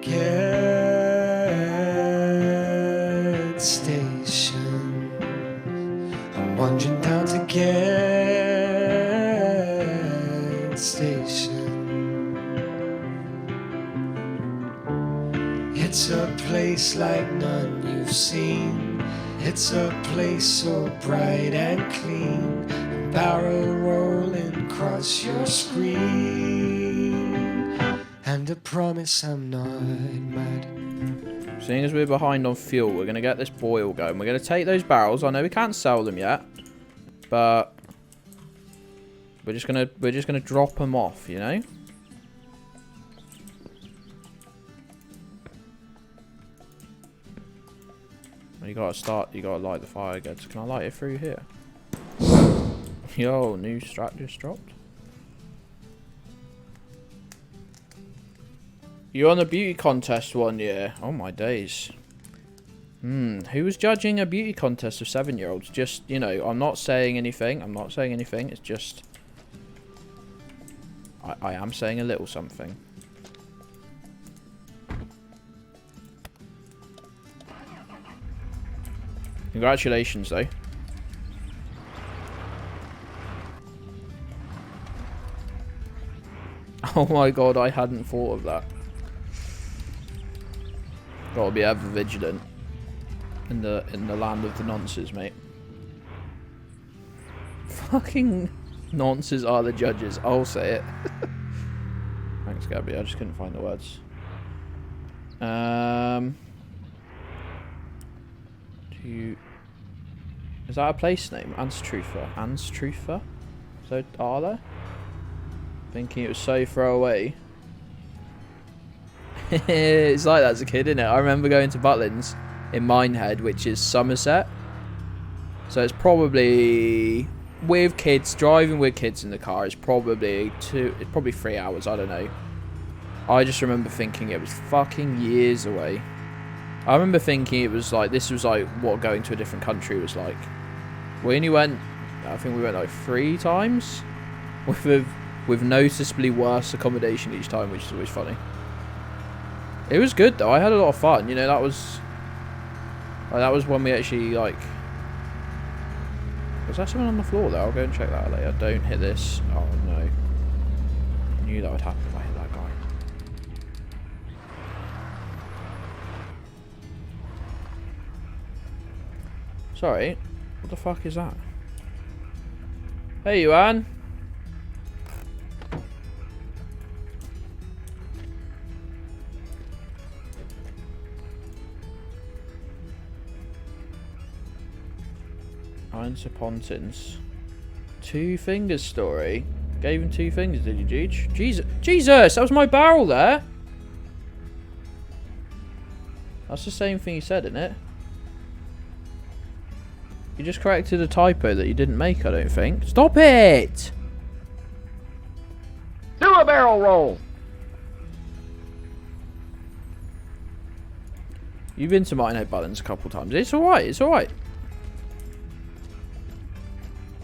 Gedds station. I'm wandering down to Gedds station. It's a place like none you've seen. It's a place so bright and clean. A barrel rolling across your screen. And I promise I'm not mad. Seeing as we're behind on fuel, we're going to get this boil going. We're going to take those barrels. I know we can't sell them yet, but we're just going to drop them off, you know? You gotta light the fire, Gedds. Can I light it through here? Yo, new strat just dropped. You on the beauty contest 1 year? Oh my days. Who was judging a beauty contest of 7-year-olds? Just, you know, I'm not saying anything. It's just... I am saying a little something. Congratulations, though. Oh my god, I hadn't thought of that. Gotta be ever vigilant in the land of the nonces, mate. Fucking nonces are the judges. I'll say it. Thanks, Gabby. I just couldn't find the words. Is that a place name? Anstruther? So are there? Thinking it was so throwaway. It's like that as a kid, isn't it? I remember going to Butlins in Minehead, which is Somerset. So it's probably with kids, driving with kids in the car is probably 3 hours, I don't know. I just remember thinking it was fucking years away. I remember thinking it was like, this was like what going to a different country was like. We only went, I think we went like 3 times with noticeably worse accommodation each time, which is always funny. It was good though. I had a lot of fun. You know, that was when we actually like. Was there someone on the floor there? I'll go and check that out later. Don't hit this. Oh no. I knew that would happen if I hit that guy. Sorry. What the fuck is that? Hey, Yuan. Irons Pontins. 2 fingers story. Gave him 2 fingers, did you, Jeej? Jesus! That was my barrel there! That's the same thing you said, isn't it? You just corrected a typo that you didn't make, I don't think. Stop it! Do a barrel roll! You've been to Minehead Butlins a couple times. It's alright, it's alright.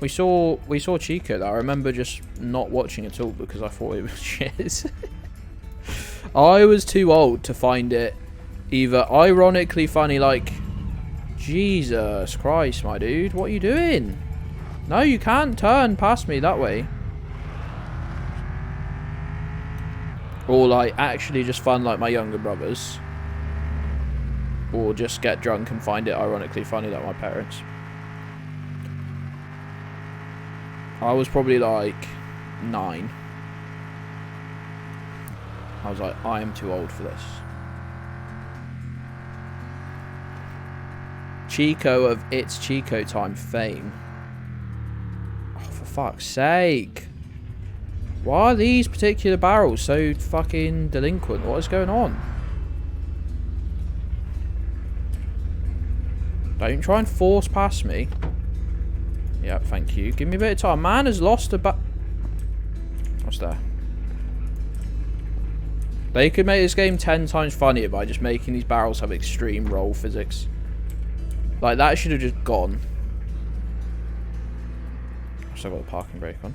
We saw Chico there. I remember just not watching at all because I thought it was shit. I was too old to find it either ironically funny, like, Jesus Christ, my dude, what are you doing? No, you can't turn past me that way. Or like actually just fun like my younger brothers. Or just get drunk and find it ironically funny like my parents. I was probably like 9. I was like, I am too old for this. Chico of It's Chico Time fame. Oh, for fuck's sake. Why are these particular barrels so fucking delinquent? What is going on? Don't try and force past me. Yep, thank you. Give me a bit of time. Man has lost a What's there? They could make this game 10 times funnier by just making these barrels have extreme roll physics. Like, that should have just gone. I've still got the parking brake on.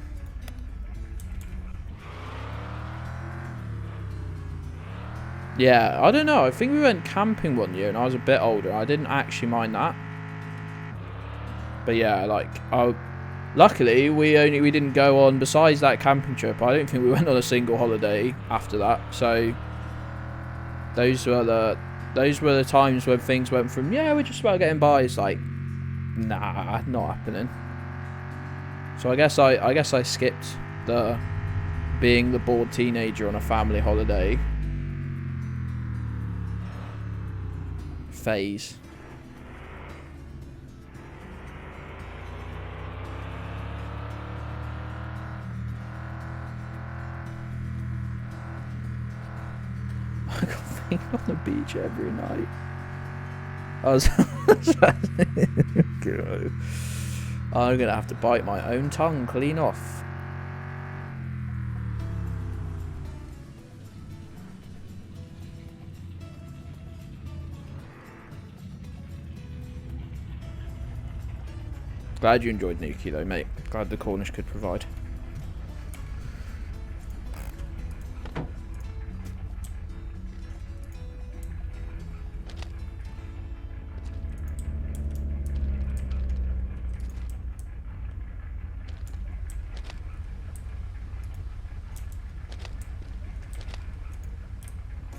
Yeah, I don't know. I think we went camping one year and I was a bit older. I didn't actually mind that. But yeah, like, luckily we didn't go on, besides that camping trip, I don't think we went on a single holiday after that. So those were the times when things went from, yeah, we're just about getting by, it's like, nah, not happening. So I guess I skipped the being the bored teenager on a family holiday phase. I got things on the beach every night. I was I'm gonna have to bite my own tongue clean off. Glad you enjoyed Nuki though, mate. Glad the Cornish could provide.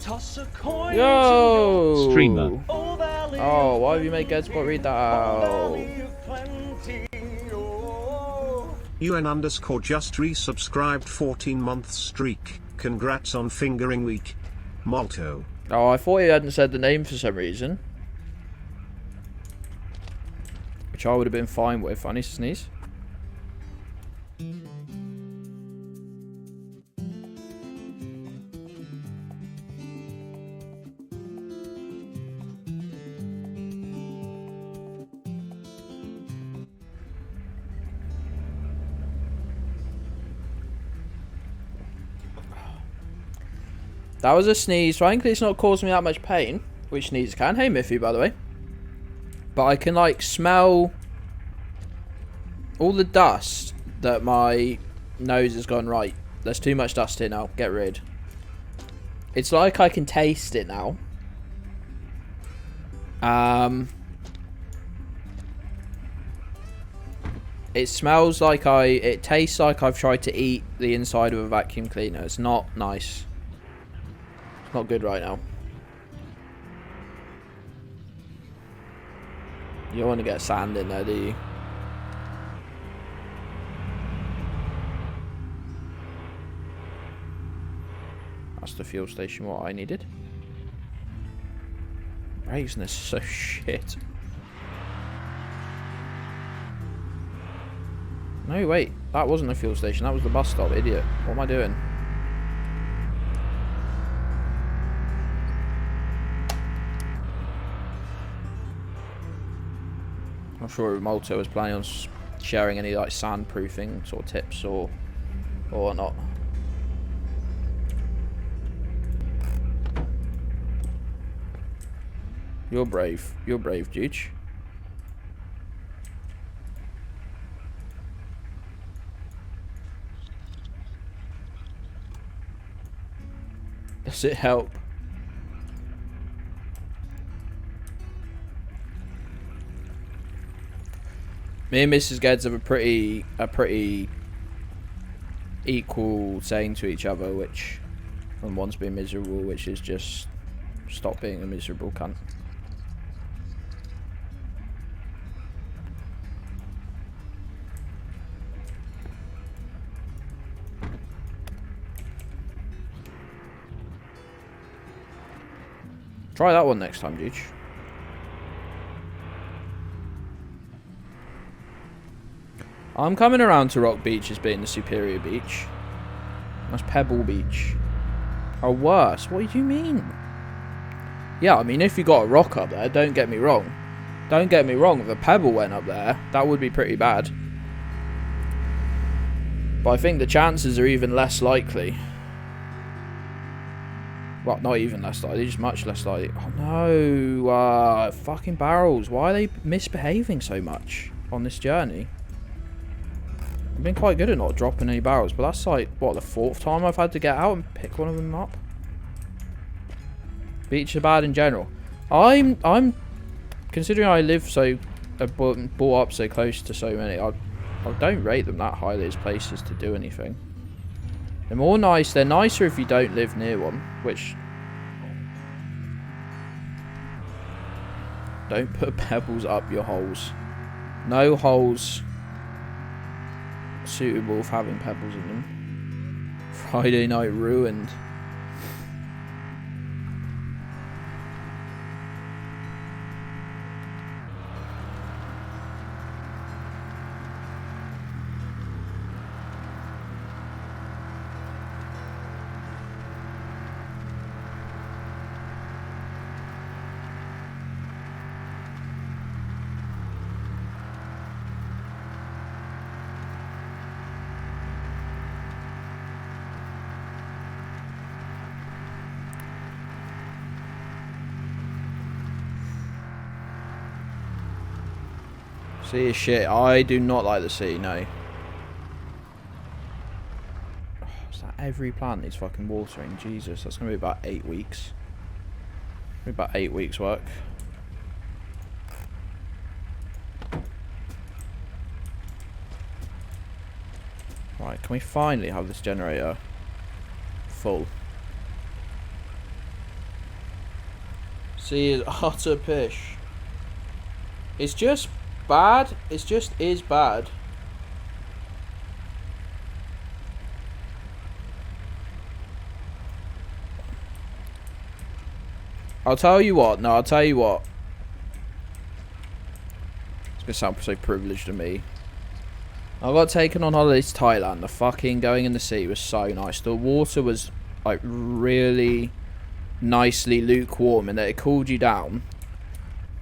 Toss a coin. Yo! Streamer. Oh, why have you made Gedds read that out? UN_ just resubscribed 14-month streak. Congrats on fingering week. Malto. Oh, I thought he hadn't said the name for some reason. Which I would have been fine with. I need to sneeze. That was a sneeze. Frankly, it's not causing me that much pain, which sneezes can. Hey, Miffy, by the way. But I can, like, smell all the dust that my nose has gone, right, there's too much dust here now. Get rid. It's like I can taste it now. It smells like it tastes like I've tried to eat the inside of a vacuum cleaner. It's not nice. It's not good right now. You don't want to get sand in there, do you? That's the fuel station what I needed. Raisin is so shit. No, wait. That wasn't a fuel station. That was the bus stop, idiot. What am I doing? I'm sure Malto was planning on sharing any like sandproofing sort of tips or whatnot. You're brave. You're brave, Juge. Does it help? Me and Mrs. Gedds have a pretty equal saying to each other, which, and one's being miserable, which is just stop being a miserable cunt. Try that one next time, dude. I'm coming around to Rock Beach as being the superior beach. That's Pebble Beach. Or worse. What do you mean? Yeah, I mean, if you got a rock up there, don't get me wrong. Don't get me wrong, if a pebble went up there, that would be pretty bad. But I think the chances are even less likely. Well, not even less likely, just much less likely. Oh no, fucking barrels. Why are they misbehaving so much on this journey? I've been quite good at not dropping any barrels, but that's like, what, the 4th time I've had to get out and pick one of them up? Beaches are bad in general. I'm considering I live so brought up so close to so many. I don't rate them that highly as places to do anything. They're more nice. They're nicer if you don't live near one, which. Don't put pebbles up your holes. No holes suitable for having pebbles in them. Friday night ruined. Sea is shit. I do not like the sea, no. Oh, is that every plant needs fucking watering? Jesus, that's going to be about 8 weeks. About 8 weeks work. Right, can we finally have this generator full? Sea is utter pish. It's just bad. It just is bad. I'll tell you what. No, I'll tell you what. It's gonna sound so privileged to me. I got taken on holidays to Thailand. The fucking going in the sea was so nice. The water was like really nicely lukewarm and that it cooled you down.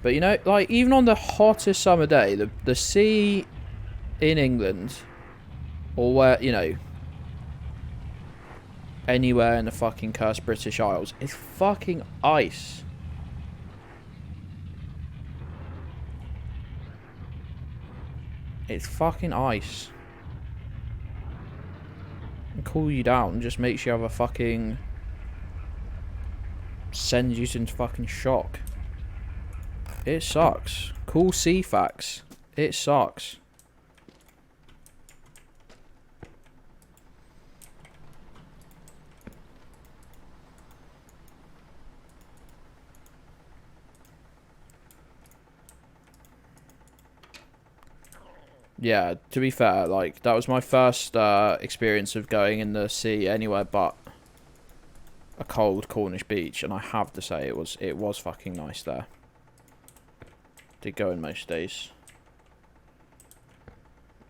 But you know, like even on the hottest summer day, the sea in England, or where, you know, anywhere in the fucking cursed British Isles, is fucking ice. It's fucking ice. And cool you down, just makes you have a fucking, sends you into fucking shock. It sucks. Cool sea facts. It sucks. Yeah, to be fair, like, that was my first experience of going in the sea anywhere but a cold Cornish beach, and I have to say it was fucking nice there. Did go in most days.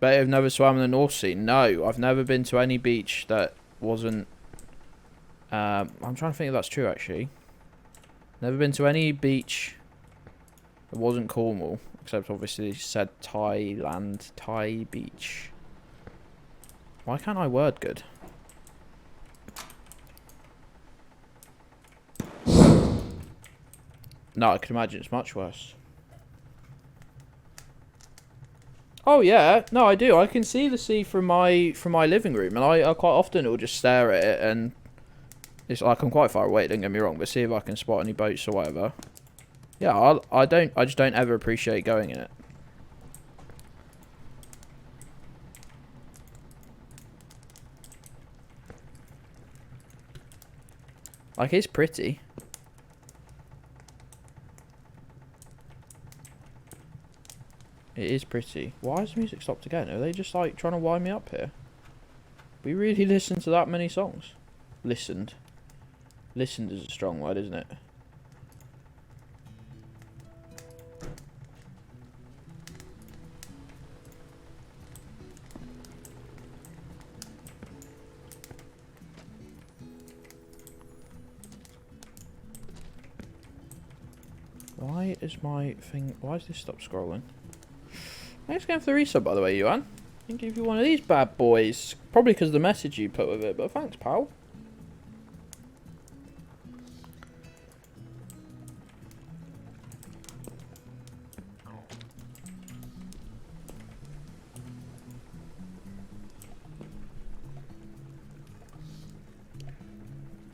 But I've never swam in the North Sea. No, I've never been to any beach that wasn't... I'm trying to think if that's true, actually. Never been to any beach that wasn't Cornwall. Except, obviously, said Thailand. Thai beach. Why can't I word good? No, I can imagine it's much worse. Oh yeah, no, I do. I can see the sea from my living room, and I quite often will just stare at it, and it's like I'm quite far away. Don't get me wrong, but see if I can spot any boats or whatever. Yeah, I just don't ever appreciate going in it. Like, it's pretty. It is pretty. Why has the music stopped again? Are they just like trying to wind me up here? We really listened to that many songs. Listened. Listened is a strong word, isn't it? Why is my thing... Why has this stopped scrolling? Thanks again for the resub, by the way, Yuan. I can give you one of these bad boys. Probably because of the message you put with it, but thanks, pal.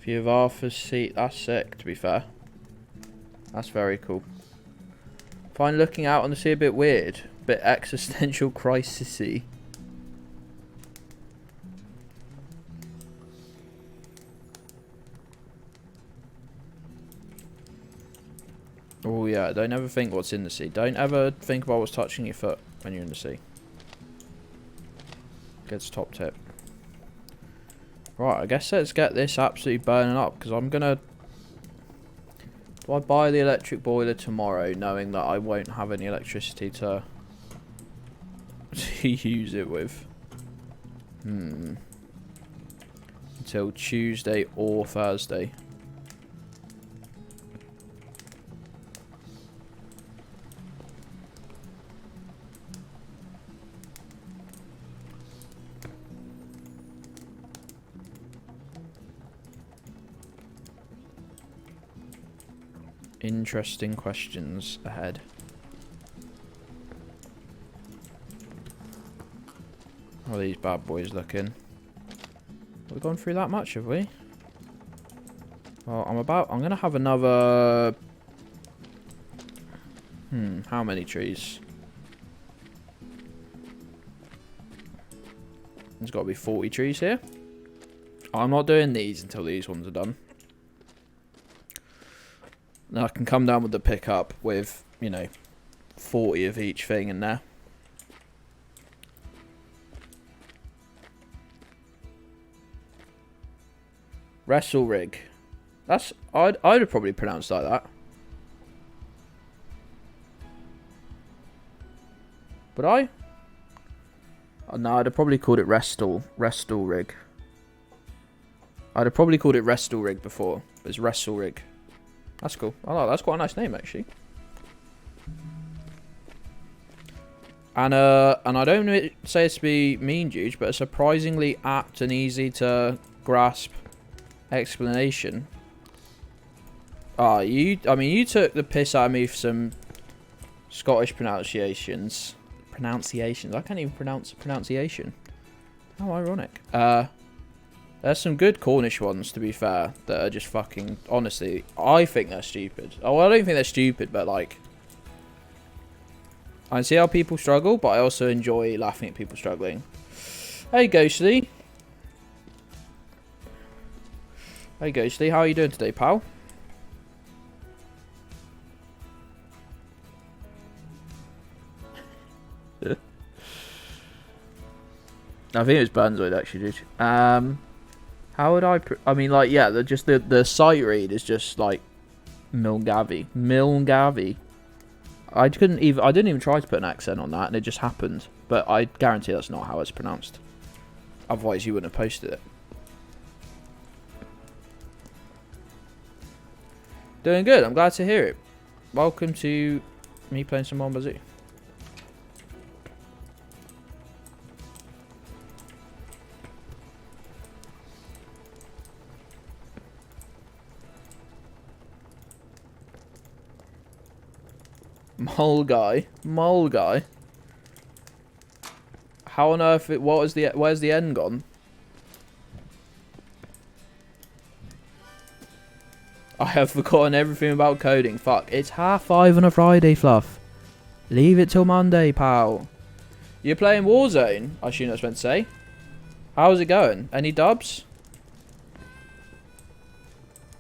View of Arthur's seat. That's sick, to be fair. That's very cool. Find looking out on the sea a bit weird. Bit existential crisis-y. Oh yeah, don't ever think what's in the sea. Don't ever think about what's touching your foot when you're in the sea. Gets top tip. Right, I guess let's get this absolutely burning up, because I'm gonna... Do I buy the electric boiler tomorrow, knowing that I won't have any electricity to use it with? Until Tuesday or Thursday. Interesting questions ahead. How are these bad boys looking? Have we gone through that much, have we? Well, I'm gonna have another... how many trees? There's got to be 40 trees here. I'm not doing these until these ones are done. Now I can come down with the pickup with, you know, 40 of each thing in there. Wrestle rig. That's... I'd have probably pronounced like that. Would I? Oh, no, I'd have probably called it wrestle rig. I'd have probably called it wrestle rig before. But it's wrestle rig. That's cool. I like that. That's quite a nice name, actually. And I don't say this to be mean, Juge, but a surprisingly apt and easy to grasp explanation. I mean, you took the piss out of me for some Scottish pronunciations. I can't even pronounce pronunciation. How ironic. There's some good Cornish ones, to be fair, that are just fucking... Honestly, I think they're stupid. Oh, well, I don't think they're stupid, but, like... I see how people struggle, but I also enjoy laughing at people struggling. Hey, Ghostly. Hey, Ghostly, how are you doing today, pal? I think it was Burnzoid, actually, dude. How would I mean, like, yeah, the sight read is just like Milgavi. I didn't even try to put an accent on that, and it just happened. But I guarantee that's not how it's pronounced. Otherwise, you wouldn't have posted it. Doing good. I'm glad to hear it. Welcome to me playing some Mon Bazou. Mole guy. How on earth? Where's the end gone? I have forgotten everything about coding. Fuck. It's 5:30 on a Friday, Fluff. Leave it till Monday, pal. You're playing Warzone, I assume that's meant to say. How's it going? Any dubs?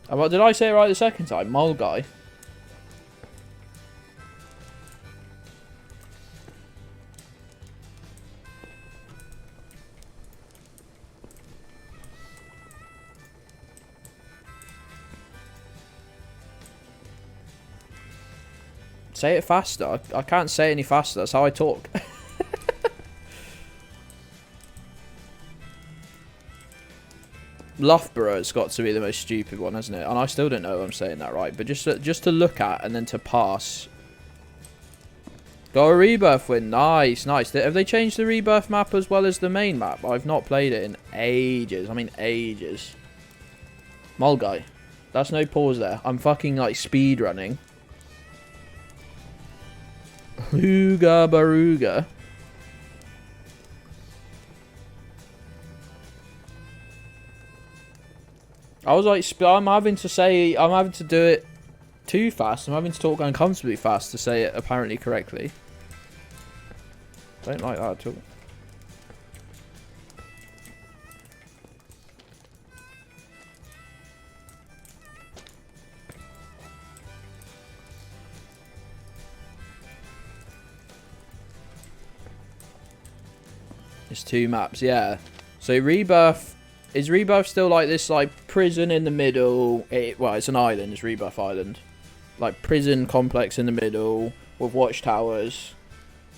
Did I say it right the second time? Mole guy. Say it faster. I can't say it any faster. That's how I talk. Loughborough's got to be the most stupid one, hasn't it? And I still don't know if I'm saying that right. But just to look at and then to pass. Got a rebirth win. Nice. Have they changed the rebirth map as well as the main map? I've not played it in ages. I mean ages. Mole guy. That's no pause there. I'm fucking like speed running. Hooga Baruga. I was like, I'm having to do it too fast. I'm having to talk uncomfortably fast to say it apparently correctly. Don't like that at all. It's 2 maps, yeah. So Rebirth, is Rebirth still like this, like prison in the middle? Well, it's an island, it's Rebirth Island. Like prison complex in the middle with watchtowers,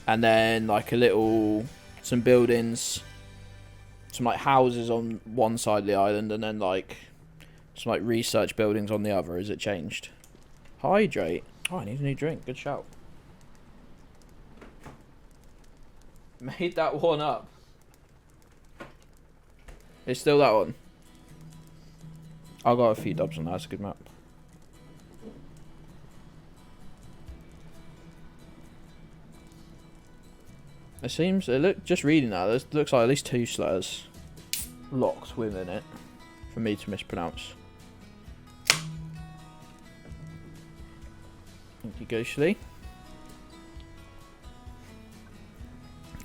and then like some buildings, some like houses on one side of the island, and then like some like research buildings on the other. Is it changed? Hydrate. Oh, I need a new drink. Good shout. Made that one up. It's still that one. I got a few dubs on that. That's a good map. It seems, just reading that, it looks like at least 2 slurs locked within it for me to mispronounce. Thank you, Ghostly.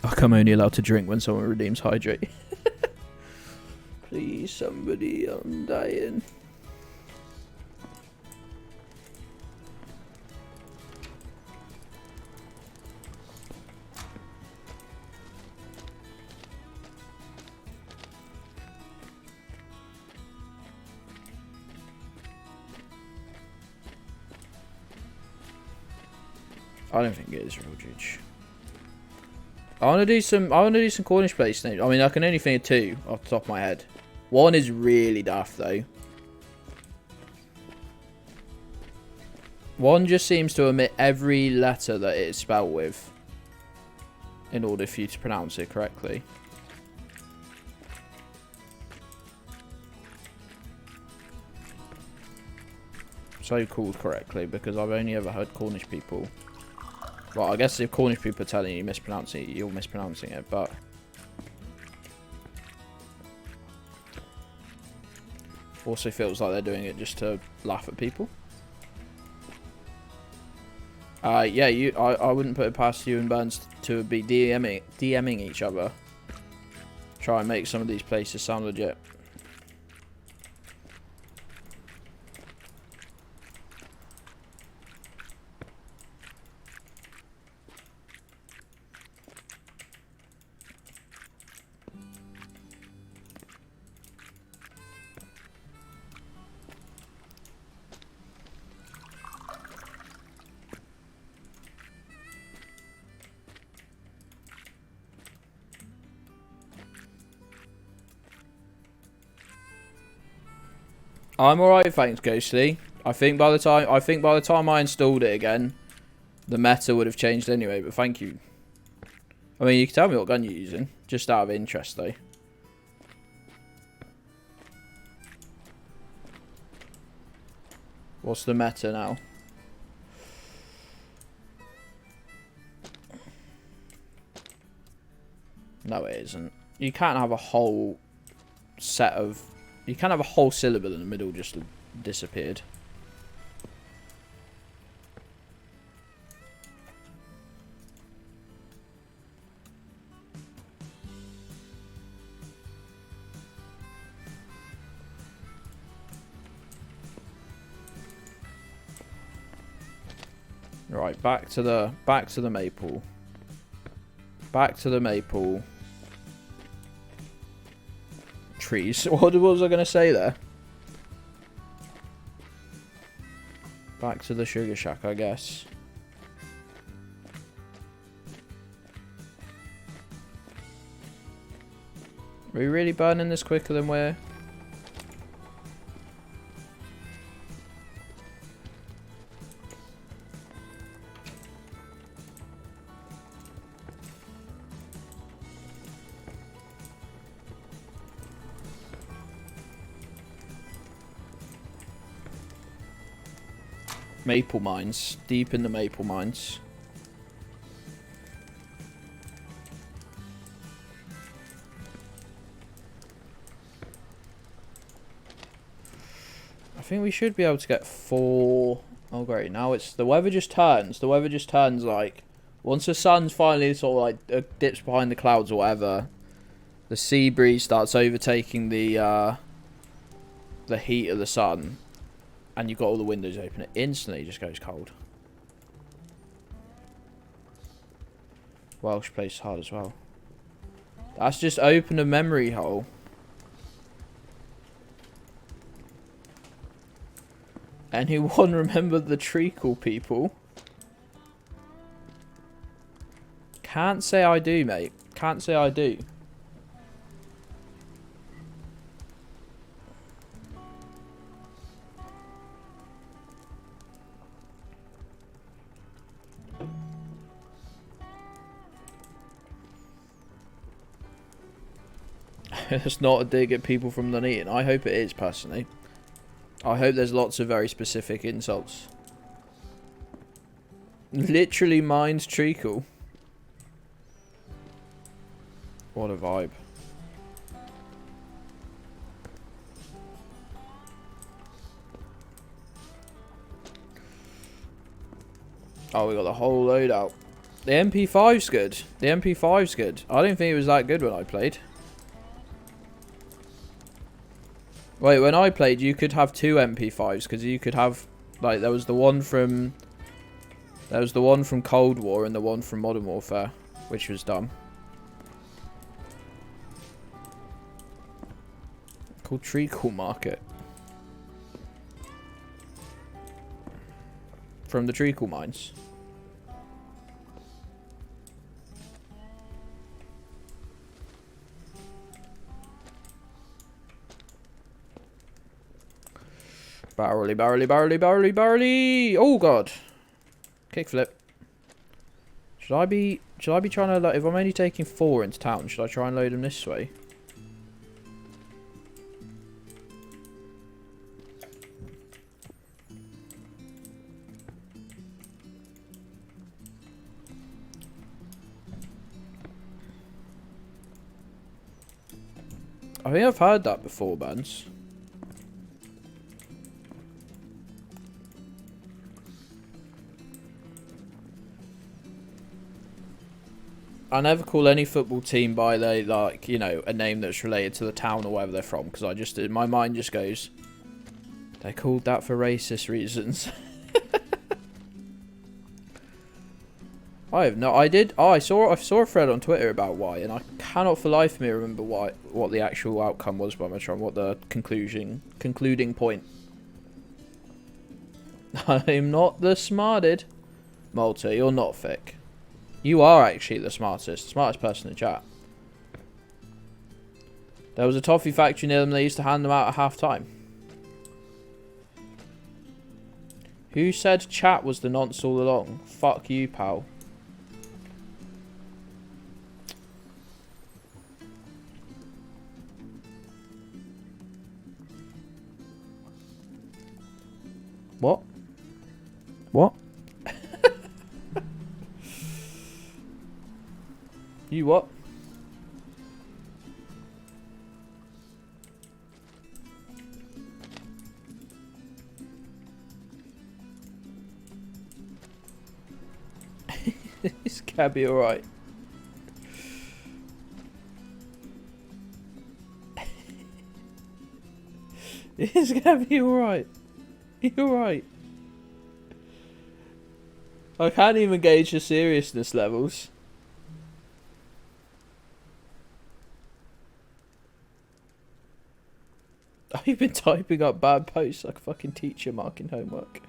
I'm only allowed to drink when someone redeems Hydrate. Please, somebody, I'm dying. I don't think it is real judge. I want to do some Cornish plates. I mean, I can only think of 2 off the top of my head. One is really daft though. One just seems to omit every letter that it is spelled with in order for you to pronounce it correctly. So called correctly, because I've only ever heard Cornish people. Well, I guess if Cornish people are telling you mispronouncing it, you're mispronouncing it, but also feels like they're doing it just to laugh at people. Yeah, I wouldn't put it past you and Burns to be DMing each other. Try and make some of these places sound legit. I'm alright, thanks, Ghostly. I think by the time I installed it again, the meta would have changed anyway. But thank you. I mean, you can tell me what gun you're using, just out of interest, though. What's the meta now? No, it isn't. You can't have a whole set of... You can't have a whole syllable in the middle just disappeared. Right, back to the maple. Back to the maple. Trees. What was I going to say there? Back to the sugar shack, I guess. Are we really burning this quicker than we're... Maple mines, deep in the maple mines. I think we should be able to get 4 Oh great, now it's the weather just turns. The weather just turns like once the sun's finally sort of like dips behind the clouds or whatever, the sea breeze starts overtaking the heat of the sun, and you've got all the windows open. It instantly just goes cold. Welsh plays hard as well. That's just opened a memory hole. Anyone remember the treacle people? Can't say I do, mate. Can't say I do. It's not a dig at people from Nuneaton. I hope it is, personally. I hope there's lots of very specific insults. Literally mine's treacle. What a vibe. Oh, we got the whole load out. The MP5's good. The MP5's good. I didn't think it was that good when I played. Wait, when I played, you could have two MP5s because you could have, like, there was the one from Cold War and the one from Modern Warfare, which was dumb. Called Treacle Market. From the treacle mines. Barrely, barrely, barrely, barrely, barrely. Oh god. Kickflip. Should I be trying to, like, if I'm only taking 4 into town, should I try and load them this way? I think I've heard that before, Bans. I never call any football team by their, like, you know, a name that's related to the town or wherever they're from, because I just, my mind just goes, they called that for racist reasons. I saw a thread on Twitter about why, and I cannot for life of me remember what the actual outcome was by my trying, what the concluding point. I'm not the smarted. Malta, you're not thick. You are actually the smartest person in chat. There was a toffee factory near them, they used to hand them out at half time. Who said chat was the nonce all along? Fuck you, pal. What? What? You what? Is Gabby alright? Is Gabby alright? You alright? I can't even gauge the seriousness levels. I've been typing up bad posts like a fucking teacher marking homework.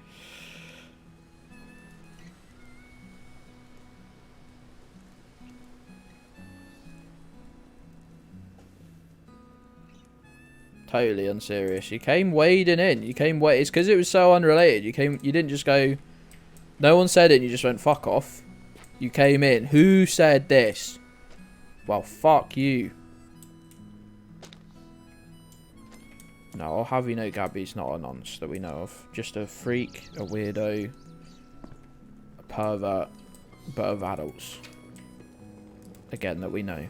Totally unserious. You came wading in. You came It's because it was so unrelated. You didn't just go. No one said it and you just went fuck off. You came in. Who said this? Well, fuck you. No, I'll have you know Gabby's not a nonce that we know of. Just a freak, a weirdo, a pervert, but of adults. Again, that we know.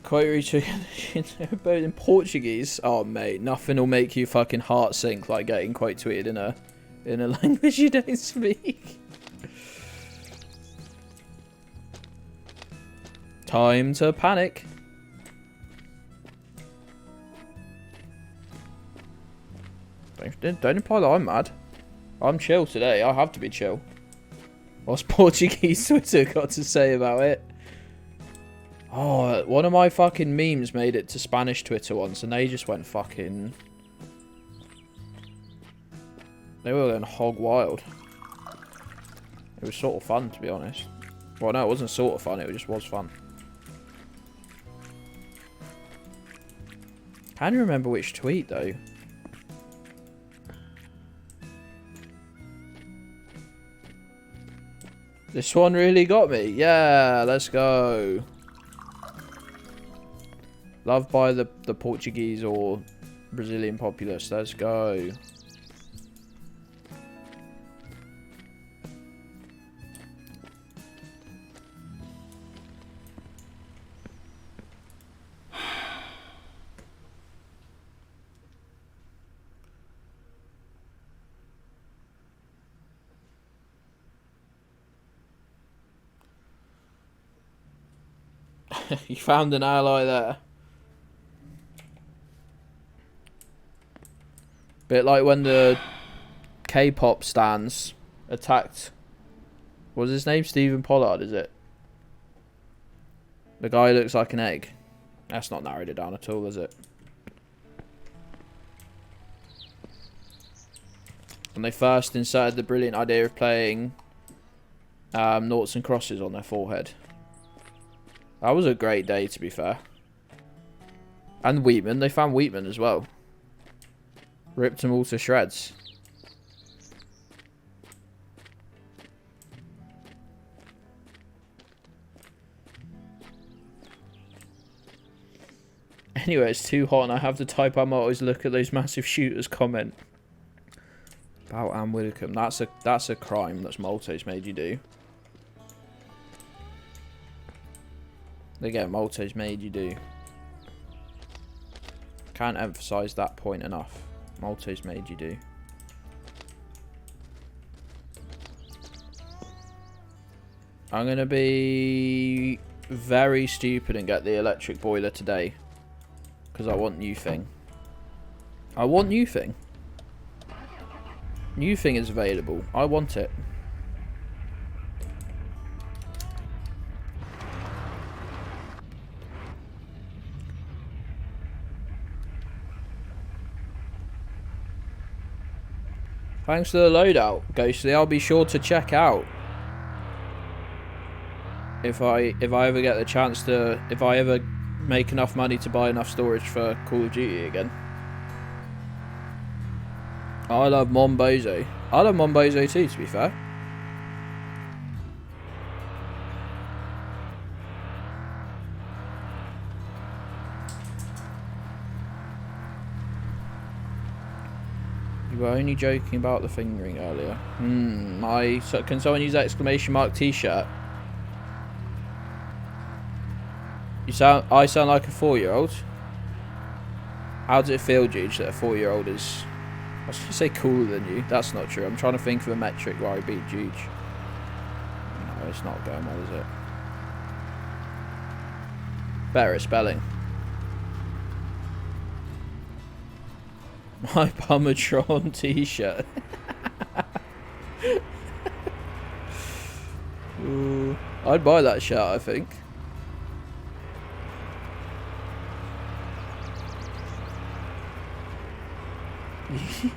Quite reaching but in Portuguese. Oh mate, nothing will make you fucking heart sink like getting quote tweeted in a language you don't speak. Time to panic. Don't imply that I'm mad. I'm chill today. I have to be chill. What's Portuguese Twitter got to say about it? Oh, one of my fucking memes made it to Spanish Twitter once, and they just went fucking... They were going hog wild. It was sort of fun, to be honest. Well, no, it wasn't sort of fun. It just was fun. Can you remember which tweet, though? This one really got me. Yeah, let's go. Loved by the Portuguese or Brazilian populace. Let's go. You found an ally there. Bit like when the K-pop stans attacked... What's his name? Stephen Pollard, is it? The guy who looks like an egg. That's not narrowed it down at all, is it? When they first inserted the brilliant idea of playing noughts and crosses on their forehead. That was a great day, to be fair. And Wheatman. They found Wheatman as well. Ripped them all to shreds. Anyway, it's too hot and I have to type I'm always look at those massive shooters comment. About Anne Widdecombe. That's a crime that's Maltese made you do. Again, Maltese made you do. Can't emphasise that point enough. Maltese made you do. I'm going to be very stupid and get the electric boiler today. Because I want new thing. I want new thing. New thing is available. I want it. Thanks for the loadout, Ghostly. I'll be sure to check out if I ever get the chance to, if I ever make enough money to buy enough storage for Call of Duty again. I love Mon Bazou. I love Mon Bazou too, to be fair. You were only joking about the fingering earlier. Can someone use exclamation mark t-shirt? I sound like a 4-year-old. How does it feel, Juge, that a 4-year-old is... I was going to say cooler than you. That's not true. I'm trying to think of a metric where I beat Juge. No, it's not going well, is it? Better at spelling. My Bummatron t-shirt. I'd buy that shirt, I think.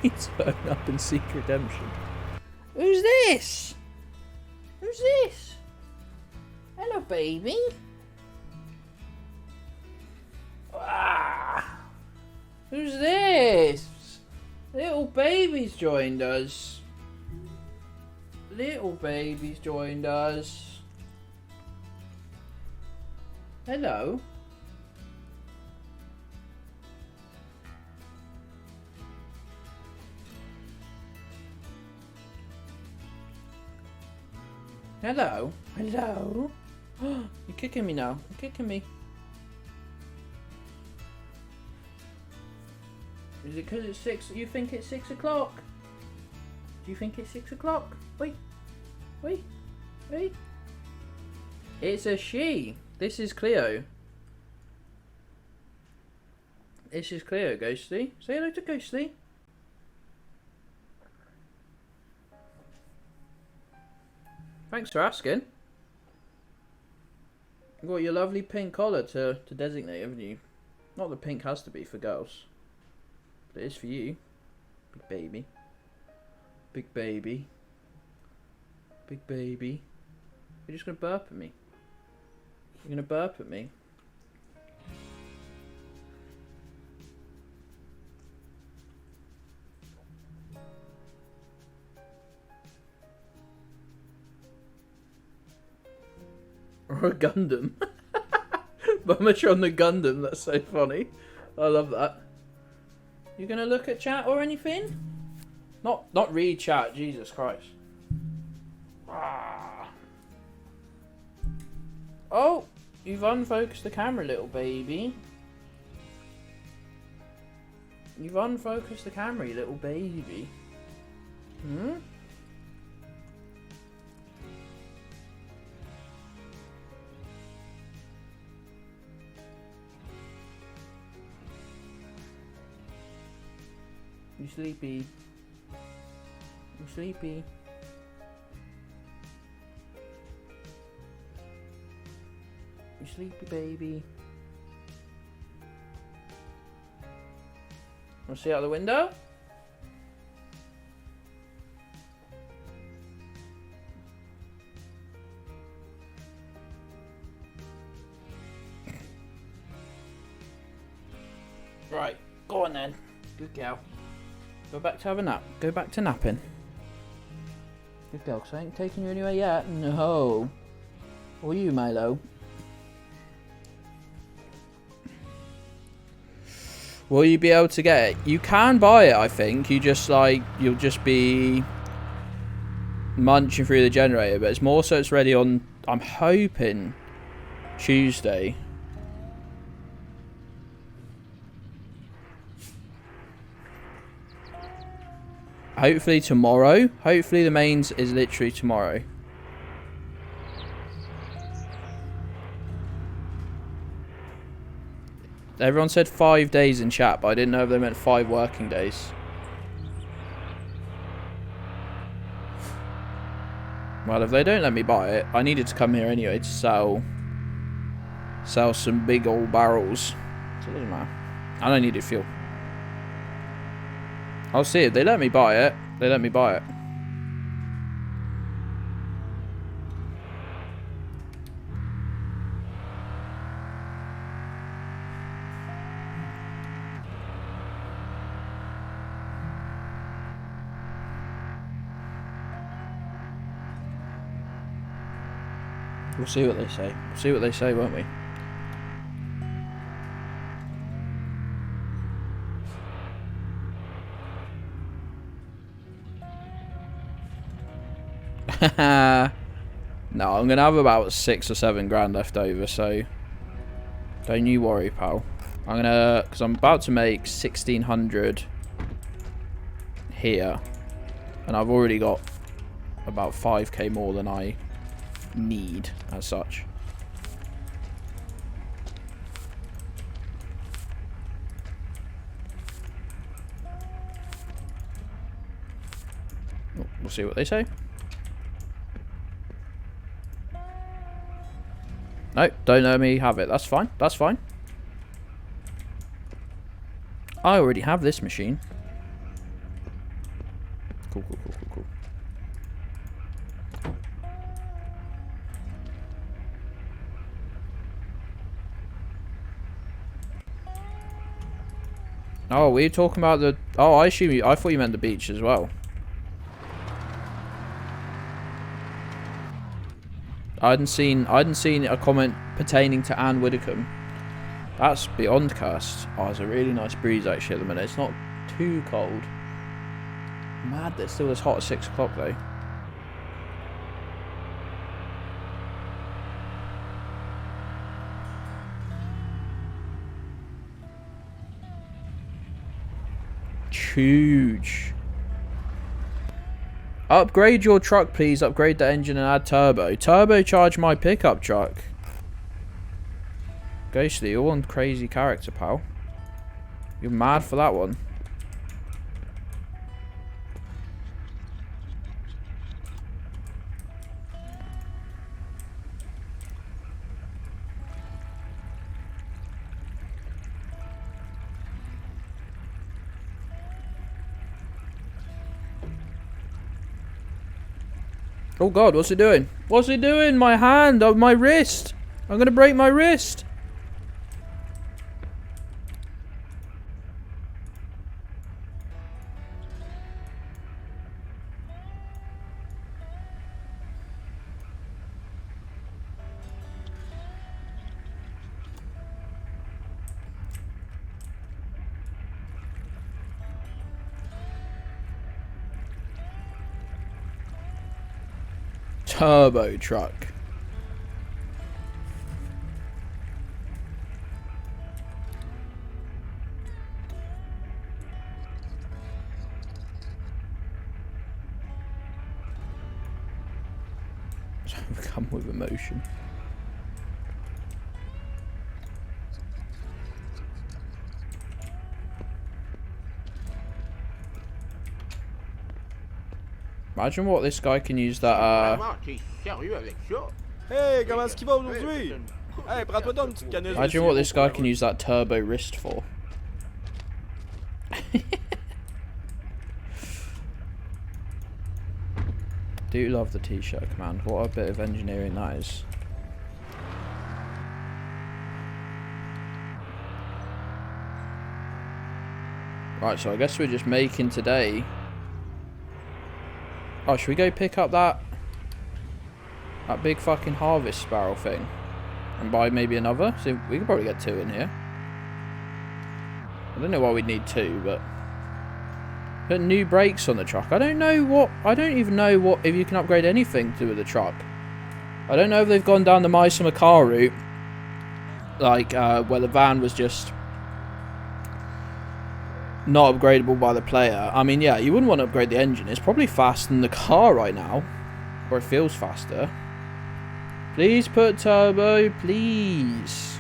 You turn up and seek redemption. Who's this? Who's this? Hello, baby. Ah. Who's this? Little baby's joined us. Little baby's joined us. Hello. Hello. Hello. You're kicking me now. You're kicking me. Is it because it's 6? You think it's 6 o'clock? Do you think it's 6 o'clock? Wait. Wait. Wait. It's a she. This is Cleo. This is Cleo, Ghostly. Say hello to Ghostly. Thanks for asking. You got your lovely pink collar to designate, haven't you? Not that pink has to be for girls. But it is for you. Big baby. Big baby. Big baby. You're just going to burp at me. You're going to burp at me. Or a Gundam. Mummish on the Gundam, that's so funny. I love that. You gonna look at chat or anything? Not read chat, Jesus Christ. Ah. Oh, you've unfocused the camera, little baby. You've unfocused the camera, you little baby. Hmm? You sleepy? You sleepy? You sleepy, baby? Wanna see out the window? Right, go on then. Good girl. Go back to have a nap. Go back to napping. Good girl, 'cause I ain't taking you anywhere yet. No. Or you, Milo. Will you be able to get it? You can buy it, I think. You just you'll just be munching through the generator, but it's more so it's ready on, I'm hoping, Tuesday. Hopefully tomorrow. Hopefully the mains is literally tomorrow. Everyone said 5 days in chat, but I didn't know if they meant 5 working days. Well, if they don't let me buy it, I needed to come here anyway to sell some big old barrels. So it doesn't matter. And I needed fuel. I'll see if they let me buy it. They let me buy it. We'll see what they say. We'll see what they say, won't we? No, I'm gonna have about 6 or 7 grand left over, so don't you worry, pal. Because I'm about to make 1,600 here, and I've already got about 5k more than I need as such. We'll see what they say. No, don't let me have it. That's fine. That's fine. I already have this machine. Cool, cool, cool, cool, cool. Oh, were you talking about the... Oh, I thought you meant the beach as well. I hadn't seen a comment pertaining to Anne Widdicombe. That's beyond cursed. Oh, it's a really nice breeze actually at the minute. It's not too cold. Mad that it's still as hot as 6 o'clock though. huge. Upgrade your truck, please. Upgrade the engine and add turbo. Turbocharge my pickup truck. Ghostly, you're one crazy character, pal. You're mad for that one. Oh god, what's it doing? What's it doing? My hand, my wrist. I'm gonna break my wrist. Turbo truck. Come with emotion. Imagine what this guy can use that Hey, comment est-ce qu'il va aujourd'hui? Hey, prends-toi donc une petite canette. imagine what this guy can use that turbo wrist for. Do love the t-shirt command. What a bit of engineering that is. Right, so I guess we're just making today. Oh, should we go pick up that big fucking harvest barrel thing and buy maybe another? So we could probably get 2 in here. I don't know why we'd need 2, but put new brakes on the truck. I don't even know what if you can upgrade anything to the truck. I don't know if they've gone down the My car route, like where the van was just not upgradable by the player. I mean, yeah, you wouldn't want to upgrade the engine. It's probably faster than the car right now, or it feels faster. Please put turbo, please.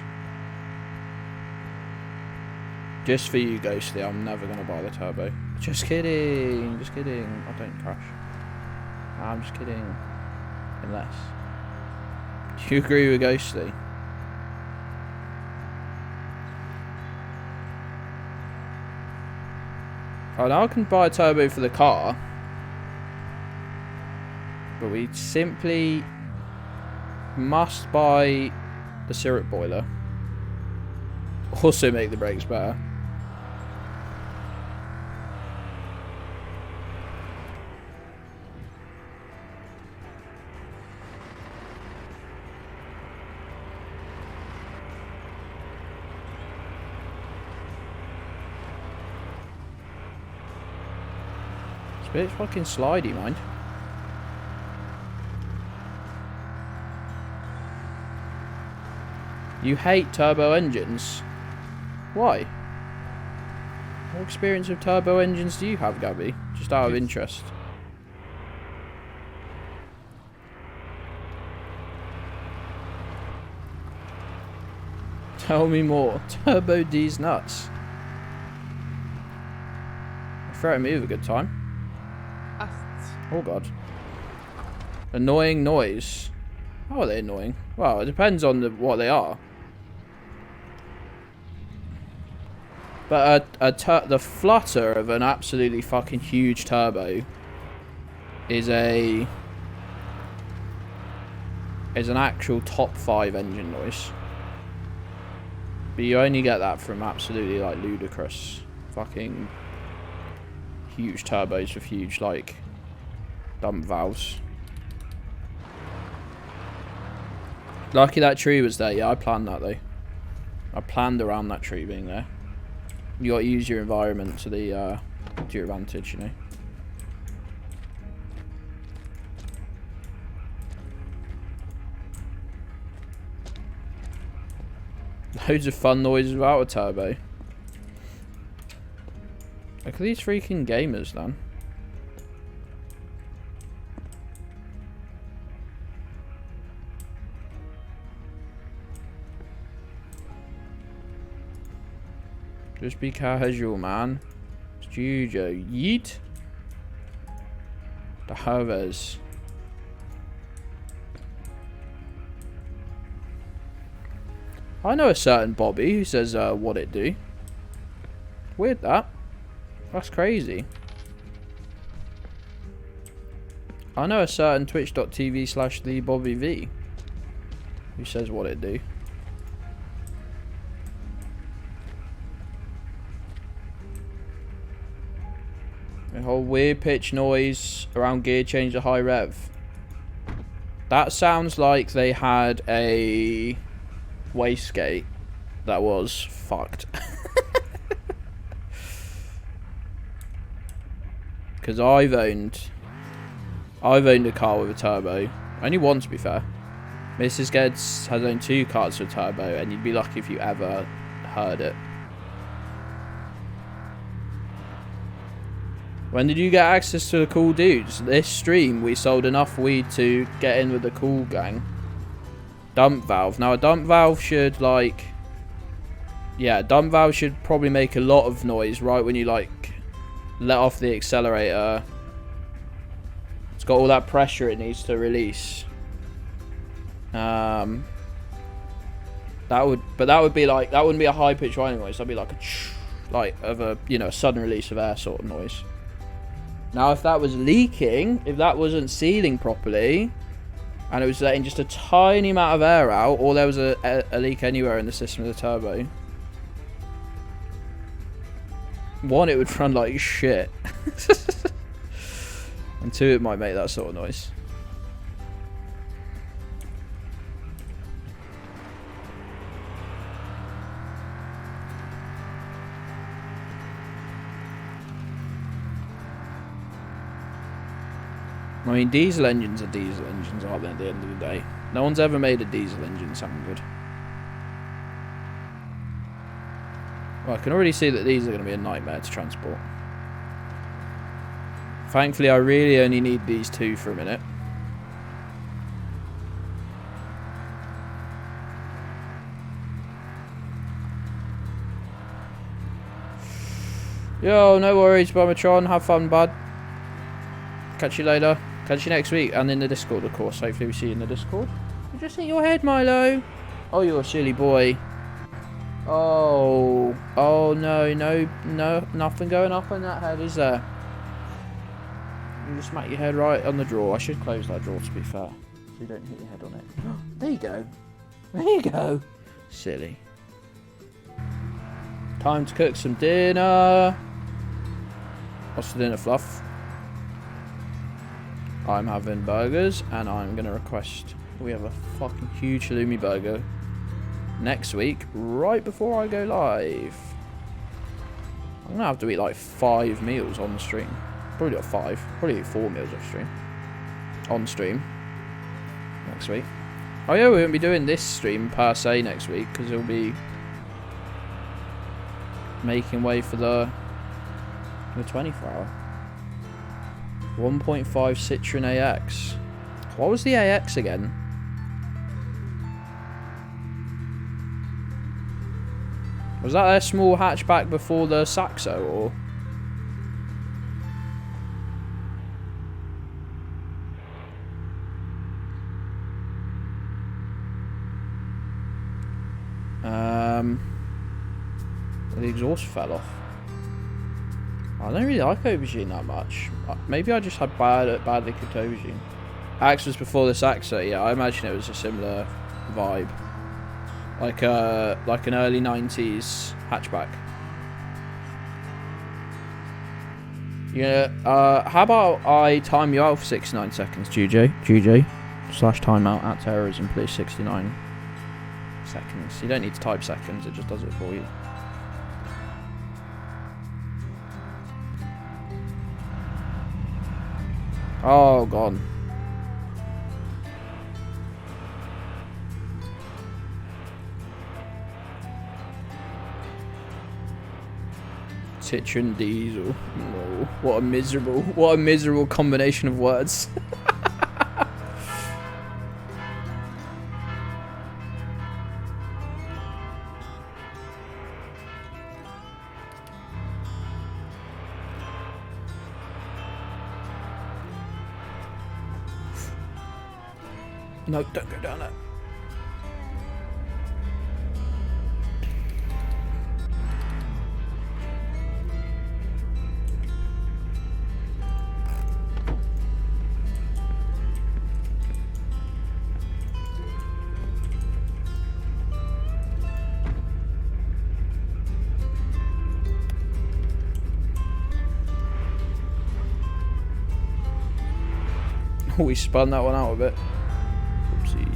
Just for you, Ghostly, I'm never going to buy the turbo. Just kidding, just kidding. I don't crash. I'm just kidding. Unless. Do you agree with Ghostly? Oh, now I can buy a turbo for the car. But we simply must buy the syrup boiler. Also make the brakes better. It's a bit fucking slidey, mind. You hate turbo engines? Why? What experience of turbo engines do you have, Gabby? Just out of interest. Tell me more. Turbo D's nuts. Threaten me with a good time. Oh god. Annoying noise. How are they annoying? Well, it depends on what they are. But the flutter of an absolutely fucking huge turbo is an actual top 5 engine noise. But you only get that from absolutely like ludicrous fucking huge turbos with huge like dump valves. Lucky that tree was there. Yeah, I planned that though. I planned around that tree being there. You got to use your environment to your advantage, you know. Loads of fun noises without a turbo. Look at these freaking gamers, then. Just be casual, man. Studio. Yeet. The Havers. I know a certain Bobby who says, what it do. Weird that. That's crazy. I know a certain twitch.tv/TheBobbyV who says what it do. A whole weird pitch noise around gear change to high rev. That sounds like they had a wastegate that was fucked. Because I've owned a car with a turbo. Only one, to be fair. Mrs. Gedds has owned 2 cars with a turbo, and you'd be lucky if you ever heard it. When did you get access to the cool dudes? This stream, we sold enough weed to get in with the cool gang. Dump valve. Now, a dump valve should, like... Yeah, a dump valve should probably make a lot of noise right when you, like, let off the accelerator. It's got all that pressure it needs to release. That would be like... That wouldn't be a high-pitched whining noise. That'd be like a... Like, of a, you know, a sudden release of air sort of noise. Now, if that was leaking, if that wasn't sealing properly, and it was letting just a tiny amount of air out, or there was a leak anywhere in the system of the turbo, 1, it would run like shit. And 2, it might make that sort of noise. I mean, diesel engines are diesel engines, aren't they, at the end of the day? No one's ever made a diesel engine sound good. Well, I can already see that these are going to be a nightmare to transport. Thankfully, I really only need these 2 for a minute. Yo, no worries, Bomatron. Have fun, bud. Catch you later. Catch you next week. And in the Discord, of course. Hopefully we see you in the Discord. You just hit your head, Milo. Oh, you're a silly boy. Oh. Oh, no. Nothing going up on that head, is there? You just smack your head right on the drawer. I should close that drawer, to be fair. So you don't hit your head on it. There you go. There you go. Silly. Time to cook some dinner. What's the dinner, Fluff? I'm having burgers, and I'm going to request we have a fucking huge halloumi burger next week, right before I go live. I'm going to have to eat like 5 meals on the stream. Probably not 5. Probably 4 meals off stream. On stream. Next week. Oh yeah, we won't be doing this stream per se next week, because it'll be making way for the 24-hour. 1.5 Citroen AX. What was the AX again? Was that a small hatchback before the Saxo, or? The exhaust fell off. I don't really like aubergine that much. Maybe I just had badly cooked aubergine. Axe was before the Saxo. Yeah, I imagine it was a similar vibe, like an early /90s hatchback. Yeah. How about I time you out for 69 seconds, GJ / timeout at terrorism, please. 69 seconds. You don't need to type seconds. It just does it for you. Oh, gone. Citroen diesel. Oh, what a miserable combination of words. No, don't go down there. Oh, we spun that one out a bit. Oopsie.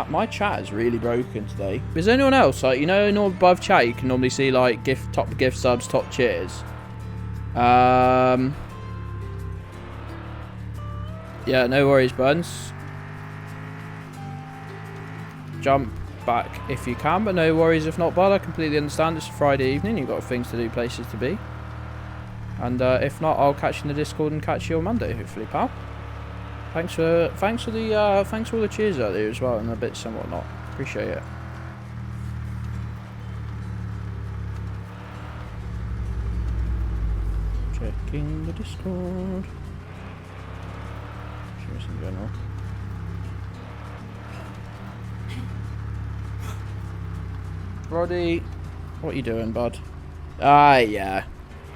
My chat is really broken today. Is anyone else, like, you know, above chat you can normally see like top gift subs, top cheers. Yeah, no worries, Buns. Jump back if you can, but no worries if not, Bud. I completely understand. It's a Friday evening. You've got things to do, places to be. And if not, I'll catch you in the Discord and catch you on Monday, hopefully, pal. Thanks for all the cheers out there as well, and the bits and whatnot. Appreciate it. Checking the Discord. Just in general. Roddy, what are you doing, bud? Ah, yeah.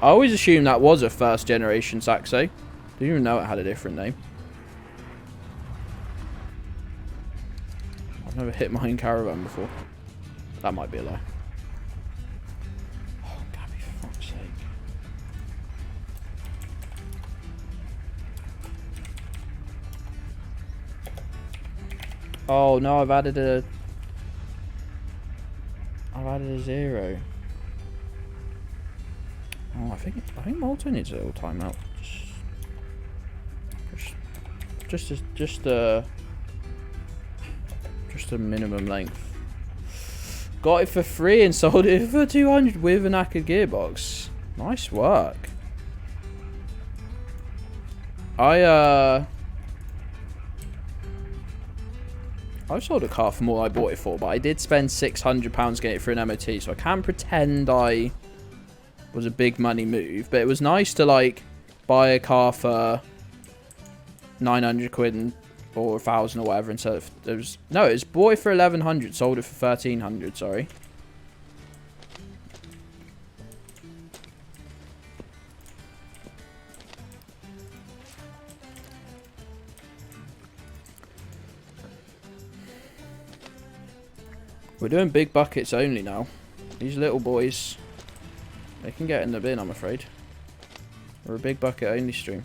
I always assumed that was a first generation Saxo. Didn't even know it had a different name. I've never hit mine caravan before. That might be a lie. Oh, Gabby, for fuck's sake. Oh no, I've added a 0. Oh, I think Malta needs a little timeout. Just a minimum length. Got it for free and sold it for 200 with a knackered gearbox. Nice work. I've sold a car for more than I bought it for, but I did spend £600 getting it for an MOT, so I can't pretend I was a big money move. But it was nice to like buy a car for 900 quid and or 1,000 or whatever instead of it was bought it for 1,100, sold it for 1,300. Sorry. We're doing big buckets only now. These little boys, they can get in the bin, I'm afraid. We're a big bucket only stream.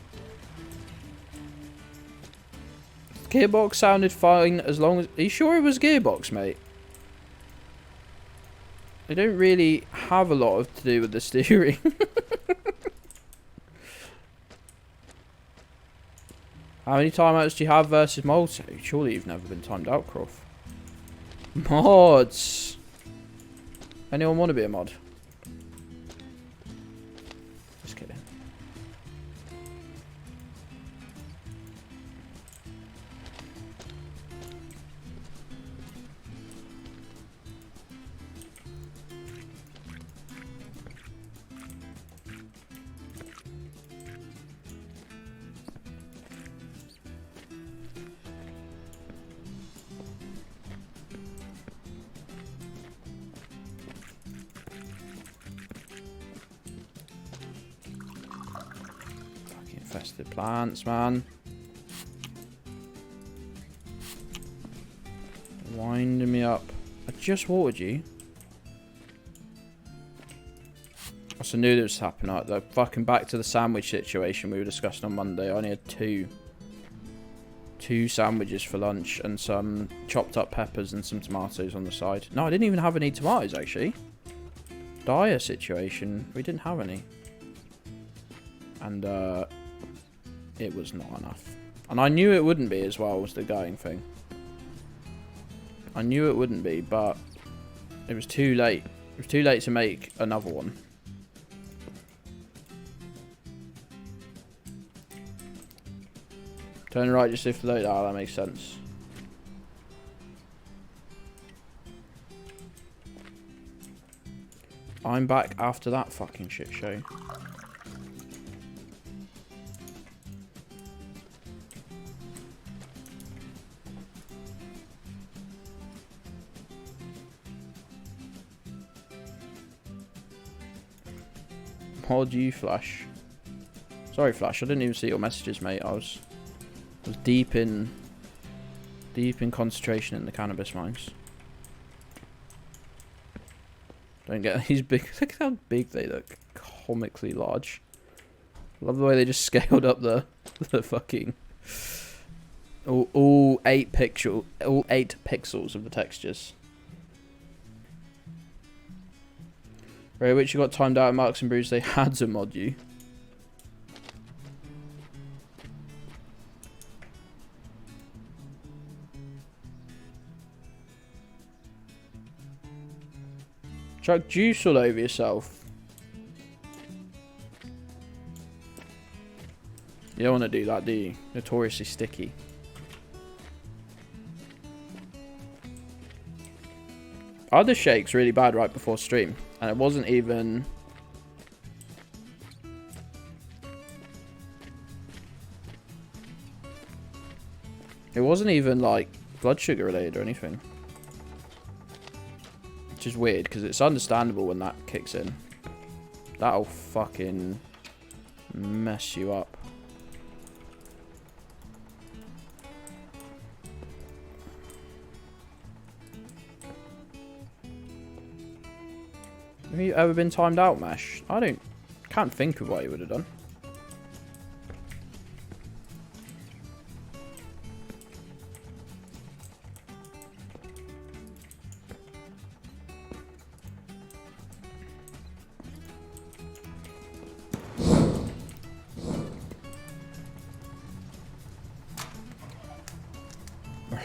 Gearbox sounded fine as long as... Are you sure it was gearbox, mate? They don't really have a lot to do with the steering. How many timeouts do you have versus Malta? Surely you've never been timed out, Croft. Mods! Anyone want to be a mod? Just kidding. Infested plants, man. Winding me up. I just watered you. I also knew this was happening. Like, the fucking back to the sandwich situation we were discussing on Monday. I only had two sandwiches for lunch and some chopped up peppers and some tomatoes on the side. No, I didn't even have any tomatoes, actually. Dire situation. We didn't have any. And, it was not enough. And I knew it wouldn't be as well, was the going thing. I knew it wouldn't be, but it was too late. It's too late to make another one. Turn right just if load. Ah, that makes sense. I'm back after that fucking shit show. Mod you, Flash. Sorry, Flash. I didn't even see your messages, mate. I was deep in concentration in the cannabis mines. Don't get these big. Look at how big they look. Comically large. Love the way they just scaled up the fucking all 8 pixels of the textures. Ray, which you got timed out at Marks and Brews, they had to mod you. Chuck juice all over yourself. You don't want to do that, do you? Notoriously sticky. I had the shakes really bad right before stream, and it wasn't even... It wasn't even like blood sugar related or anything. Which is weird, because it's understandable when that kicks in. That'll fucking mess you up. Have you ever been timed out, Mesh? Can't think of what you would have done.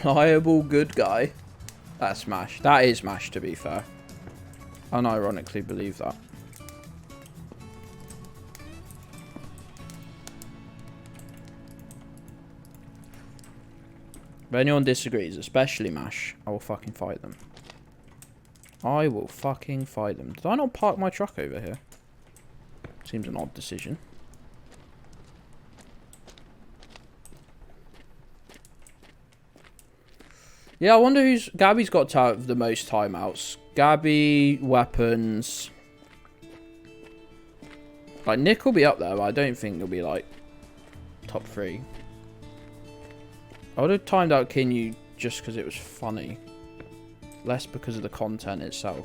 Reliable good guy. That's Mash. That is Mash, to be fair. Unironically believe that. If anyone disagrees, especially Mash, I will fucking fight them. I will fucking fight them. Did I not park my truck over here? Seems an odd decision. Yeah, I wonder who's... Gabby's got to have the most timeouts. Gabby, weapons. Like, Nick will be up there, but I don't think he'll be, like, top 3. I would have timed out Kinyu just because it was funny. Less because of the content itself.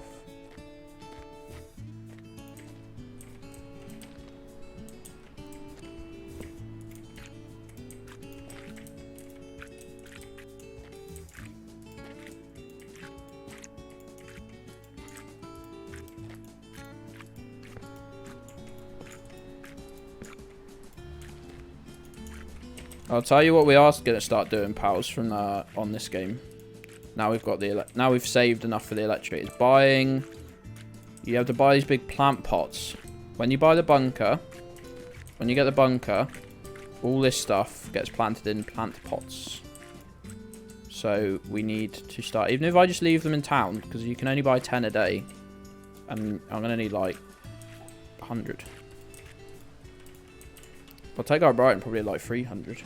I'll tell you what we are going to start doing, pals, from on this game. Now we've got now we've saved enough for the electric. It's buying. You have to buy these big plant pots. When you buy the bunker, when you get the bunker, all this stuff gets planted in plant pots. So we need to start. Even if I just leave them in town, because you can only buy 10 a day, and I'm going to need like 100. I'll take our Brighton probably like 300.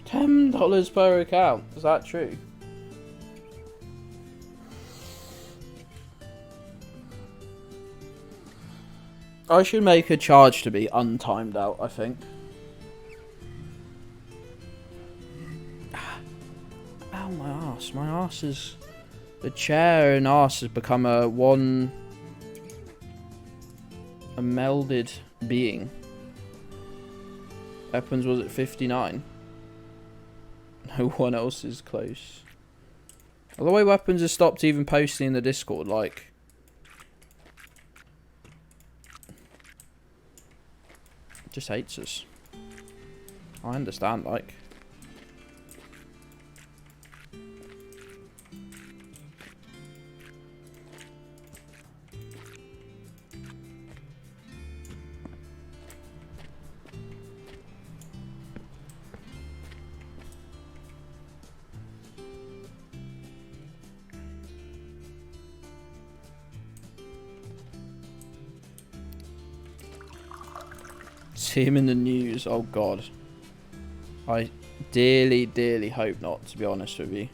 $10 per account. Is that true? I should make a charge to be untimed out, I think. Ow, my arse. My arse is... The chair and arse has become a melded being. Weapons was at 59. No one else is close. Well, the way Weapons has stopped even posting in the Discord, like... Just hates us. I understand, like. See him in the news. Oh god. I dearly, dearly hope not, to be honest with you.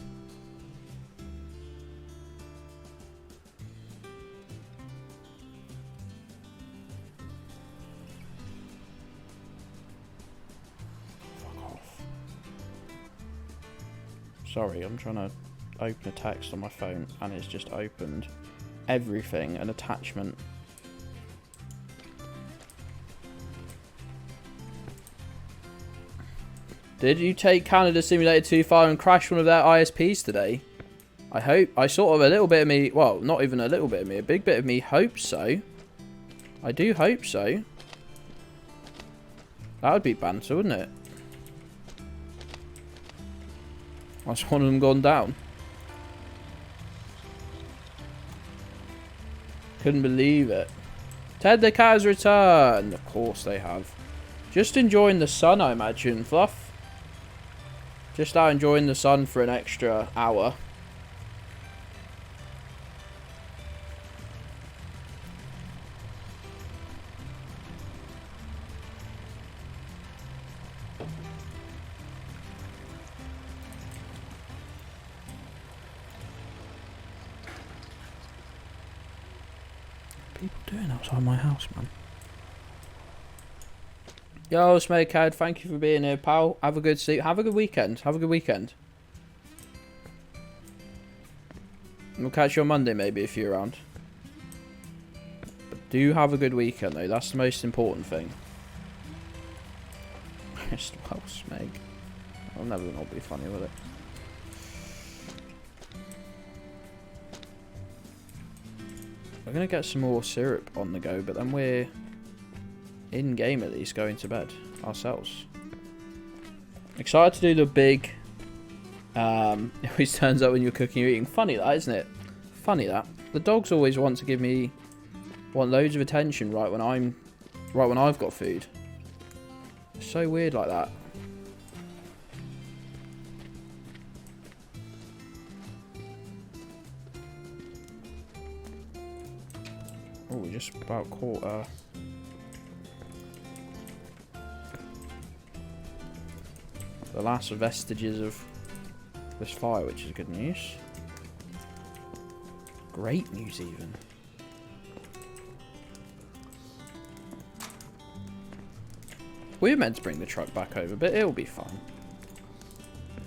Fuck off. Sorry, I'm trying to open a text on my phone and it's just opened everything, an attachment. Did you take Canada Simulator 2 far and crash one of their ISPs today? I hope. I sort of a little bit of me, well, not even a little bit of me, a big bit of me hopes so. I do hope so. That would be banter, wouldn't it? That's one of them gone down. Couldn't believe it. Ted the cat has returned. Of course they have. Just enjoying the sun, I imagine, Fluff. Just out enjoying the sun for an extra hour. People doing outside my house, man. Yo, Smakehead, thank you for being here, pal. Have a good sleep. Have a good weekend. Have a good weekend. We'll catch you on Monday, maybe, if you're around. But do have a good weekend, though. That's the most important thing. Well, Smeg. I'll never not be funny with it. We're going to get some more syrup on the go, but then we're in game at least going to bed ourselves. Excited to do the big it always turns up when you're cooking or eating. Funny that, isn't it? Funny that. The dogs always want loads of attention right when I've got food. It's so weird like that. Oh, we just about caught the last vestiges of this fire, which is good news. Great news, even. We were meant to bring the truck back over, but it'll be fine.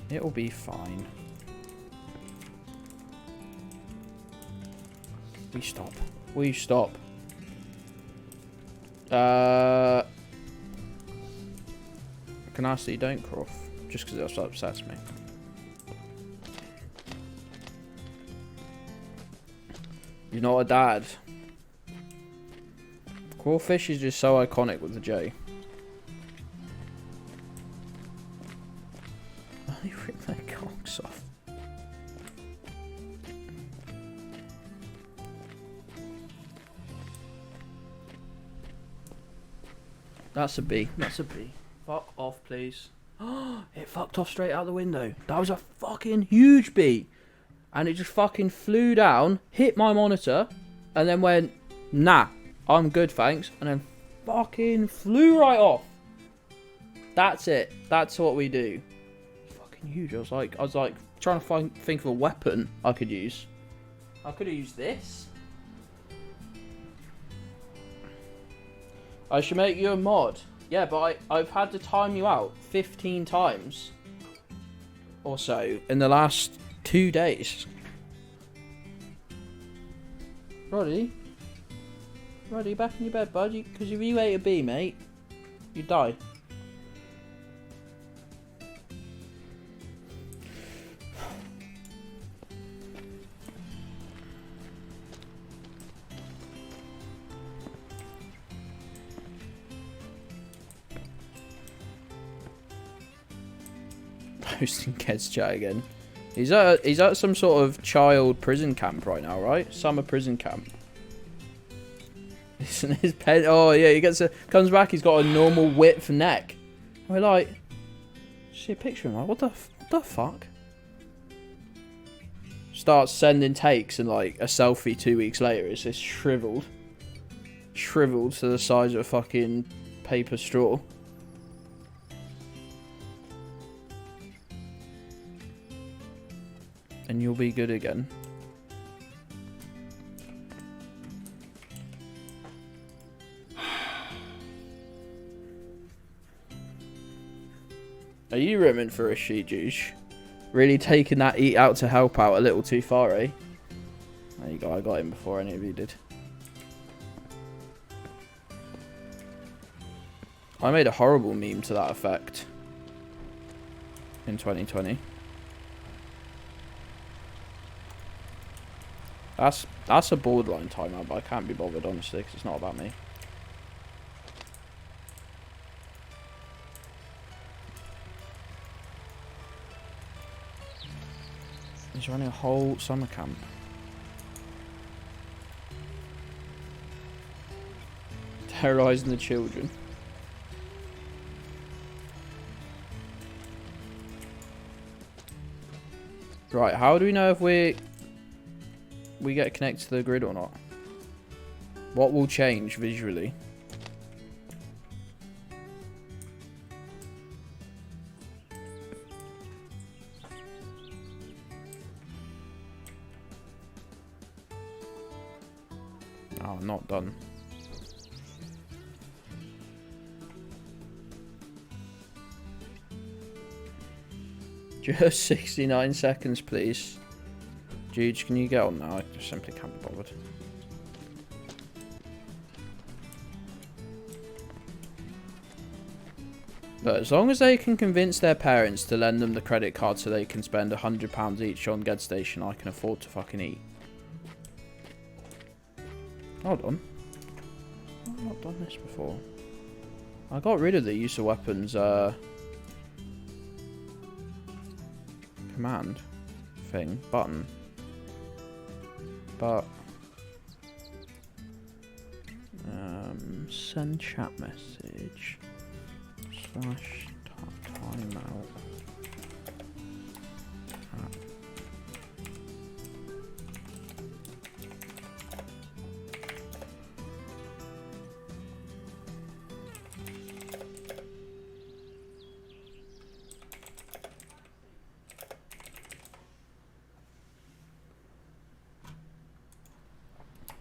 It'll be fine. We stop. We stop. Can I ask that you don't cough? Just because it upsets me. You're not a dad. Crawfish is just so iconic with the J. They rip their cocks off. That's a B. That's a B. Fuck off, please. It fucked off straight out the window. That was a fucking huge bee. And it just fucking flew down, hit my monitor, and then went, nah, I'm good, thanks. And then fucking flew right off. That's it. That's what we do. Fucking huge. I was like trying to think of a weapon I could use. I could have used this. I should make you a mod. Yeah, but I've had to time you out 15 times or so in the last 2 days. Roddy, back in your bed, bud. Because if you ate a bee, mate, you die. posting Gedds chat again. He's at some sort of child prison camp right now, right? Summer prison camp. Isn't his pen? Oh yeah, he comes back. He's got a normal width neck. And we're like, see a picture of him. Like, what the fuck? Starts sending takes and like a selfie 2 weeks later. It's just shriveled to the size of a fucking paper straw. And you'll be good again. Are you rimming for a sheet juice? Really taking that eat out to help out a little too far, eh? There you go, I got him before any of you did. I made a horrible meme to that effect in 2020. That's a borderline timeout, but I can't be bothered, honestly, because it's not about me. He's running a whole summer camp. Terrorizing the children. Right, how do we know if we get connected to the grid or not? What will change visually? Oh, I'm not done. Just 69 seconds, please. Jude, can you get on now? I just simply can't be bothered. But as long as they can convince their parents to lend them the credit card so they can spend £100 each on Gedds Station, I can afford to fucking eat. Hold on. I've not done this before. I got rid of the use of weapons command thing, button. But send chat message / timeout.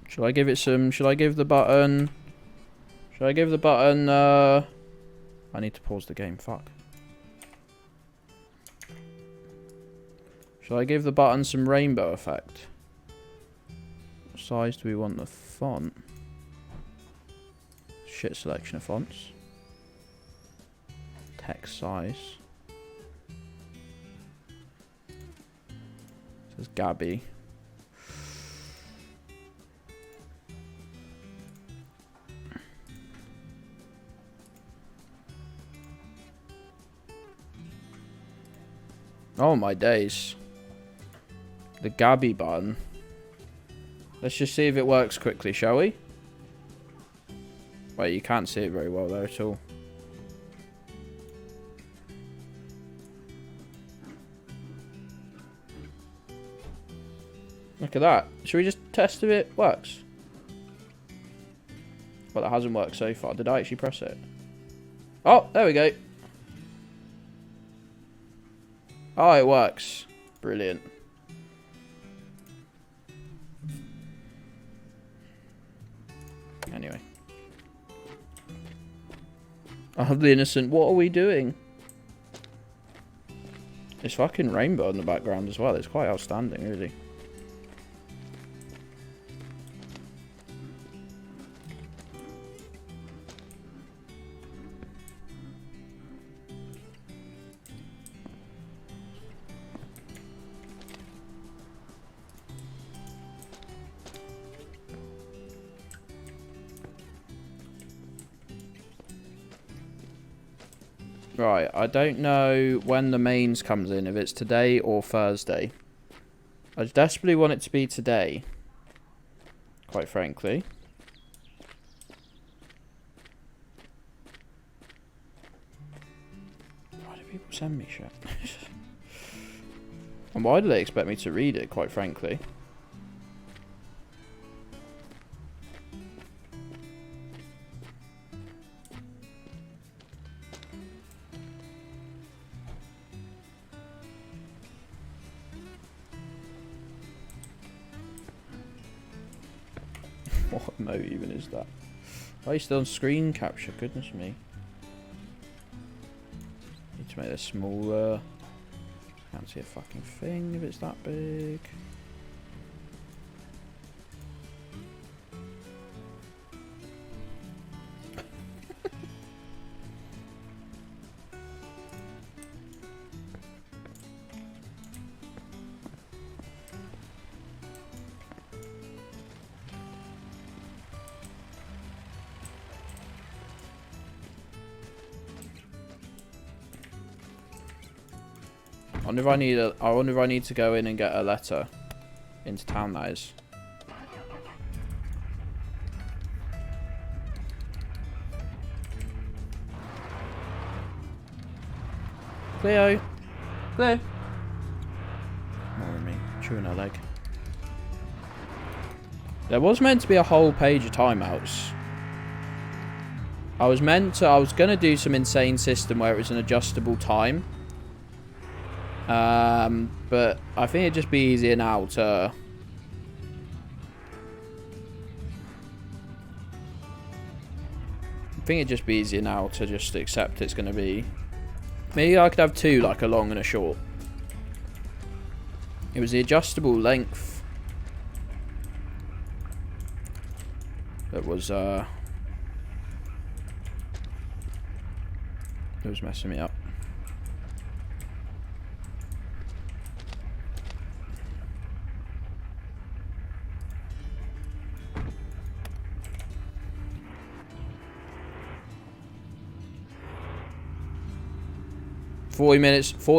Should I give it some... Should I give the button... I need to pause the game, fuck. Should I give the button some rainbow effect? What size do we want the font? Shit selection of fonts. Text size. It says Gabby. Oh my days. The Gabby button. Let's just see if it works quickly, shall we? Wait, you can't see it very well there at all. Look at that. Should we just test if it works? Well, that hasn't worked so far. Did I actually press it? Oh, there we go. Oh, it works. Brilliant. Anyway. Of the innocent, what are we doing? It's fucking rainbow in the background as well. It's quite outstanding, really. Right, I don't know when the mains comes in, if it's today or Thursday. I desperately want it to be today, quite frankly. Why do people send me shit? And why do they expect me to read it, quite frankly? What emote even is that? Why are you still on screen capture? Goodness me. Need to make this smaller. Can't see a fucking thing if it's that big. I wonder if I need to go in and get a letter into town, that is. Cleo! Cleo! Ignoring me, chewing her leg. There was meant to be a whole page of timeouts. I was gonna do some insane system where it was an adjustable time. But I think it'd just be easier now to... I think it'd just be easier now to just accept it's going to be... Maybe I could have two, like a long and a short. It was the adjustable length that was messing me up. Forty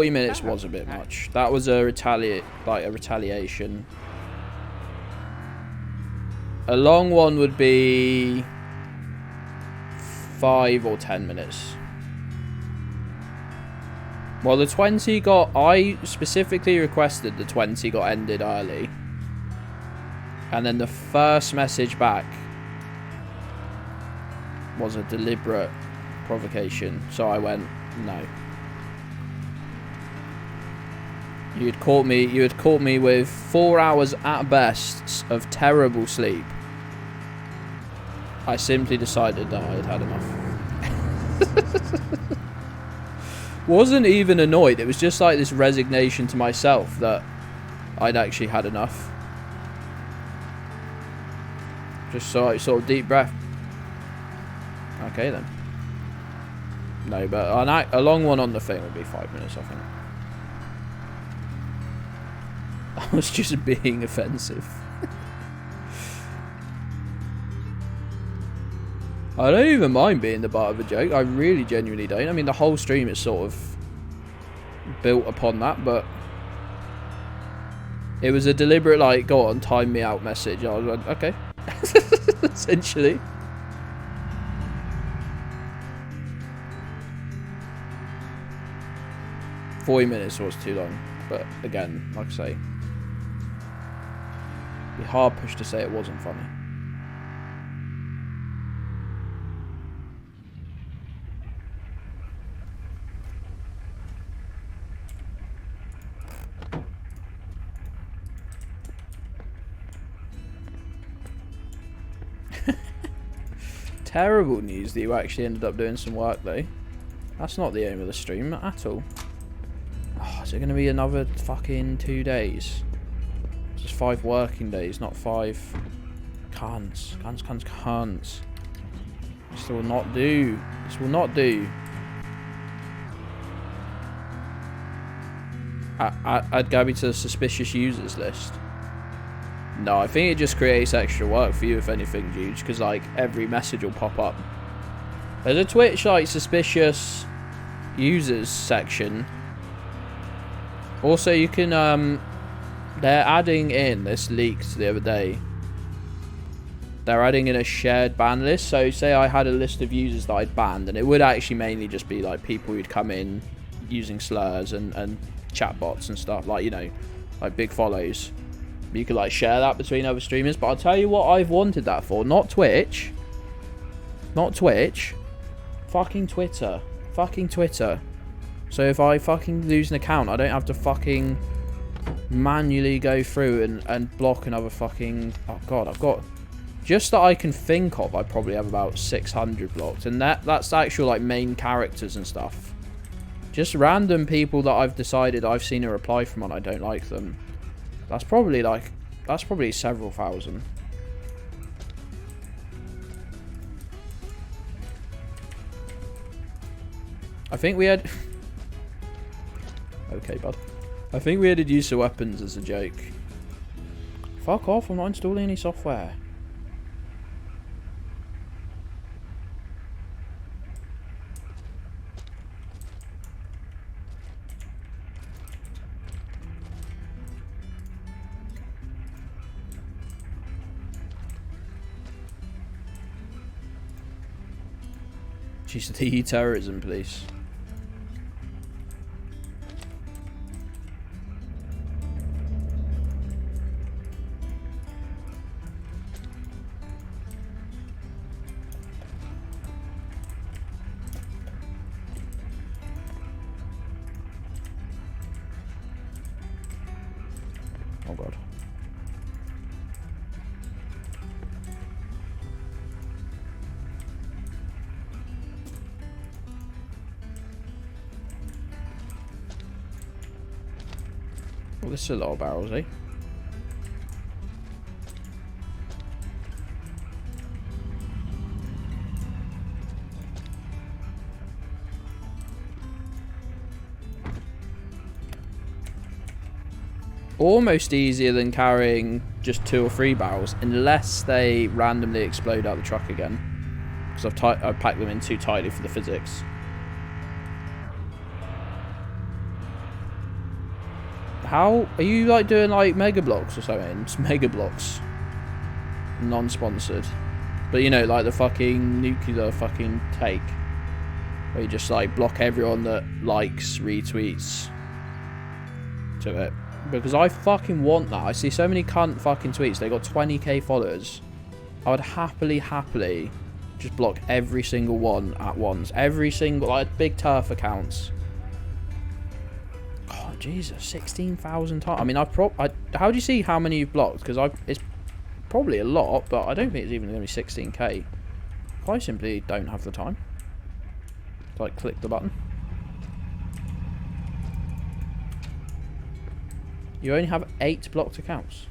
minutes was a bit much. That was a retaliation. A long one would be 5 or 10 minutes. Well, the 20 got... I specifically requested the 20 got ended early. And then the first message back was a deliberate provocation. So I went, no. You had caught me with 4 hours at best of terrible sleep. I simply decided that I had had enough. Wasn't even annoyed. It was just like this resignation to myself that I'd actually had enough. Just sort of deep breath. Okay then. No, but a long one on the thing would be 5 minutes, I think. I was just being offensive. I don't even mind being the butt of a joke. I really genuinely don't. I mean, the whole stream is sort of built upon that, but it was a deliberate, like, go on, time me out message. I was like, okay. Essentially. "40 minutes was too long, but again, like I say, it'd be hard push to say it wasn't funny. Terrible news that you actually ended up doing some work though. That's not the aim of the stream at all. Oh, is it going to be another fucking 2 days? It's just 5 working days, not 5. Cunts. This will not do. This will not do. Add Gabby to the suspicious users list. No, I think it just creates extra work for you, if anything, Juge, because, like, every message will pop up. There's a Twitch, like, suspicious users section. Also, you can they're adding in, this leaked the other day, they're adding in a shared ban list. So say I had a list of users that I'd banned, and it would actually mainly just be like people who'd come in using slurs and chatbots and stuff, like, you know, like big follows. You could like share that between other streamers. But I'll tell you what I've wanted that for. Not Twitch. Not Twitch. Fucking Twitter. Fucking Twitter. So if I fucking lose an account, I don't have to fucking manually go through and block another fucking... Oh god, I've got... Just that I can think of, I probably have about 600 blocked. And that's actual like main characters and stuff. Just random people that I've decided I've seen a reply from and I don't like them. That's probably like... That's probably several thousand. I think we had... Okay, bud. I think we added use of weapons as a joke. Fuck off, I'm not installing any software. GCT terrorism, please. Oh god. Well, this is a lot of barrels, eh? Almost easier than carrying just 2 or 3 barrels, unless they randomly explode out the truck again. Because I've packed them in too tightly for the physics. How are you like doing like mega blocks or something? It's mega blocks, non-sponsored, but you know, like the fucking nuclear fucking take, where you just like block everyone that likes, retweets to it. Because I fucking want that. I see so many cunt fucking tweets. They got 20k followers. I would happily just block every single one at once. Every single, like, big turf accounts. Oh, Jesus. 16,000 times. I mean, how do you see how many you've blocked? Because it's probably a lot, but I don't think it's even going to be 16k. I simply don't have the time to, like, click the button. You only have 8 blocked accounts.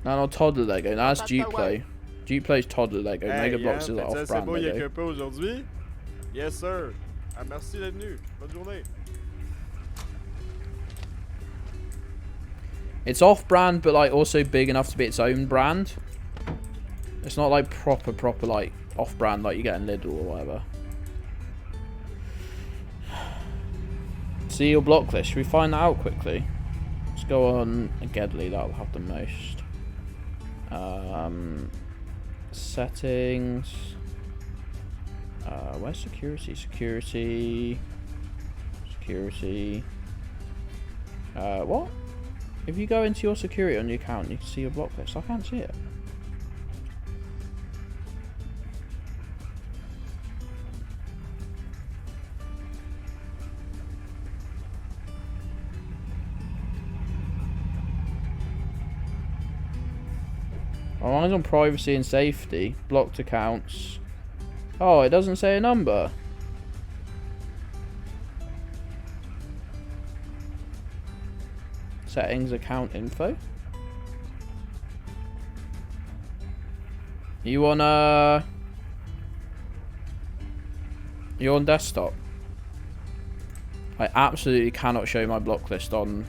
No, not Toddler Lego. No, that's Duplo. Duplo's Toddler Lego. Hey, Mega Blocks is like off-brand Lego. Aujourd'hui? Yes, sir. Ah, merci d'être venu. Bonne journée. It's off-brand, but like also big enough to be its own brand. It's not like proper like off-brand like you get in Lidl or whatever. See your block list. Should we find that out quickly? Let's go on Gedds. That'll have the most. Settings. Where's security? Security. What? If you go into your security on your account, you can see your block list. I can't see it. Oh, mine's on privacy and safety. Blocked accounts. Oh, it doesn't say a number. Settings, account info. You on you on desktop? I absolutely cannot show my block list on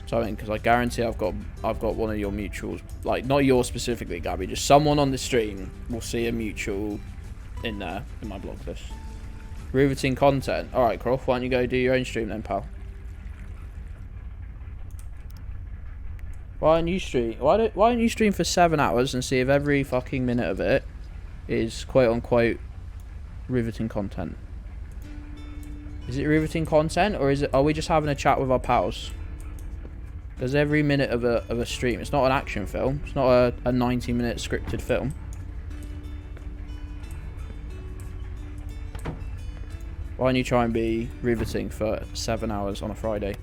something because I guarantee I've got one of your mutuals, like not yours specifically, Gabby, just someone on the stream will see a mutual in there in my blog list. Riveting content. All right, Croft. Why don't you go do your own stream then, pal? Why don't you stream? Why don't you stream for 7 hours and see if every fucking minute of it is quote unquote riveting content? Is it riveting content, or are we just having a chat with our pals? Because every minute of a stream, it's not an action film. It's not a 90-minute scripted film. Why don't you try and be riveting for 7 hours on a Friday?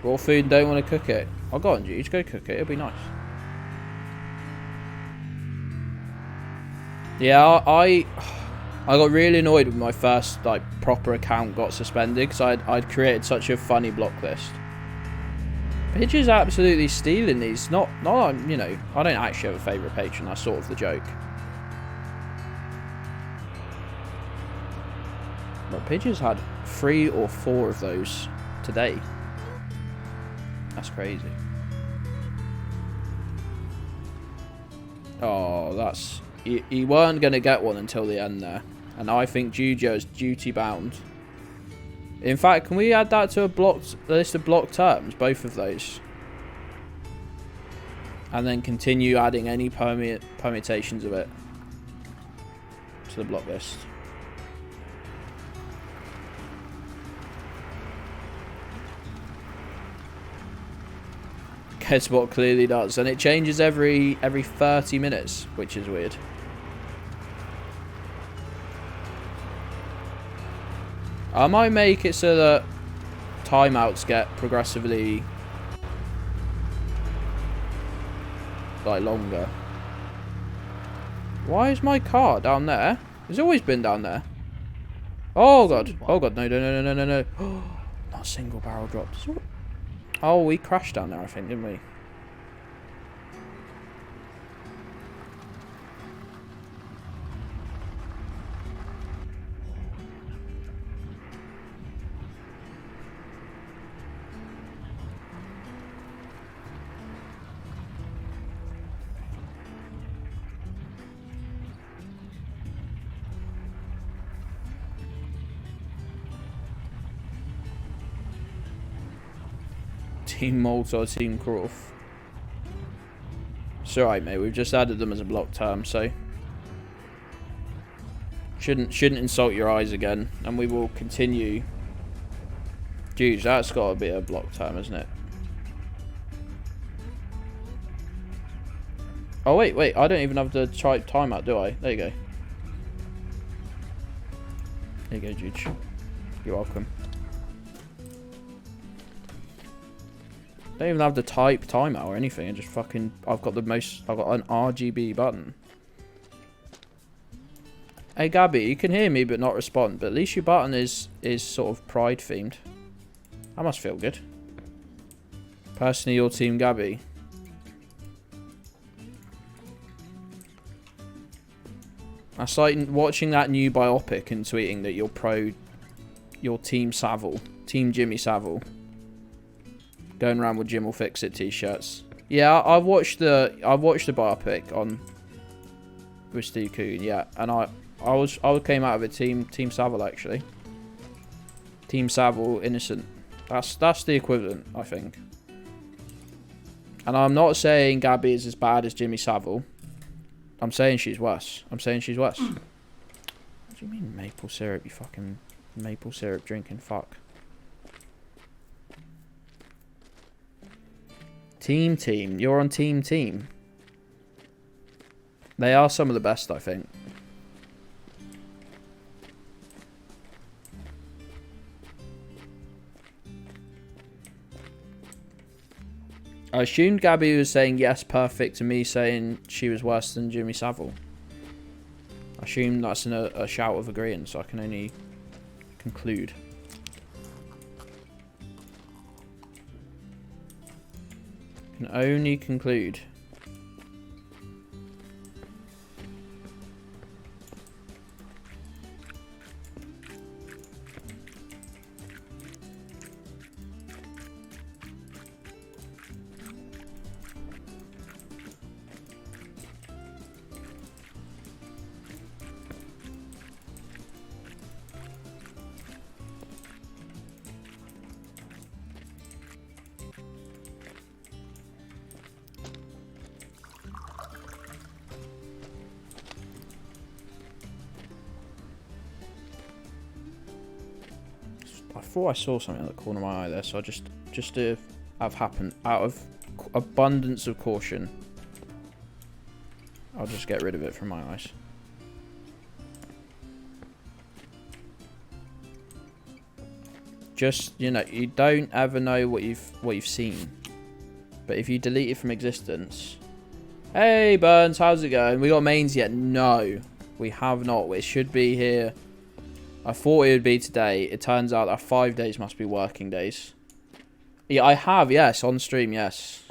Raw food and don't want to cook it. Oh, go on, Jude. Go cook it. It'll be nice. Yeah, I got really annoyed when my first like proper account got suspended because I'd created such a funny block list. Pidge is absolutely stealing these. Not you know, I don't actually have a favourite patron. That's sort of the joke. But Pidge has had 3 or 4 of those today. That's crazy. Oh, that's... You weren't going to get one until the end there. And I think Jujo is duty bound. In fact, can we add that to a list of blocked terms? Both of those. And then continue adding any permutations of it to the block list. Guess what clearly does. And it changes every 30 minutes, which is weird. I might make it so that timeouts get progressively like longer. Why is my car down there? It's always been down there. Oh god. Oh god, no. Not a single barrel dropped. Oh, we crashed down there, I think, didn't we? Team Malta or Team Croft. It's alright, mate. We've just added them as a block term, so shouldn't insult your eyes again, and we will continue. Jeez, that's got to be a block term, isn't it? Oh wait, I don't even have the timeout, do I? There you go. There you go, Jude. You're welcome. Don't even have the type timeout or anything. I just fucking... I've got an RGB button. Hey Gabby, you can hear me but not respond. But at least your button is sort of pride themed. That must feel good. Personally, your team Gabby. That's like watching that new biopic and tweeting that you're Team Savile. Team Jimmy Savile. Going around with Jim will fix it t-shirts. Yeah, I've watched the biopic on with Steve Coogan, yeah, and I came out of it Team Savile actually. Team Savile innocent. That's the equivalent, I think. And I'm not saying Gabby is as bad as Jimmy Savile. I'm saying she's worse. What do you mean maple syrup, you fucking maple syrup drinking fuck? Team. You're on team. They are some of the best, I think. I assumed Gabby was saying yes, perfect, to me saying she was worse than Jimmy Savile. I assume that's a shout of agreement, so I can only conclude. Can only conclude. I thought I saw something at the corner of my eye there, so I just to have happened out of abundance of caution, I'll just get rid of it from my eyes. Just, you know, you don't ever know what you've seen. But if you delete it from existence... Hey, Burns, how's it going? We got mains yet? No, we have not. It should be here. I thought it would be today. It turns out that 5 days must be working days. Yeah, I have, yes, on stream, yes.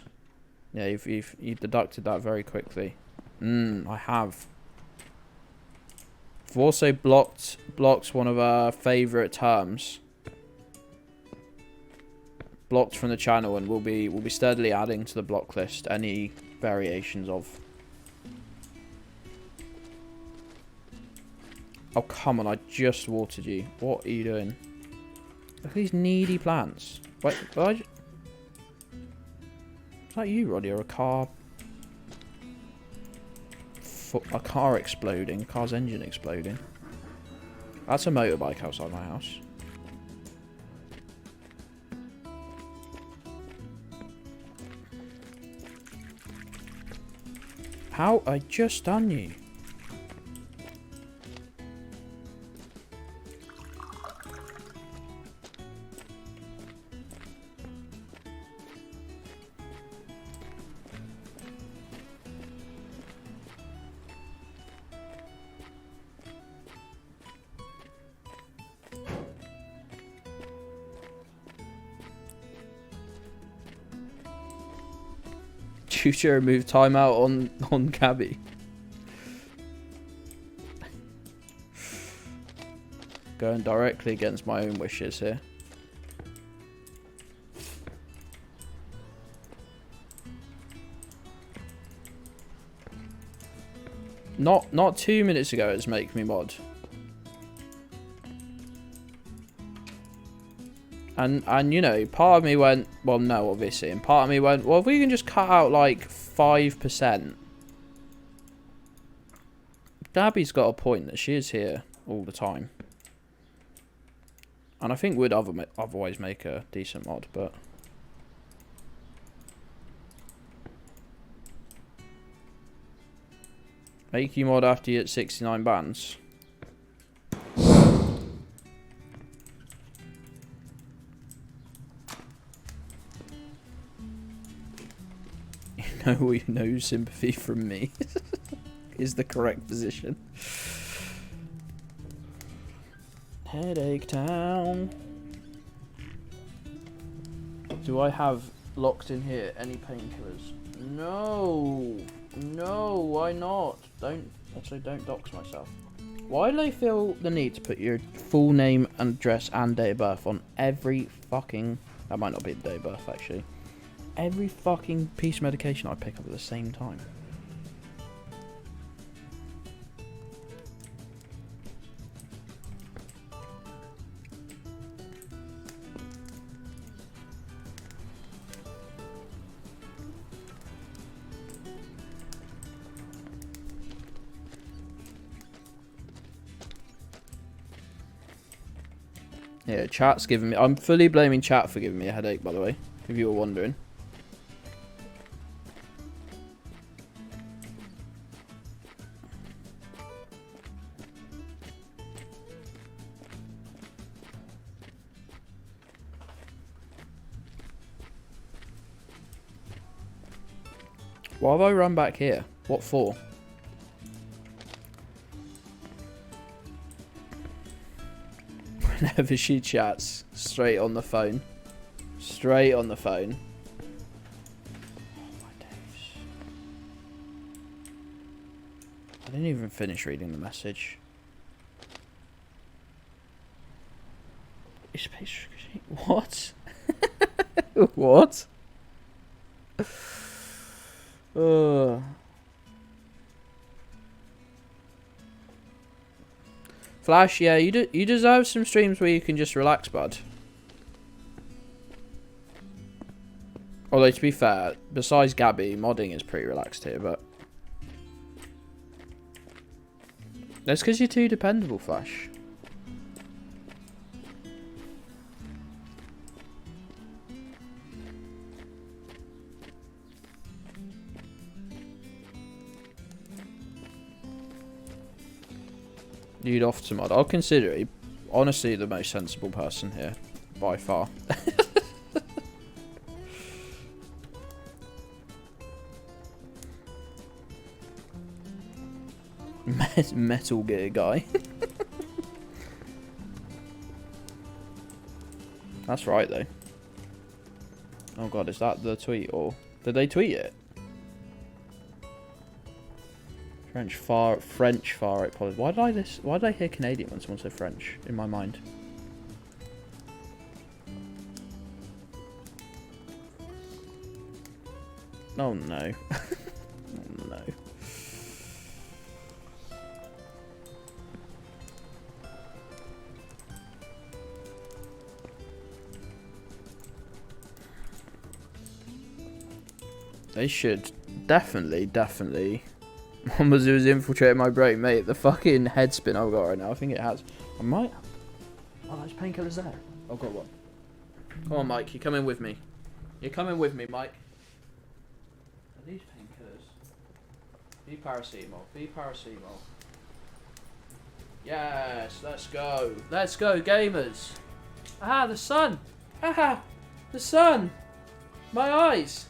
Yeah, you've deducted that very quickly. I have. I've also blocked one of our favourite terms. Blocked from the channel, and we'll be steadily adding to the block list any variations of. Oh, come on, I just watered you. What are you doing? Look at these needy plants. Wait, is that you, Roddy, or a car? A car exploding. A car's engine exploding. That's a motorbike outside my house. How? I just done you. Future remove timeout on Cabby. Going directly against my own wishes here. Not 2 minutes ago it's make me mod. And you know, part of me went, well, no, obviously, and part of me went, well, if we can just cut out like 5%. Gabby's got a point that she is here all the time, and I think we'd otherwise make a decent mod, but make you mod after you hit 69 bans. No sympathy from me is the correct position. Headache town. Do I have locked in here any painkillers? No, why not? Don't dox myself. Why do they feel the need to put your full name and address and date of birth on every fucking... That might not be the date of birth, actually. Every fucking piece of medication I pick up at the same time. Yeah, chat's giving me... I'm fully blaming chat for giving me a headache, by the way, if you were wondering. Why have I run back here? What for? Whenever she chats, straight on the phone. Straight on the phone. Oh my days. I didn't even finish reading the message. What? What? Flash, yeah, you deserve some streams where you can just relax, bud. Although, to be fair, besides Gabby, modding is pretty relaxed here, but... That's because you're too dependable, Flash. You'd off to mod. I'll consider it. Honestly, the most sensible person here, by far. Metal Gear guy. That's right, though. Oh god, is that the tweet, or did they tweet it? French far right policy. Why did I hear Canadian when someone said French in my mind? Oh no. Oh no. They should definitely. Mon Bazou has infiltrated my brain, mate. The fucking head spin I've got right now. I think it has. I might. Oh, there's painkillers there. I've got one. Come on, Mike. You're coming with me. You're coming with me, Mike. Are these painkillers? Be paracetamol. Be paracetamol. Yes, let's go. Let's go, gamers. Ah, the sun. Ah, the sun. My eyes.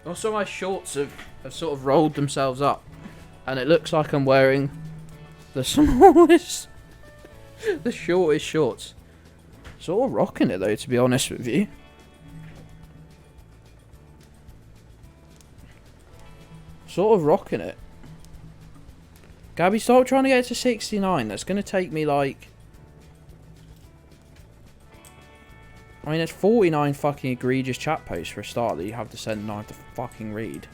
Also, my shorts have sort of rolled themselves up, and it looks like I'm wearing the smallest, the shortest shorts. Sort of rocking it though, to be honest with you. Sort of rocking it. Gabby, stop trying to get to 69. That's going to take me like... I mean, it's 49 fucking egregious chat posts for a start that you have to send and I have to fucking read.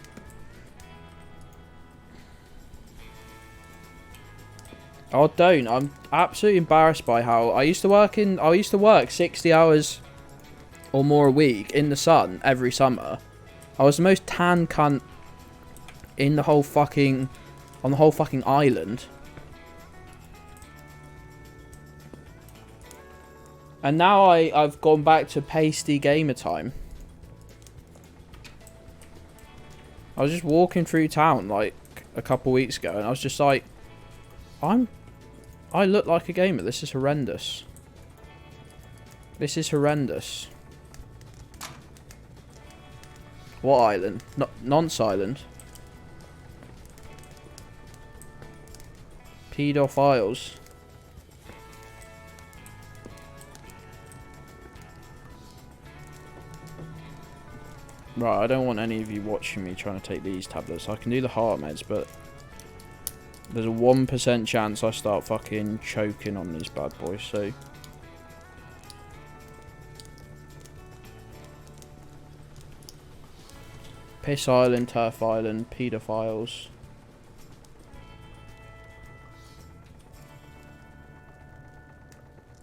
Oh, don't. I'm absolutely embarrassed by how I used to work 60 hours or more a week in the sun every summer. I was the most tan cunt in the whole fucking, on the whole fucking island. And now I've gone back to pasty gamer time. I was just walking through town like a couple weeks ago and I was just like, I look like a gamer. This is horrendous. This is horrendous. What island? Nonce Island. Pedophiles. Right, I don't want any of you watching me trying to take these tablets. I can do the heart meds, but there's a 1% chance I start fucking choking on these bad boys, so... Piss Island, Turf Island, pedophiles.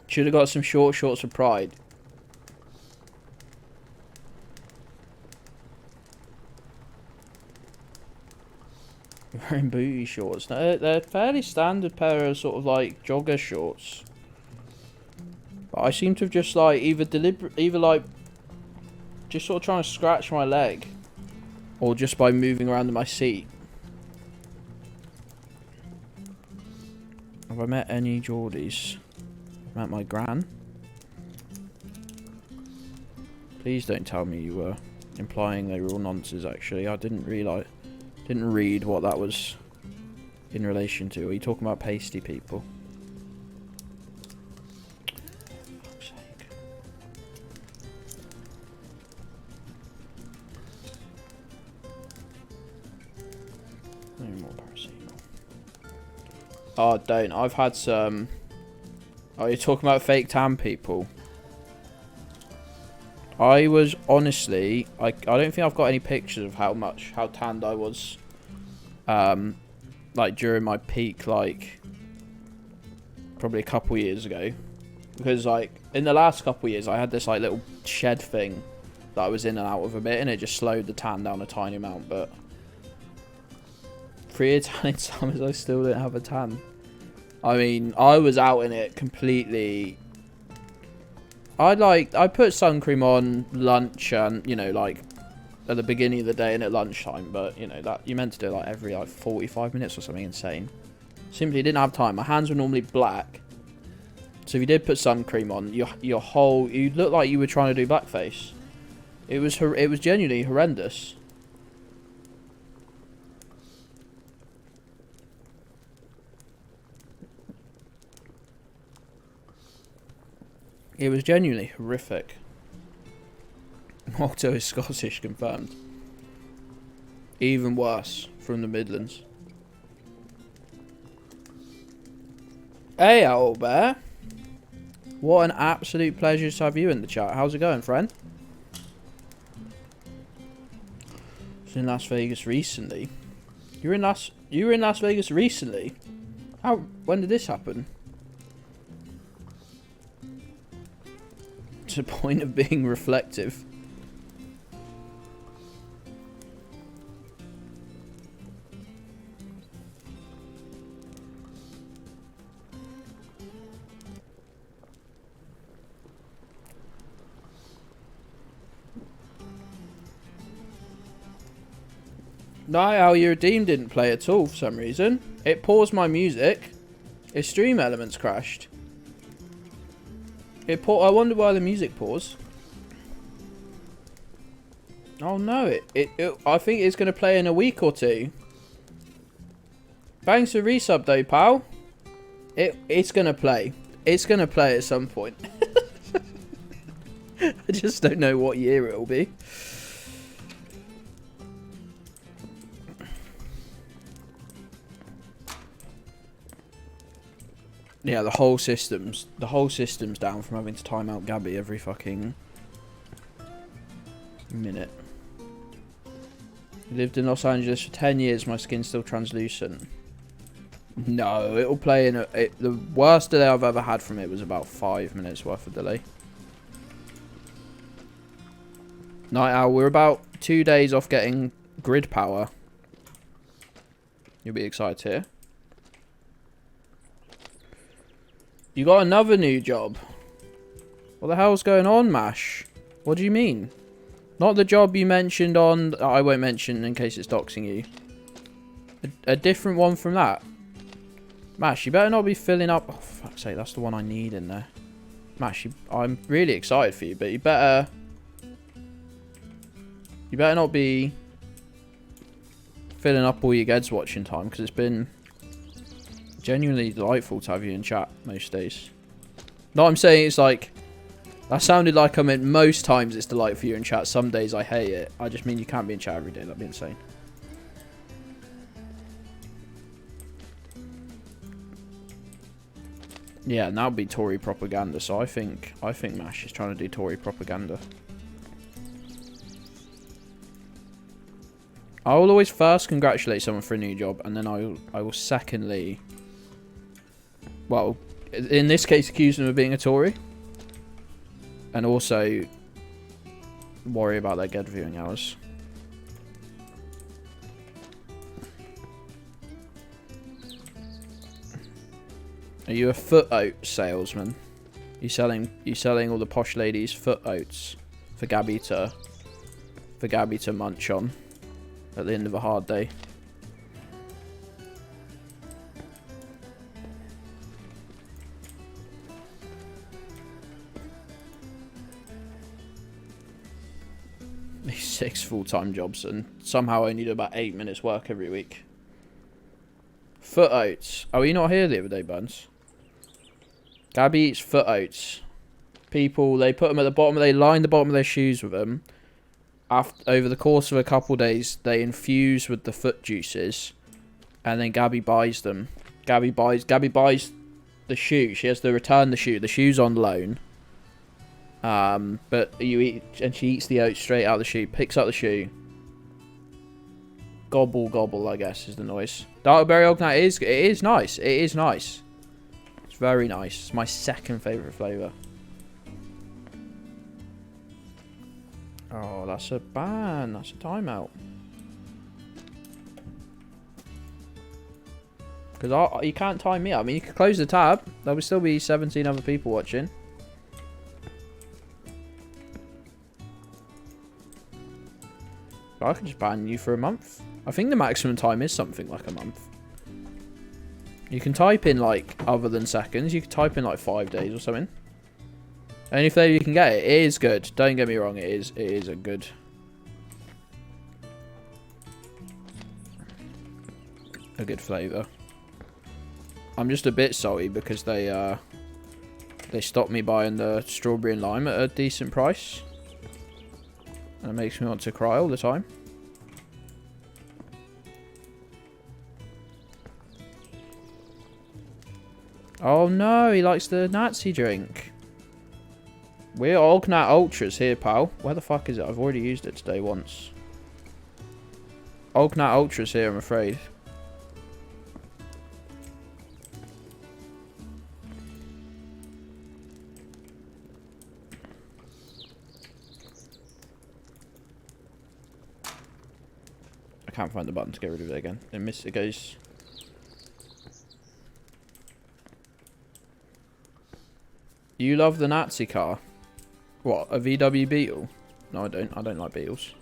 Should have got some shorts of pride. Wearing booty shorts. No, they're fairly standard pair of sort of like jogger shorts. But I seem to have just like either like just sort of trying to scratch my leg, or just by moving around in my seat. Have I met any Geordies? I've met my gran. Please don't tell me you were implying they were all nonsense. Actually, I didn't read what that was in relation to. Are you talking about pasty people? For fuck's sake. No more paracetamol. Oh, don't. I've had some... Oh, you're talking about fake tan people? I was honestly, I don't think I've got any pictures of how tanned I was, like during my peak, like probably a couple years ago, because like in the last couple years I had this like little shed thing that I was in and out of a bit, and it just slowed the tan down a tiny amount. But 3 tan in summers, I still didn't have a tan. I mean, I was out in it completely. I put sun cream on lunch and, you know, like at the beginning of the day and at lunchtime, but you know that you're meant to do it like every like 45 minutes or something insane. Simply didn't have time. My hands were normally black. So if you did put sun cream on, your whole... You looked like you were trying to do blackface. It was genuinely horrendous. It was genuinely horrific. Malto is Scottish, confirmed. Even worse from the Midlands. Hey, Owlbear. What an absolute pleasure to have you in the chat. How's it going, friend? I was in Las Vegas recently. You were in Las Vegas recently? When did this happen? To the point of being reflective. Night Owl, your Redeem didn't play at all for some reason. It paused my music. Its stream elements crashed. I wonder why the music paused. Oh no, I think it's going to play in a week or two. Thanks for resub though, pal. It's going to play. It's going to play at some point. I just don't know what year it'll be. Yeah, the whole system's down from having to time out Gabby every fucking minute. Lived in Los Angeles for 10 years, my skin's still translucent. No, it'll play in the worst delay I've ever had from it was about 5 minutes worth of delay. Night Owl, we're about 2 days off getting grid power. You'll be excited to hear. You got another new job. What the hell's going on, Mash? What do you mean? Not the job you mentioned on... I won't mention in case it's doxing you. A different one from that. Mash, you better not be filling up... Oh, for fuck's sake, that's the one I need in there. Mash, I'm really excited for you, but you better... You better not be filling up all your Gedds watching time, because it's been... genuinely delightful to have you in chat most days. No, I'm saying it's like... That sounded like I meant most times it's delightful for you in chat. Some days I hate it. I just mean you can't be in chat every day. That'd be insane. Yeah, and that would be Tory propaganda. So I think Mash is trying to do Tory propaganda. I will always first congratulate someone for a new job, and then I will secondly... Well, in this case, accuse them of being a Tory. And also worry about their Gedds viewing hours. Are you a foot oat salesman? You selling all the posh ladies foot oats for Gabby to munch on at the end of a hard day? These 6 full-time jobs and somehow only do about 8 minutes work every week. Foot oats. Oh, were you not here the other day, Buns? Gabby eats foot oats. People, they put them at the bottom, they line the bottom of their shoes with them. Over the course of a couple of days, they infuse with the foot juices. And then Gabby buys them. Gabby buys the shoe. She has to return the shoe. The shoe's on loan. But you eat, and she eats the oats straight out of the shoe, picks up the shoe. Gobble, gobble, I guess, is the noise. Darkberry Ognat it is nice. It is nice. It's very nice. It's my second favourite flavour. Oh, that's a ban. That's a timeout. Because you can't time me out. I mean, you can close the tab. There will still be 17 other people watching. I can just ban you for a month. I think the maximum time is something like a month. You can type in, like, other than seconds. You can type in, like, 5 days or something. Any flavour you can get, it is good. Don't get me wrong, it is a good... flavour. I'm just a bit salty because they stopped me buying the strawberry and lime at a decent price. And it makes me want to cry all the time. Oh no, he likes the Nazi drink. We're Conglomerate Ultras here, pal. Where the fuck is it? I've already used it today once. Conglomerate Ultras here, I'm afraid. I can't find the button to get rid of it again. It goes... You love the Nazi car? What, a VW Beetle? No, I don't. I don't like Beetles.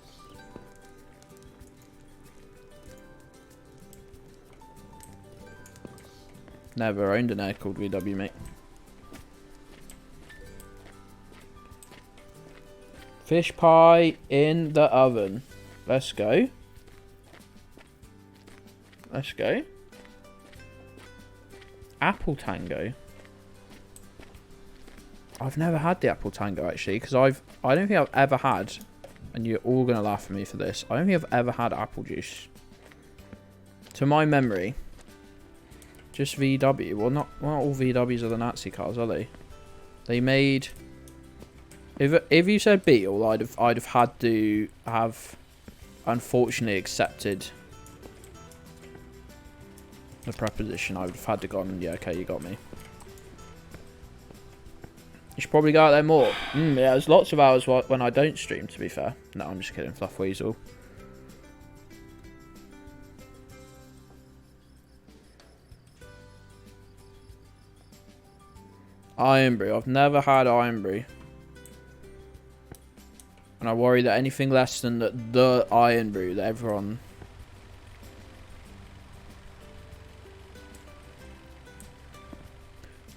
Never owned an air called VW, mate. Fish pie in the oven. Let's go. Let's go. Apple Tango. I've never had the Apple Tango actually, because I don't think I've ever had, and you're all gonna laugh at me for this, I don't think I've ever had apple juice. To my memory. Just VW. Well, not all VWs are the Nazi cars, are they? They made... If you said Beetle, I'd have had to have unfortunately accepted the preposition. I would have had to gone, yeah, okay, you got me. You should probably go out there more. Yeah, there's lots of hours when I don't stream, to be fair. No, I'm just kidding, Fluff Weasel. Iron Brew. I've never had Iron Brew. And I worry that anything less than the Iron Brew that everyone...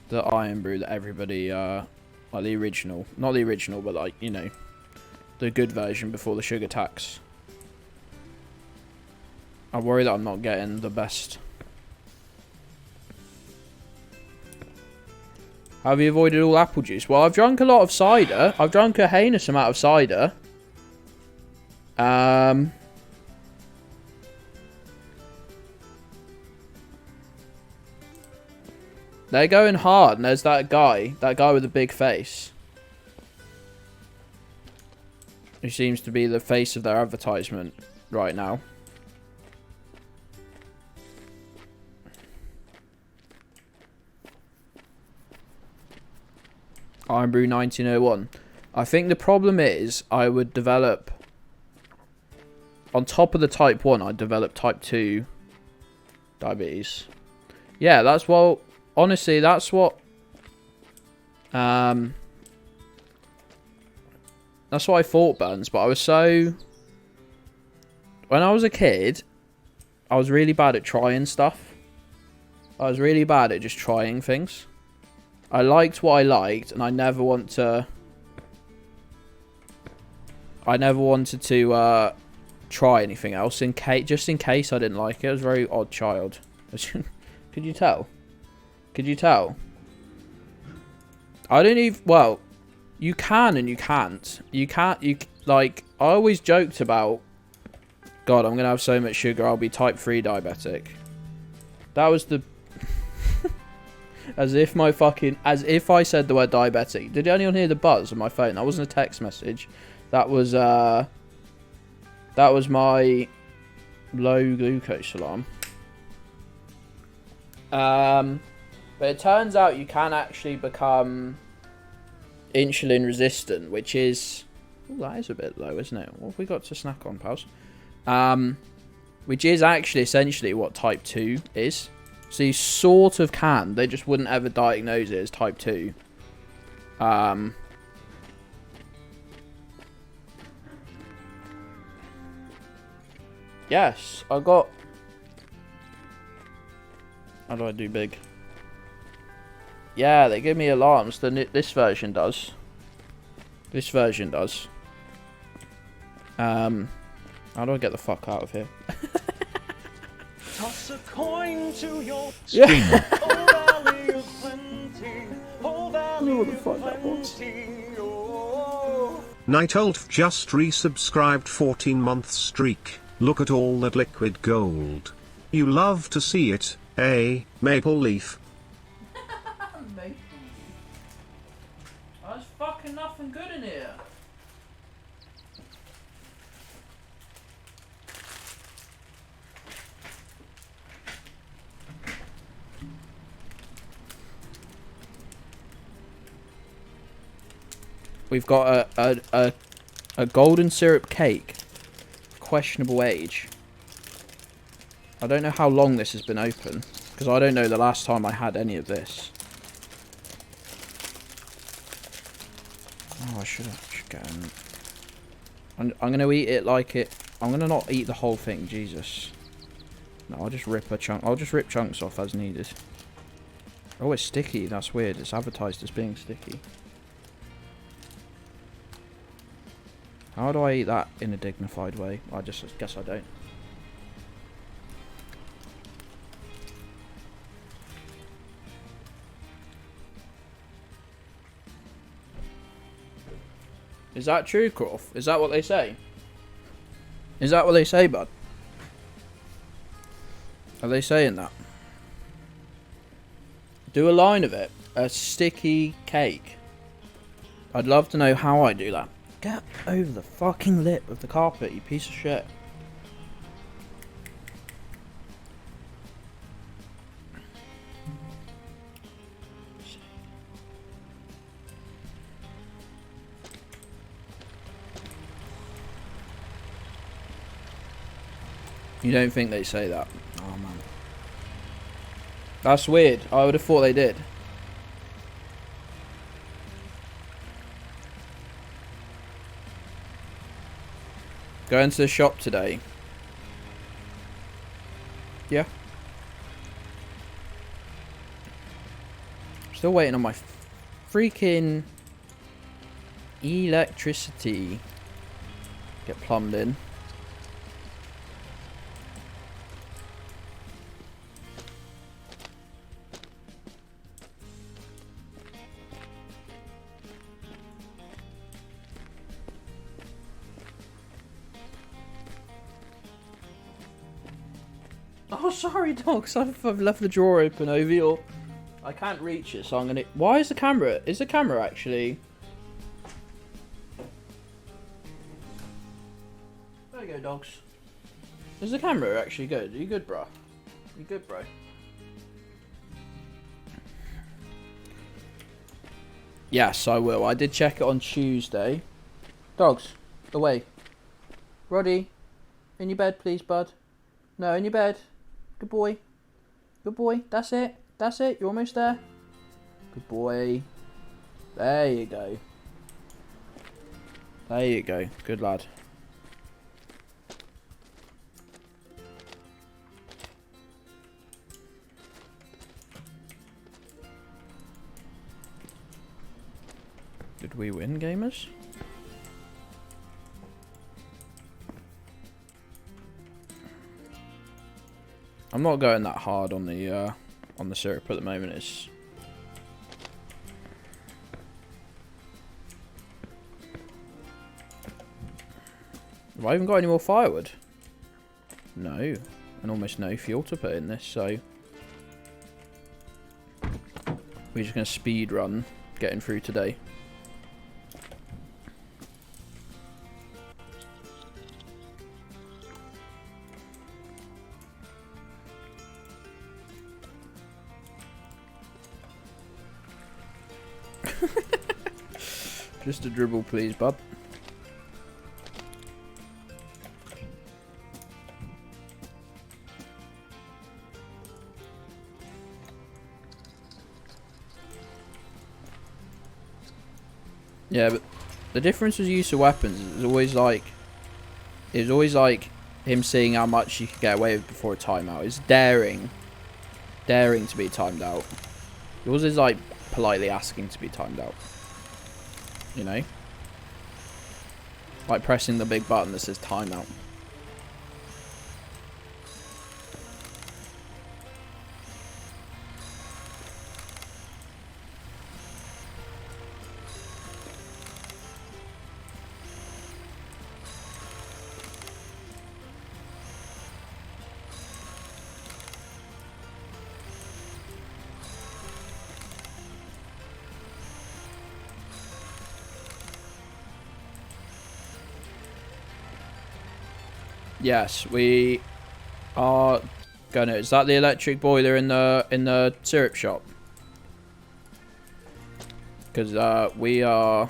The Iron Brew that everybody, like the original. Not the original, but like, you know, the good version before the sugar tax. I worry that I'm not getting the best. Have you avoided all apple juice? Well, I've drunk a lot of cider. I've drunk a heinous amount of cider. They're going hard, and there's that guy with the big face, who seems to be the face of their advertisement right now. Iron Brew 1901. I think the problem is I would develop, on top of the type 1, I'd develop type 2 diabetes. Yeah, that's what, honestly, that's what, that's what I thought, Burns, but I was so, when I was a kid, I was really bad at trying stuff. I was really bad at just trying things. I liked what I liked, and I never wanted to try anything else just in case I didn't like it. I was a very odd child. Could you tell? Could you tell? I don't even... Well, you can and you can't. You can't... Like, I always joked about... God, I'm going to have so much sugar, I'll be type 3 diabetic. That was the... As if I said the word diabetic. Did anyone hear the buzz on my phone? That wasn't a text message. That was my low glucose alarm. But it turns out you can actually become insulin resistant, which is... Ooh, that is a bit low, isn't it? What have we got to snack on, pals? Which is actually essentially what type 2 is. So you sort of can. They just wouldn't ever diagnose it as type 2. Yes, I got... How do I do big? Yeah, they give me alarms. This version does. This version does. How do I get the fuck out of here? Toss a coin to your Yeah. whole valley of plenty, whole valley What the of fuck that was? plenty. Oh. Nightolf just resubscribed 14-month streak. Look at all that liquid gold. You love to see it, eh, Maple Leaf? There's fucking nothing good in here. We've got a golden syrup cake, questionable age. I don't know how long this has been open, because I don't know the last time I had any of this. Oh, I should get an... I'm going to eat it like it... I'm going to not eat the whole thing, Jesus. No, I'll just rip a chunk. I'll just rip chunks off as needed. Oh, it's sticky. That's weird. It's advertised as being sticky. How do I eat that in a dignified way? I just guess I don't. Is that true, Croft? Is that what they say? Is that what they say, bud? Are they saying that? Do a line of it. A sticky cake. I'd love to know how I do that. Get over the fucking lip of the carpet, you piece of shit. You don't think they say that? Oh man. That's weird. I would have thought they did. Going to the shop today. Yeah. Still waiting on my freaking electricity. Get plumbed in. Oh, sorry, dogs. I've left the drawer open over your... I can't reach it, so I'm gonna... Why is the camera... Is the camera actually... There you go, dogs. Is the camera actually good? Are you good, bro? You good, bro? Yes, I will. I did check it on Tuesday. Dogs, away. Roddy, in your bed, please, bud. No, in your bed. Good boy. Good boy. That's it. That's it. You're almost there. Good boy. There you go. There you go. Good lad. Did we win, gamers? I'm not going that hard on the syrup at the moment. It's have I even got any more firewood? No, and almost no fuel to put in this, so we're just gonna speed run getting through today. Just a dribble, please, bud. Yeah, but the difference with use of weapons is always like... It was always like him seeing how much you could get away with before a timeout. It's daring daring to be timed out. Yours is like politely asking to be timed out. You know? Like pressing the big button that says timeout. Yes, we are gonna. Is that the electric boiler in the syrup shop? Because we are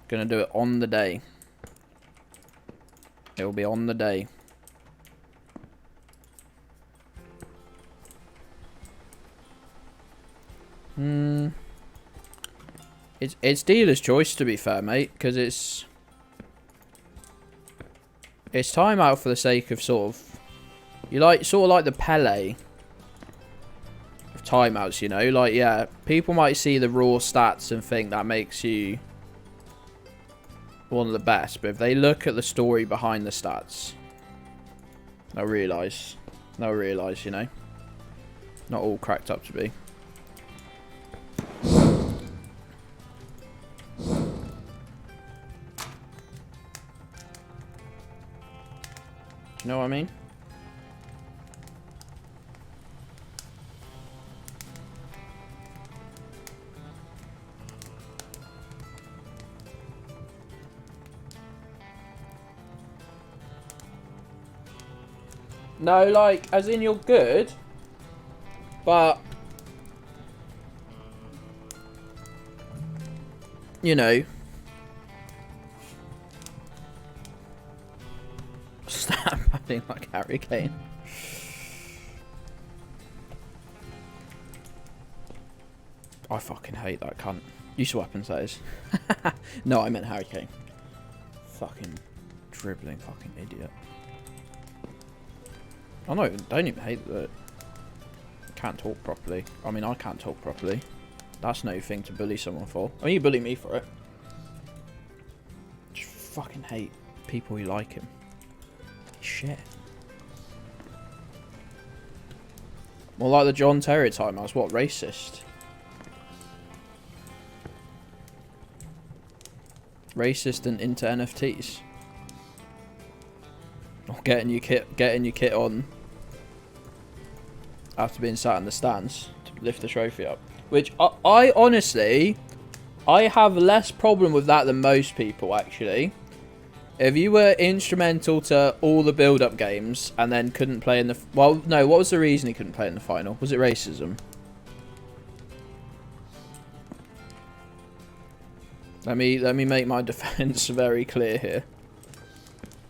gonna do it on the day. It will be on the day. It's dealer's choice, to be fair, mate, because it's timeout for the sake of sort of like the Pele of timeouts, you know, like, yeah, people might see the raw stats and think that makes you one of the best, but if they look at the story behind the stats, they'll realise, you know, not all cracked up to be. You know what I mean? No, like, as in you're good, but, you know, stop having like Harry Kane. I fucking hate that cunt. Use weapons, that is. No, I meant Harry Kane. Fucking dribbling fucking idiot. I don't even hate that. Can't talk properly. I mean, I can't talk properly. That's no thing to bully someone for. I mean, you bully me for it. Just fucking hate people who like him. Shit. More like the John Terry time. I was what, racist? Racist and into NFTs. Or getting your kit on after being sat in the stands to lift the trophy up. Which I honestly, I have less problem with that than most people, actually. If you were instrumental to all the build-up games and then couldn't play in the... Well, no, what was the reason he couldn't play in the final? Was it racism? Let me make my defense very clear here.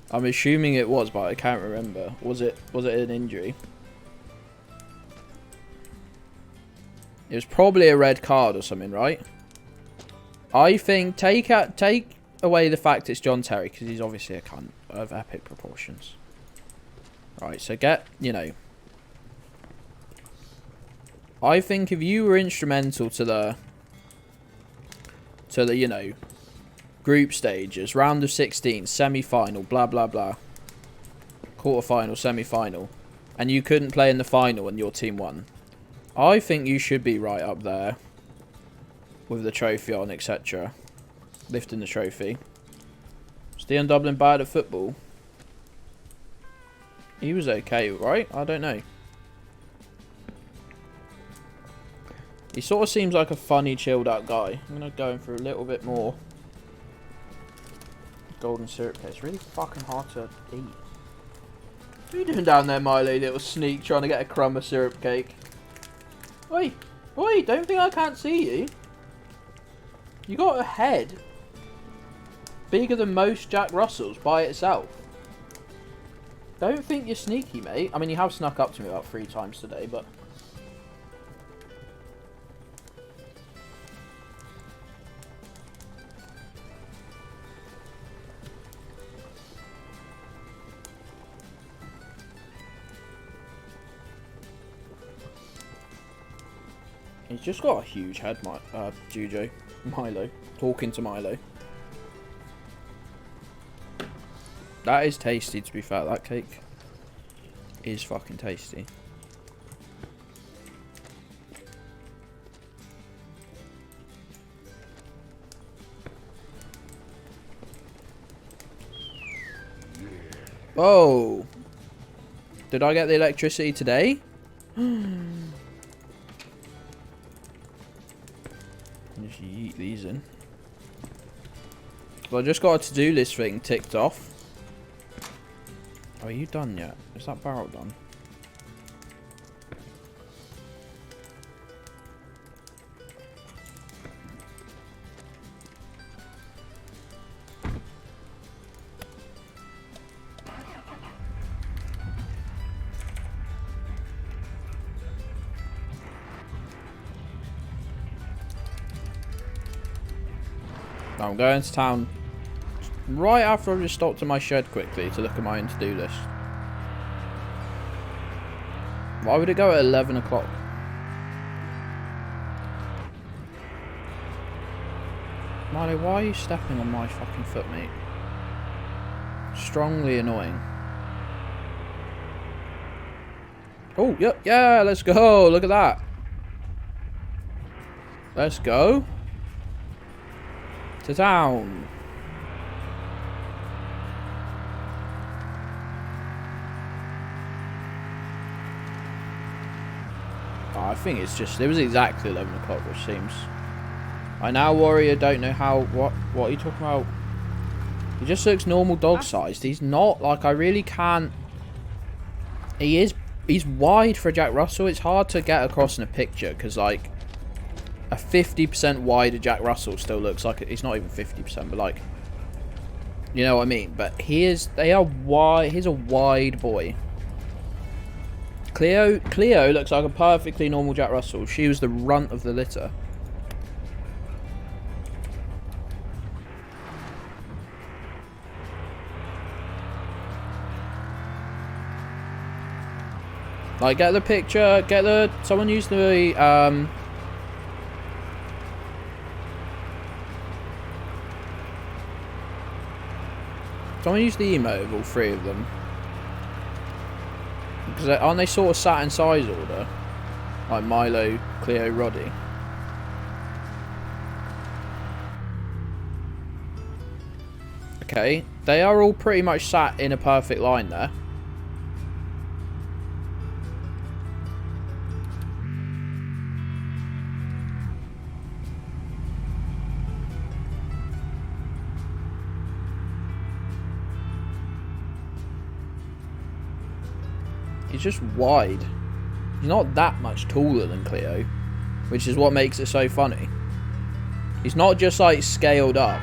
I'm assuming it was, but I can't remember. Was it an injury? It was probably a red card or something, right? I think take away the fact it's John Terry, because he's obviously a cunt of epic proportions. Right, so you know. I think if you were instrumental to the you know, group stages, round of 16, semi-final, blah blah blah, quarter-final, semi-final, and you couldn't play in the final and your team won, I think you should be right up there with the trophy on, etc. Lifting the trophy. Was Dion Dublin bad at football? He was okay, right? I don't know. He sort of seems like a funny, chilled out guy. I'm going to go in for a little bit more golden syrup cake. It's really fucking hard to eat. What are you doing down there, Miley, little sneak, trying to get a crumb of syrup cake? Oi, oi, don't think I can't see you. You got a head bigger than most Jack Russells by itself. Don't think you're sneaky, mate. I mean, you have snuck up to me about 3 times today, but... He's just got a huge head, Jujo. Milo. Talking to Milo. That is tasty, to be fair. That cake is fucking tasty. Oh! Did I get the electricity today? Just yeet these in. Well, I just got a to-do list thing ticked off. Are you done yet? Is that barrel done? I'm going to town right after I just stopped in my shed quickly to look at my to-do list. Why would it go at 11 o'clock? Milo, why are you stepping on my fucking foot, mate? Strongly annoying. Oh, yeah, let's go. Look at that. Let's go. To town. Oh, I think it's just, it was exactly 11 o'clock, which seems. I now warrior don't know how, what are you talking about? He just looks normal dog sized. He's not, like, I really can't. He's wide for Jack Russell. It's hard to get across in a picture because, like, a 50% wider Jack Russell still looks like he's not even 50%, but like, you know what I mean. But they are wide. He's a wide boy. Cleo looks like a perfectly normal Jack Russell. She was the runt of the litter. Like, get the picture. Someone use the Someone use the emote of all three of them. Because aren't they sort of sat in size order? Like Milo, Cleo, Roddy. Okay, they are all pretty much sat in a perfect line there. He's just wide. He's not that much taller than Cleo, which is what makes it so funny. He's not just like scaled up.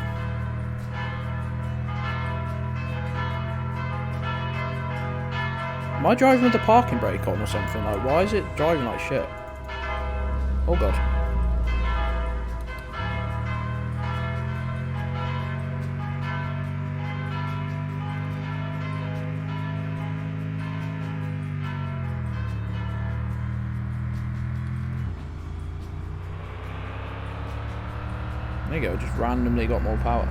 Am I driving with the parking brake on or something? Like, why is it driving like shit? Oh god. There you go, just randomly got more power.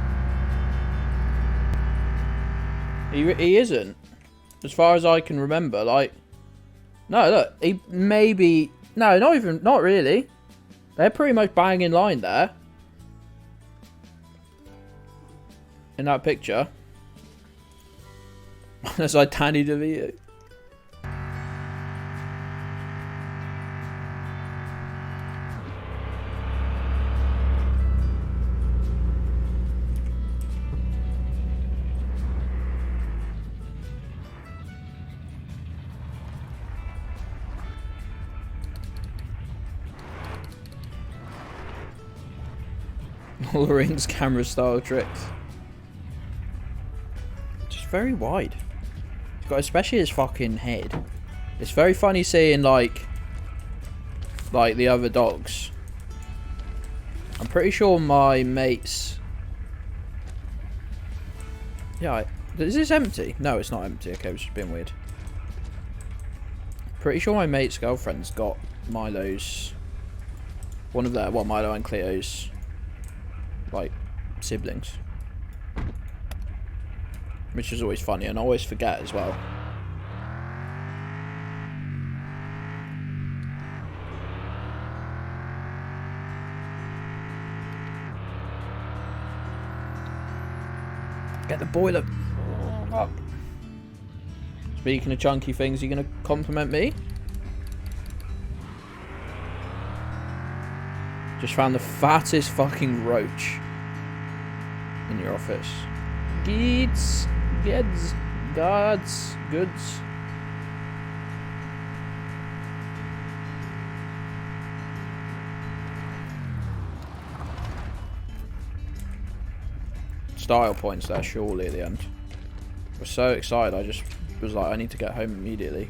He isn't. As far as I can remember, like... No, look, he maybe... No, not really. They're pretty much bang in line there. In that picture. That's like Danny DeVito. All the Rings camera style tricks. Just very wide. He's got, especially his fucking head. It's very funny seeing like the other dogs. I'm pretty sure my mates. Yeah, is this empty? No, it's not empty. Okay, it's just being weird. Pretty sure my mate's girlfriend's got Milo's One of their, well, Milo and Cleo's, like, siblings. Which is always funny, and I always forget as well. Get the boiler up. Speaking of chunky things, you gonna compliment me? Just found the fattest fucking roach in your office. Gedds, goods. Style points there, surely, at the end. I was so excited, I just was like, I need to get home immediately.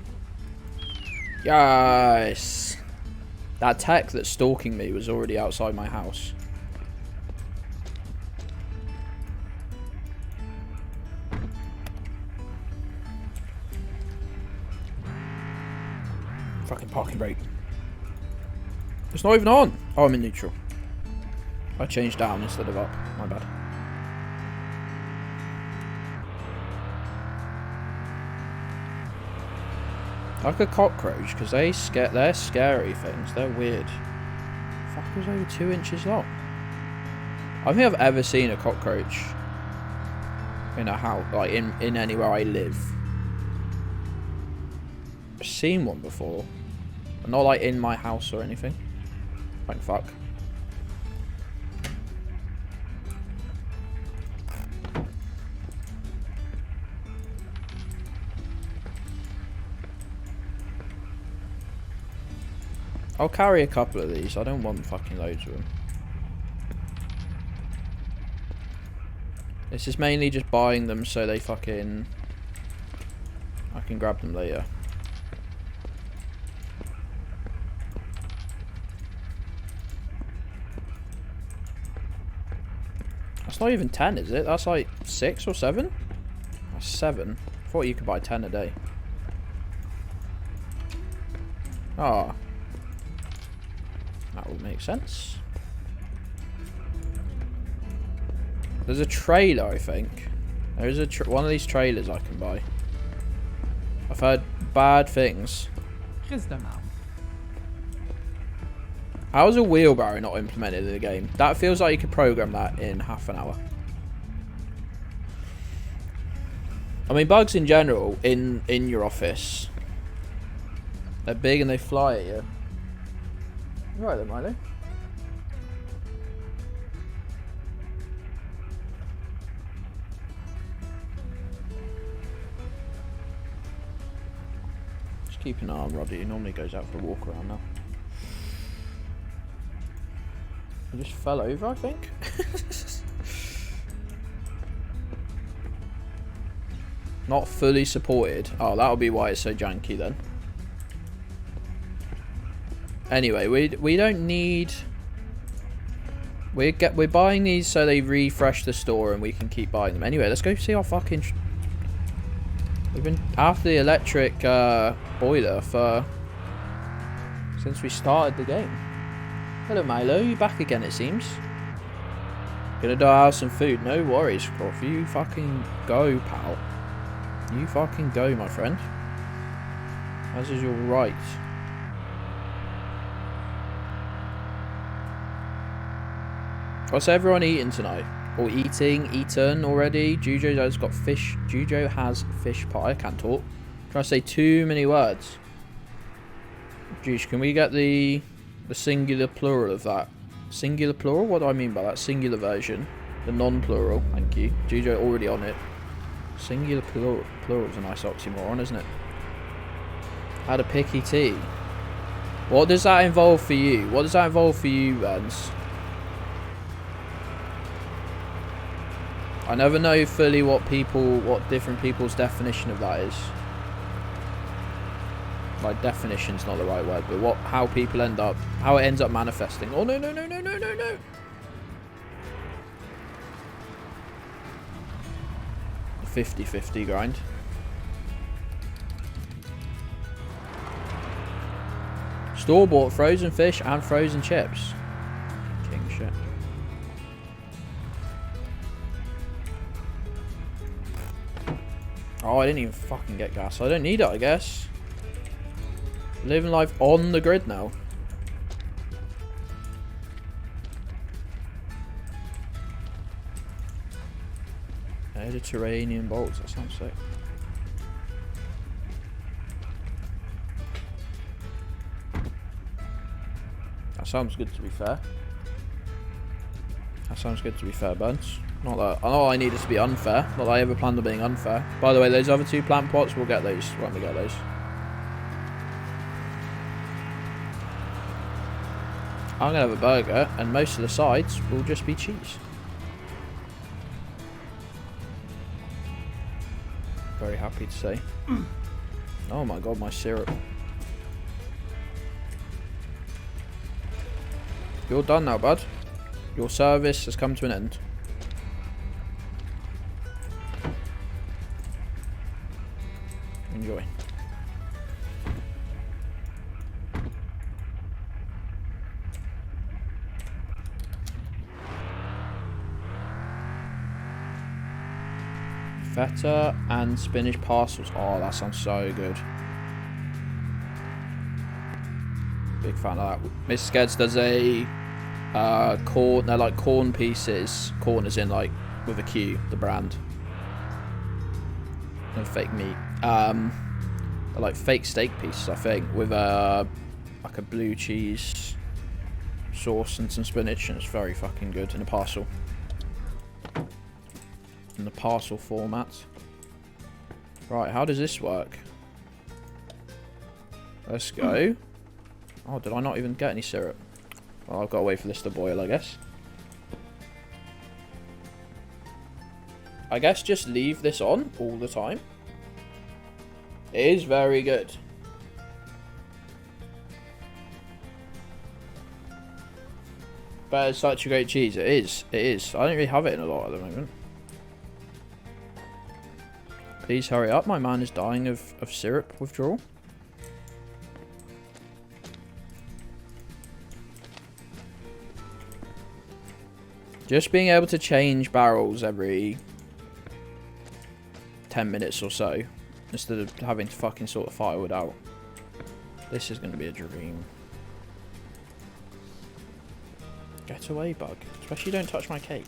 Yes! That tech that's stalking me was already outside my house. Fucking parking brake. It's not even on! Oh, I'm in neutral. I changed down instead of up. My bad. Like a cockroach, because they're scary things. They're weird. Fuck, over 2 inches long. I don't think I've ever seen a cockroach in a house, like in anywhere I live. I've seen one before, but not like in my house or anything. Thank fuck. I'll carry a couple of these. I don't want fucking loads of them. This is mainly just buying them so they fucking... I can grab them later. That's not even 10, is it? That's like 6 or 7? That's 7. I thought you could buy 10 a day. Ah. That would make sense. There's a trailer, I think. There is one of these trailers I can buy. I've heard bad things. How is a wheelbarrow not implemented in the game? That feels like you could program that in half an hour. I mean, bugs in general in your office. They're big and they fly at you. Right then, Milo. Just keep an eye on Roddy. He normally goes out for a walk around now. I just fell over, I think. Not fully supported. Oh, that'll be why it's so janky then. Anyway, we don't need... We're buying these so they refresh the store and we can keep buying them. Anyway, let's go see our fucking... We've been after the electric boiler for... since we started the game. Hello, Milo. You back again, it seems. Gonna dial some food. No worries, Croft. You fucking go, pal. You fucking go, my friend. As is your right. What's everyone eating tonight? Or eaten already? Jujo has got fish. Jujo has fish pie. I can't talk. Trying to say too many words. Juice, can we get the singular plural of that? Singular plural? What do I mean by that? Singular version. The non-plural. Thank you. Jujo already on it. Singular plural. Plural's a nice oxymoron, isn't it? Had a picky tea. What does that involve for you? What does that involve for you, Vance? I never know fully what different people's definition of that is. Like, definition's not the right word, but how people how it ends up manifesting. Oh, no. The 50-50 grind. Store-bought frozen fish and frozen chips. shit. Oh, I didn't even fucking get gas. I don't need it, I guess. Living life on the grid now. Mediterranean bolts, that sounds sick. That sounds good, to be fair. That sounds good, to be fair, Buns. Not that I need it to be unfair. Not that I ever planned on being unfair. By the way, those other 2 plant pots, we'll get those when we get those. I'm going to have a burger, and most of the sides will just be cheese. Very happy to say. Oh my god, my syrup. You're done now, bud. Your service has come to an end. Enjoy. Feta and spinach parcels. Oh, that sounds so good. Big fan of that. Mrs. Gedds does a corn. They're like corn pieces. Corn is in like with a Q, the brand. No fake meat. They're like fake steak pieces, I think, with like a blue cheese sauce and some spinach, and it's very fucking good in a parcel. In the parcel format. Right, how does this work? Let's go. Oh, did I not even get any syrup? Well, I've got to wait for this to boil, I guess. I guess just leave this on all the time. It is very good. But it's such a great cheese. It is. It is. I don't really have it in a lot at the moment. Please hurry up. My man is dying of syrup withdrawal. Just being able to change barrels every 10 minutes or so, instead of having to fucking sort the firewood out. This is going to be a dream. Get away, bug. Especially don't touch my cake.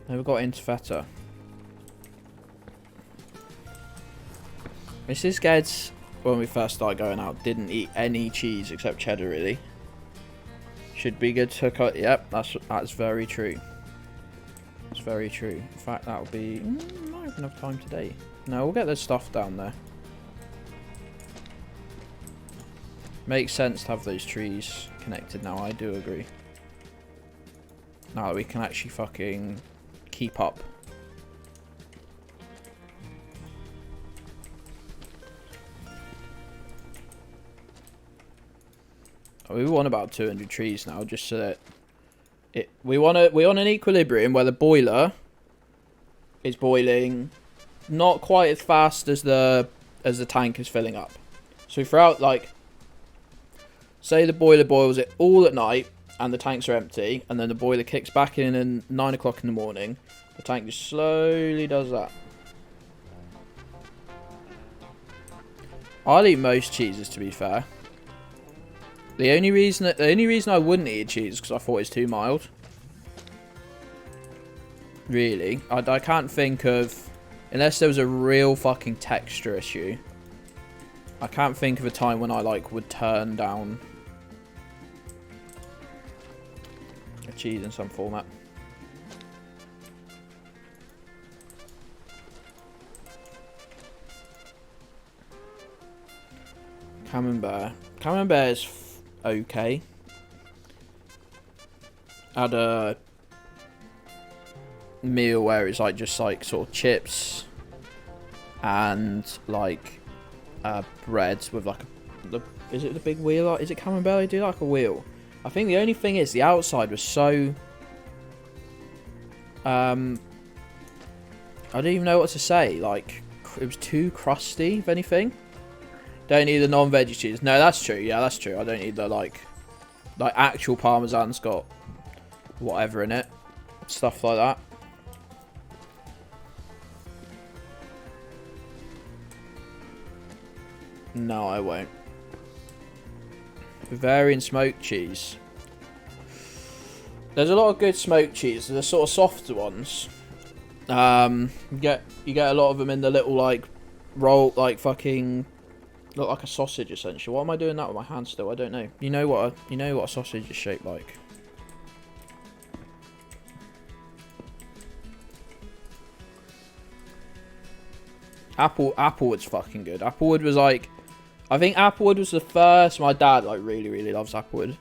Never got into feta. Mrs. Gedds, when we first started going out, didn't eat any cheese except cheddar, really. Should be good to cut. Yep, that's very true. That's very true. In fact, that'll be... not have enough time today. No, we'll get the stuff down there. Makes sense to have those trees connected now, I do agree. Now that we can actually fucking keep up. We want about 200 trees now, just so that we want an equilibrium where the boiler is boiling not quite as fast as the tank is filling up. So throughout, like, say the boiler boils it all at night and the tanks are empty, and then the boiler kicks back in at 9 o'clock in the morning, the tank just slowly does that. I'll eat most cheeses, to be fair. The only reason I wouldn't eat cheese is because I thought it's too mild. Really, I can't think of, unless there was a real fucking texture issue, I can't think of a time when I would turn down a cheese in some format. Camembert. Camembert is okay. Had a meal where it's like just like sort of chips and like bread with like is it the big wheel? Is it camembert? They do like a wheel. I think the only thing is the outside was so I don't even know what to say. Like, it was too crusty, if anything. Don't need the non-veggie cheese. No, that's true. Yeah, that's true. I don't need the, like, Like, actual Parmesan's got whatever in it. Stuff like that. No, I won't. Bavarian smoked cheese. There's a lot of good smoked cheese. There's sort of softer ones. You get a lot of them in the little like roll, like fucking look like a sausage essentially. What am I doing that with my hand still? I don't know. You know what a sausage is shaped like. Applewood's fucking good. Applewood was like, I think Applewood was the first. My dad like really loves Applewood,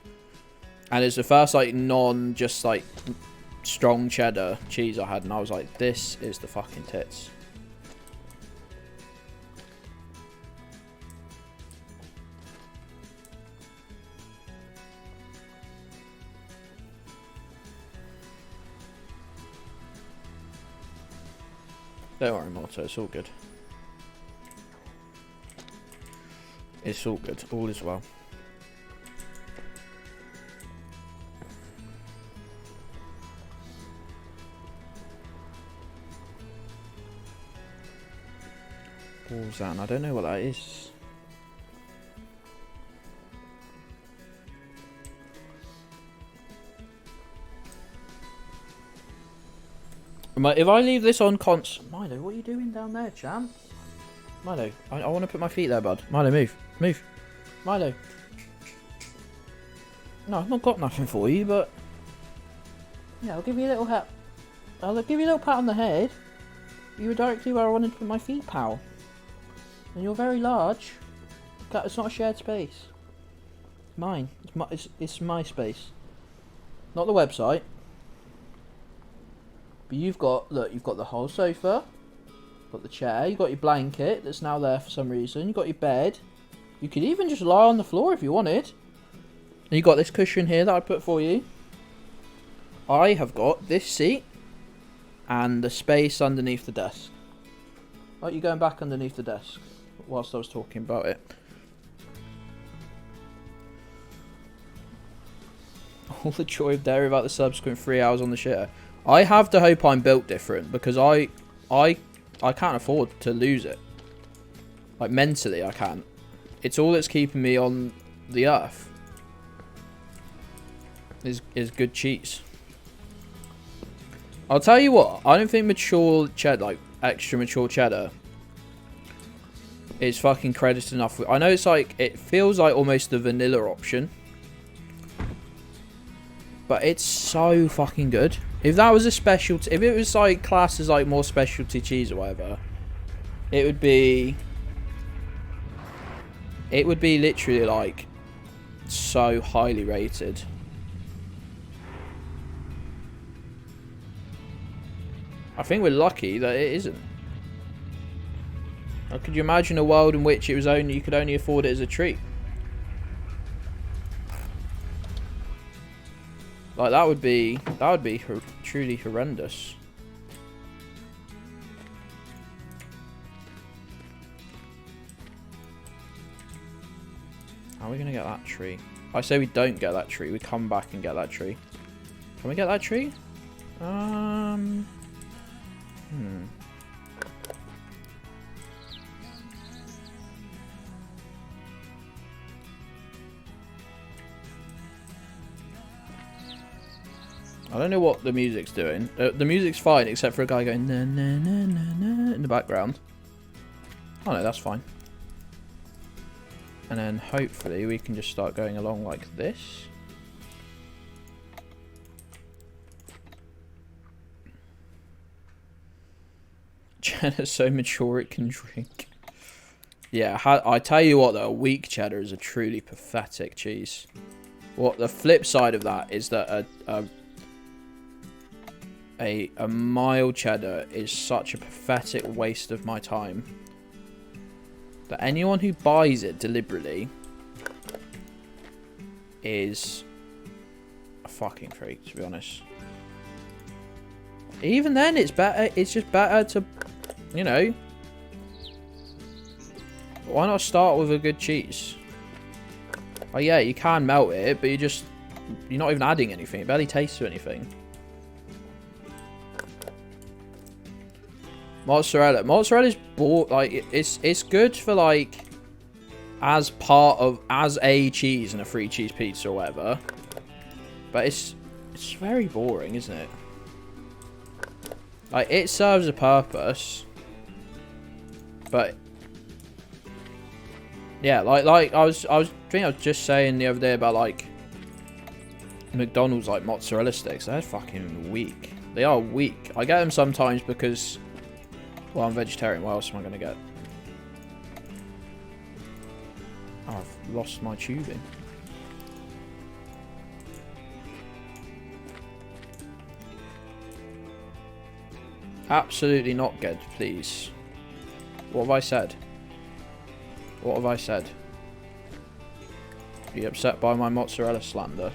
and it's the first like just like strong cheddar cheese I had, and I was like, this is the fucking tits. Don't worry, Morto, it's all good. It's all good. All is well. What was that? And I don't know what that is. If I leave this on Milo, what are you doing down there, champ? Milo, I want to put my feet there, bud. Milo, move. Move. Milo. No, I've not got nothing for you, but... Yeah, I'll give you a little hat. I'll give you a little pat on the head. You were directly where I wanted to put my feet, pal. And you're very large. It's not a shared space. It's mine. It's my space. Not the website. But you've got the whole sofa. Got the chair, you got your blanket that's now there for some reason, you got your bed. You could even just lie on the floor if you wanted. And you got this cushion here that I put for you. I have got this seat and the space underneath the desk. Oh, you're going back underneath the desk whilst I was talking about it. All the joy of dairy about the subsequent 3 hours on the shitter. I have to hope I'm built different because I can't afford to lose it. Like, mentally, I can't. It's all that's keeping me on the earth. Is good cheese. I'll tell you what, I don't think mature cheddar, like, extra mature cheddar, is fucking credited enough. I know it's like, it feels like almost the vanilla option. But it's so fucking good. If that was a specialty, if it was like classed as like more specialty cheese or whatever, it would be literally like so highly rated. I think we're lucky that it isn't. Like, could you imagine a world in which you could only afford it as a treat? Like, that would be truly horrendous. How are we going to get that tree? I say we don't get that tree. We come back and get that tree. Can we get that tree? I don't know what the music's doing. The music's fine, except for a guy going na na na na na in the background. Oh no, that's fine. And then hopefully we can just start going along like this. Cheddar's so mature it can drink. Yeah, I tell you what though, a weak cheddar is a truly pathetic cheese. What the flip side of that is that a mild cheddar is such a pathetic waste of my time that anyone who buys it deliberately is a fucking freak, to be honest. Even then, it's just better to, you know, why not start with a good cheese? Oh yeah, you can melt it, but you just you're not even adding anything. It barely tastes of anything. Mozzarella. Mozzarella's like it's good for like as a cheese in a 3 cheese pizza or whatever. But it's very boring, isn't it? Like it serves a purpose. But yeah, like I was just saying the other day about like McDonald's like mozzarella sticks. They're fucking weak. They are weak. I get them sometimes because, well, I'm vegetarian. What else am I gonna get? Oh, I've lost my tubing. Absolutely not, Gedds, please. What have I said? What have I said? Are you upset by my mozzarella slander?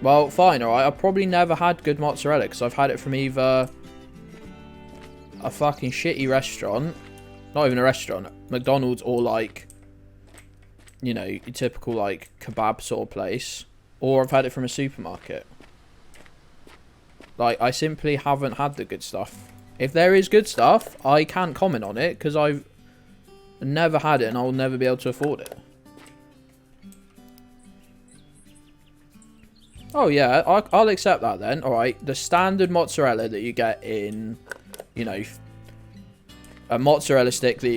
Well, fine, alright. I've probably never had good mozzarella because I've had it from either a fucking shitty restaurant, not even a restaurant, McDonald's, or like, you know, your typical like kebab sort of place, or I've had it from a supermarket. Like, I simply haven't had the good stuff. If there is good stuff, I can't comment on it because I've never had it and I'll never be able to afford it. Oh yeah, I'll accept that then. Alright, the standard mozzarella that you get in, you know, a mozzarella stick that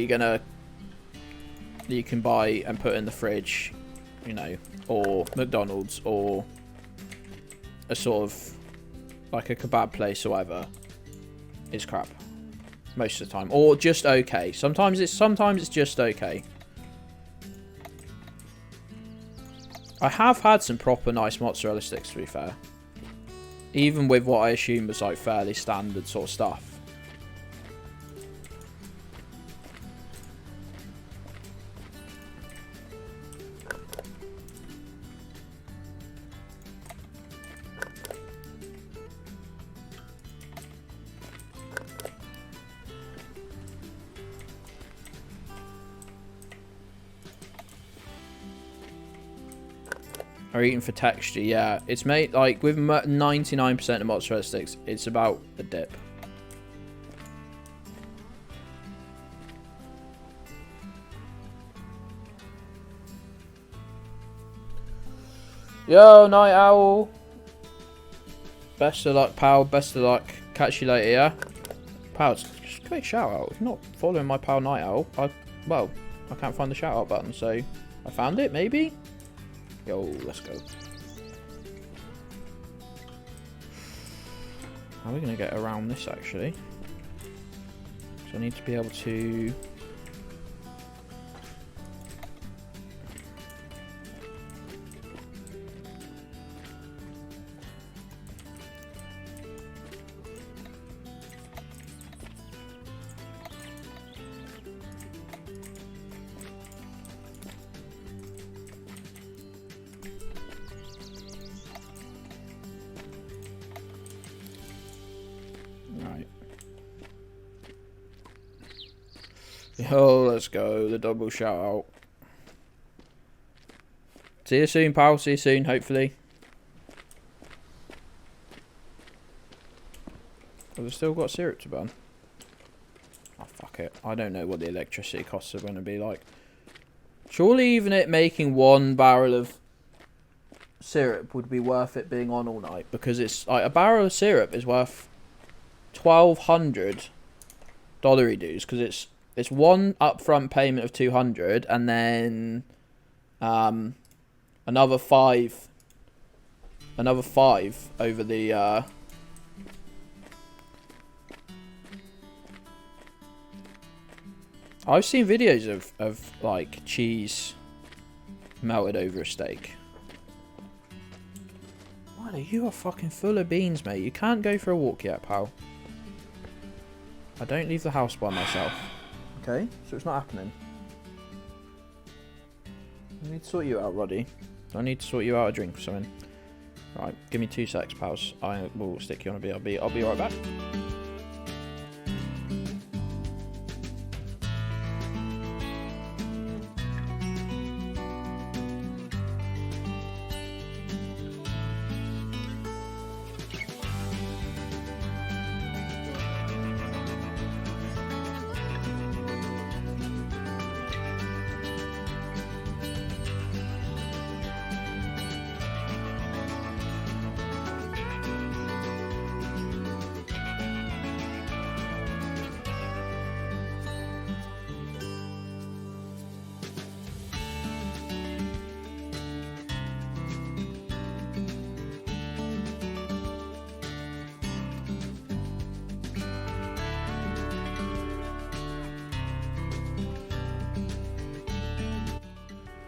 you can buy and put in the fridge, you know, or McDonald's, or a sort of like a kebab place or whatever, is crap most of the time, or just okay. Sometimes it's just okay. I have had some proper nice mozzarella sticks, to be fair, even with what I assume was like fairly standard sort of stuff. Are eating for texture, yeah. It's made, like, with 99% of mozzarella sticks, it's about the dip. Yo, Night Owl. Best of luck, pal. Best of luck. Catch you later, yeah? Pal, just a quick shout out. If you're not following my pal Night Owl, I can't find the shout out button, so I found it, maybe? Yo, let's go. How are we going to get around this, actually? So I need to be able to... Oh, let's go. The double shout out. See you soon, pal. See you soon, hopefully. Have I still got syrup to burn? Oh, fuck it. I don't know what the electricity costs are going to be like. Surely even it making 1 barrel of syrup would be worth it being on all night. Because it's like a barrel of syrup is worth 1,200 dollary dues. Because it's one upfront payment of 200, and then another five over the I've seen videos of like cheese melted over a steak. What, you are fucking full of beans, mate. You can't go for a walk yet, pal. I don't leave the house by myself. Okay, so it's not happening. I need to sort you out, Roddy. I need to sort you out a drink or something. Right, give me 2 secs, pals. I will stick you on a beat. I'll be right back.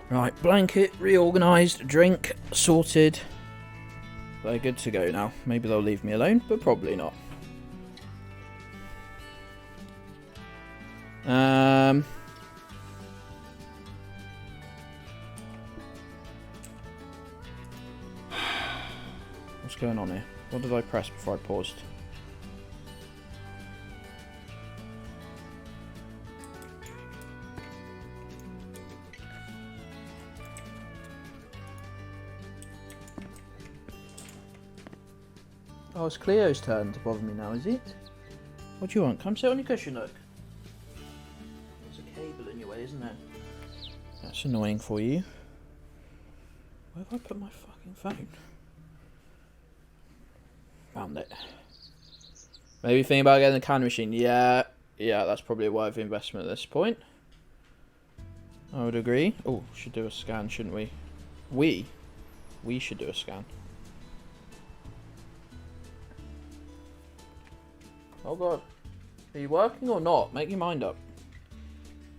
Right, blanket reorganised, drink sorted. They're good to go now. Maybe they'll leave me alone, but probably not. What's going on here? What did I press before I paused? Oh, it's Cleo's turn to bother me now, is it? What do you want? Come sit on your cushion, look. There's a cable in your way, isn't there? That's annoying for you. Where have I put my fucking phone? Found it. Maybe think about getting a can machine. Yeah, that's probably a worthy investment at this point. I would agree. Oh, should do a scan, shouldn't we? We should do a scan. Oh god. Are you working or not? Make your mind up.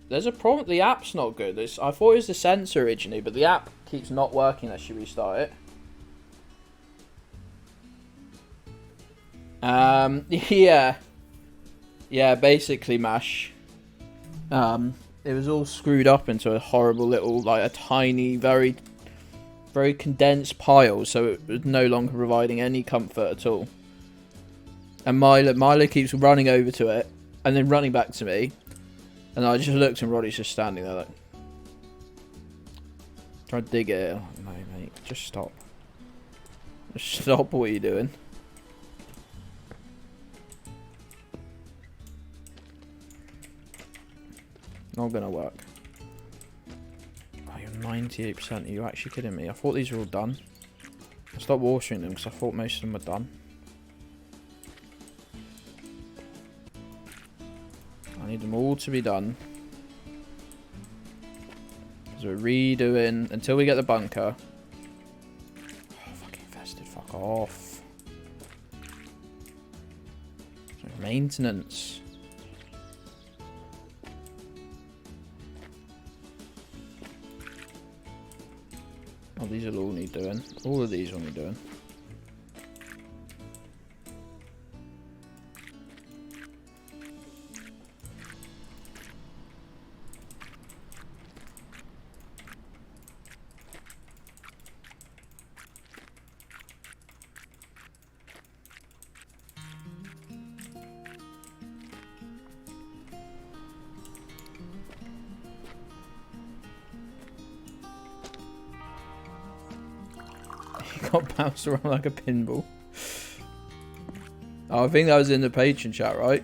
There's a problem. The app's not good. I thought it was the sensor originally, but the app keeps not working unless you restart it. Yeah. Yeah, basically, Mash. It was all screwed up into a horrible little, like a tiny, very, very condensed pile, so it was no longer providing any comfort at all. And Milo keeps running over to it, and then running back to me. And I just looked, and Roddy's just standing there like... Try to dig it. Oh, no, mate. Just stop. Just stop what you're doing. Not gonna work. Oh, you're 98%. Are you actually kidding me? I thought these were all done. I stopped watering them because I thought most of them were done. I need them all to be done. Because we're redoing until we get the bunker. Oh, fucking infested. Fuck off. Maintenance. Oh, these will all need doing. All of these will need doing. Got bounced around like a pinball. Oh, I think that was in the patron chat, right?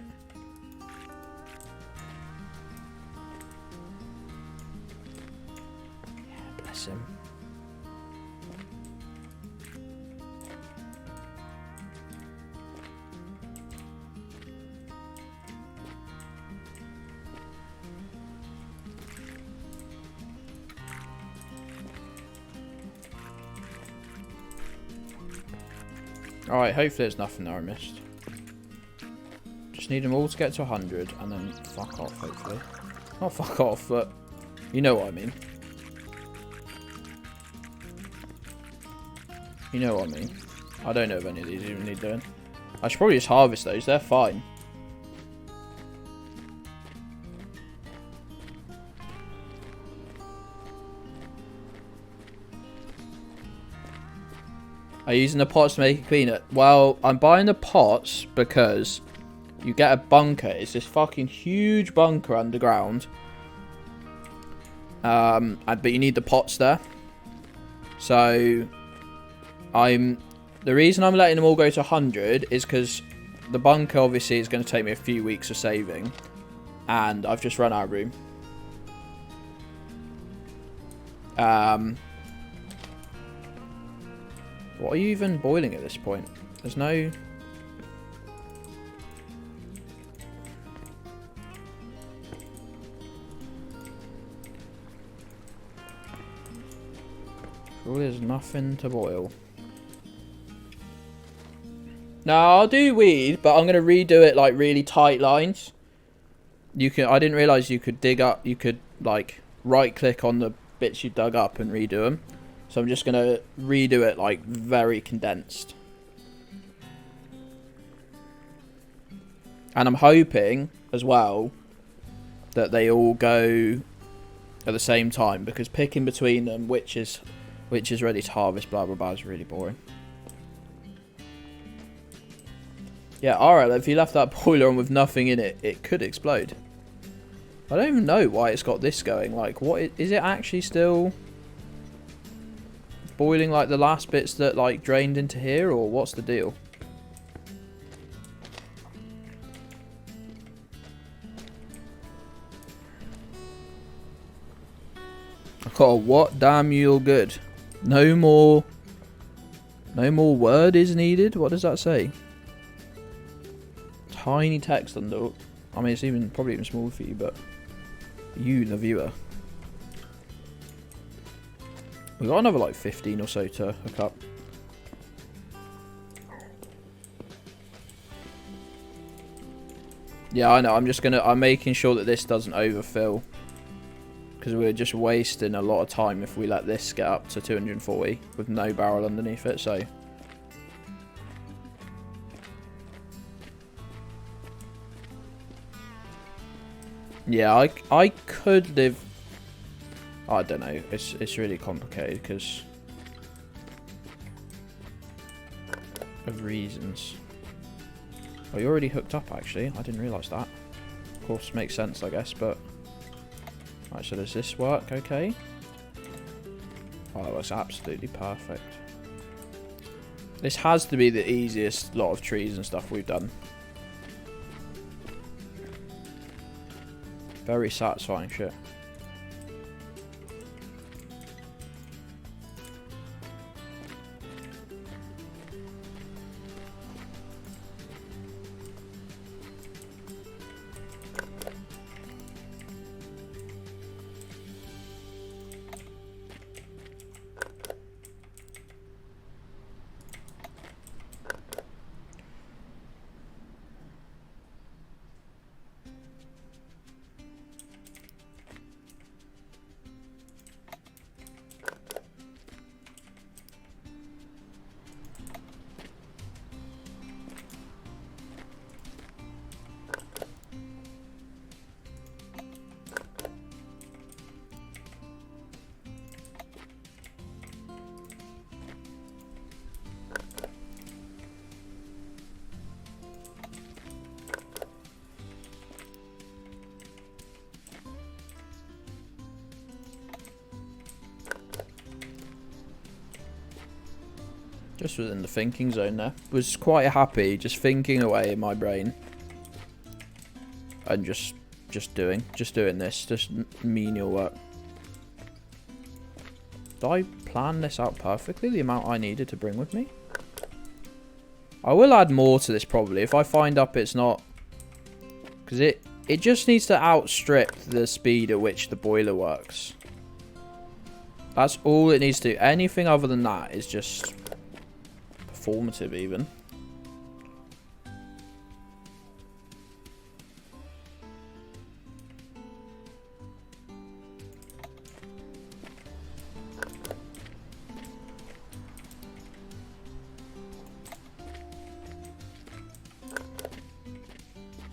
Yeah, bless him. Alright, hopefully there's nothing there I missed. Just need them all to get to 100 and then fuck off, hopefully. Not fuck off, but you know what I mean. You know what I mean. I don't know if any of these even need doing. I should probably just harvest those, they're fine. Are you using the pots to make a peanut? Well, I'm buying the pots because you get a bunker. It's this fucking huge bunker underground. But you need the pots there. So, the reason I'm letting them all go to 100 is because the bunker obviously is going to take me a few weeks of saving. And I've just run out of room. What are you even boiling at this point? There's no... Surely there's nothing to boil. No, I'll do weed, but I'm going to redo it like really tight lines. You can. I didn't realise you could dig up, you could like right click on the bits you dug up and redo them. So I'm just going to redo it like very condensed. And I'm hoping as well that they all go at the same time, because picking between them which is ready to harvest, blah blah blah, is really boring. Yeah, alright, if you left that boiler on with nothing in it, it could explode. I don't even know why it's got this going. Like, what is it actually still boiling, like the last bits that like drained into here, or what's the deal? Oh, what? Damn, you're good. No more word is needed? What does that say? Tiny text under... I mean, it's probably even smaller for you, but... You, the viewer. We've got another, like, 15 or so to hook up. Yeah, I know. I'm making sure that this doesn't overfill. Because we're just wasting a lot of time if we let this get up to 240 with no barrel underneath it, so... Yeah, I could live... I don't know, it's really complicated because... of reasons. Oh, you're already hooked up actually, I didn't realise that. Of course, makes sense I guess, but... Right, so does this work okay? Oh, that looks absolutely perfect. This has to be the easiest lot of trees and stuff we've done. Very satisfying shit. Just within the thinking zone there. Was quite happy just thinking away in my brain. And just doing this. Just menial work. Did I plan this out perfectly? The amount I needed to bring with me? I will add more to this probably. If I find up it's not... Because it just needs to outstrip the speed at which the boiler works. That's all it needs to do. Anything other than that is just... formative even.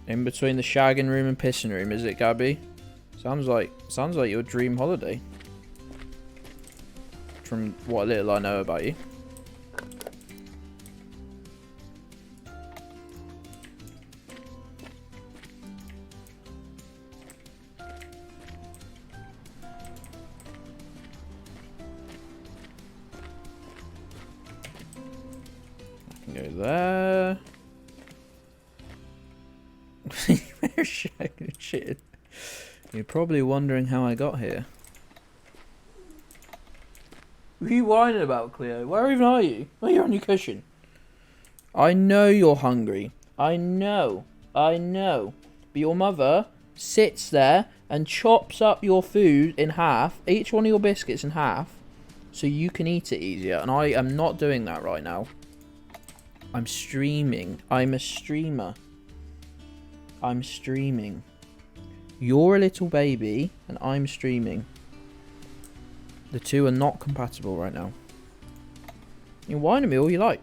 In between the shagging room and pissing room, is it, Gabby? Sounds like your dream holiday. From what little I know about you. Go there. Where's shagging shit? You're probably wondering how I got here. What are you whining about, Cleo? Where even are you? Oh, you're on your cushion. I know you're hungry. I know. But your mother sits there and chops up your food in half, each one of your biscuits in half, so you can eat it easier. And I am not doing that right now. I'm streaming. I'm a streamer. I'm streaming. You're a little baby, and I'm streaming. The two are not compatible right now. You can whine at me all you like.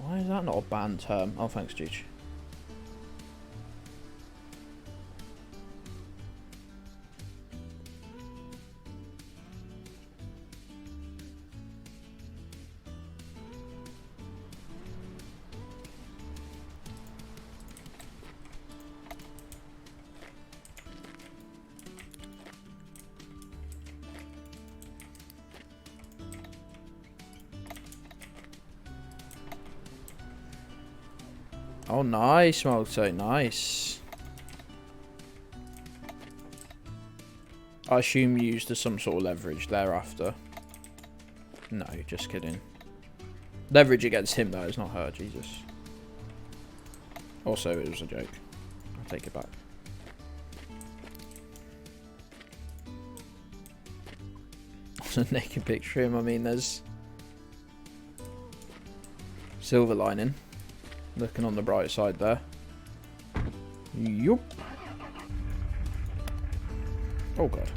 Why is that not a banned term? Oh, thanks, Juge. Oh, nice, Malto, nice. I assume you used some sort of leverage thereafter. No, just kidding. Leverage against him, though, it's not her, Jesus. Also, it was a joke. I'll take it back. A naked picture of him, I mean, there's silver lining. Looking on the bright side there. Yup. Oh god.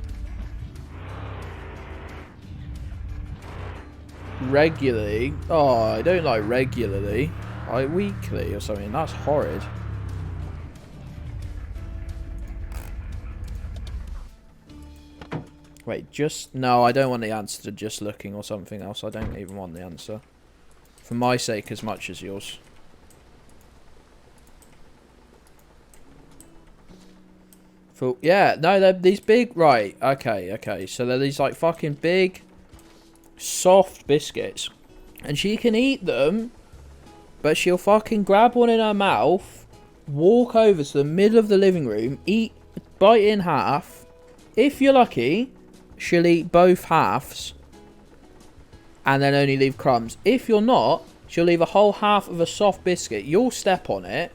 Regularly? Oh, I don't like regularly. I like weekly or something. That's horrid. Wait, just... No, I don't want the answer to just looking or something else. I don't even want the answer. For my sake as much as yours. For, yeah, no, they're these big... Right, okay. So they're these, like, fucking big, soft biscuits. And she can eat them, but she'll fucking grab one in her mouth, walk over to the middle of the living room, bite in half. If you're lucky, she'll eat both halves, and then only leave crumbs. If you're not, she'll leave a whole half of a soft biscuit. You'll step on it,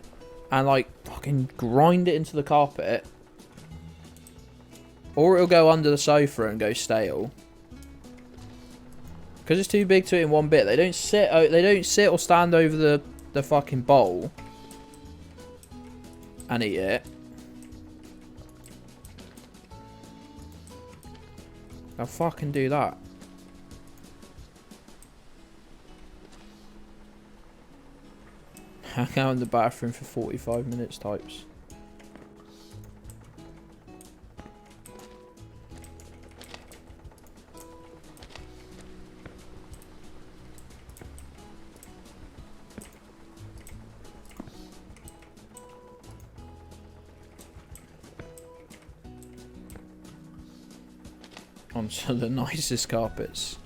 and, like, fucking grind it into the carpet. Or it'll go under the sofa and go stale. Because it's too big to eat in one bit. They don't sit or stand over the fucking bowl and eat it. They'll fucking do that. Hang out in the bathroom for 45 minutes types. Onto the nicest carpets.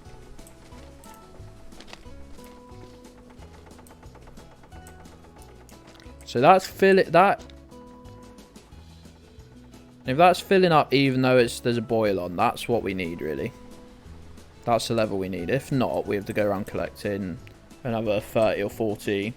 So that's if that's filling up even though there's a boil on, that's what we need really. That's the level we need. If not, we have to go around collecting another 30 or 40.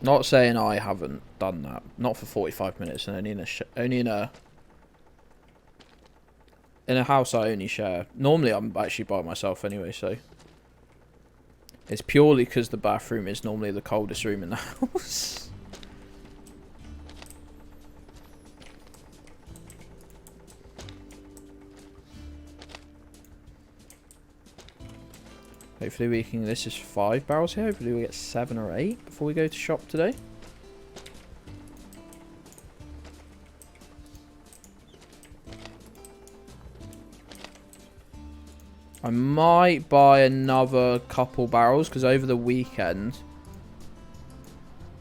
Not saying I haven't done that. Not for 45 minutes, and only in a house I only share. Normally I'm actually by myself anyway, so it's purely because the bathroom is normally the coldest room in the house. Hopefully we can... This is 5 barrels here. Hopefully we get 7 or 8 before we go to shop today. I might buy another couple barrels because over the weekend,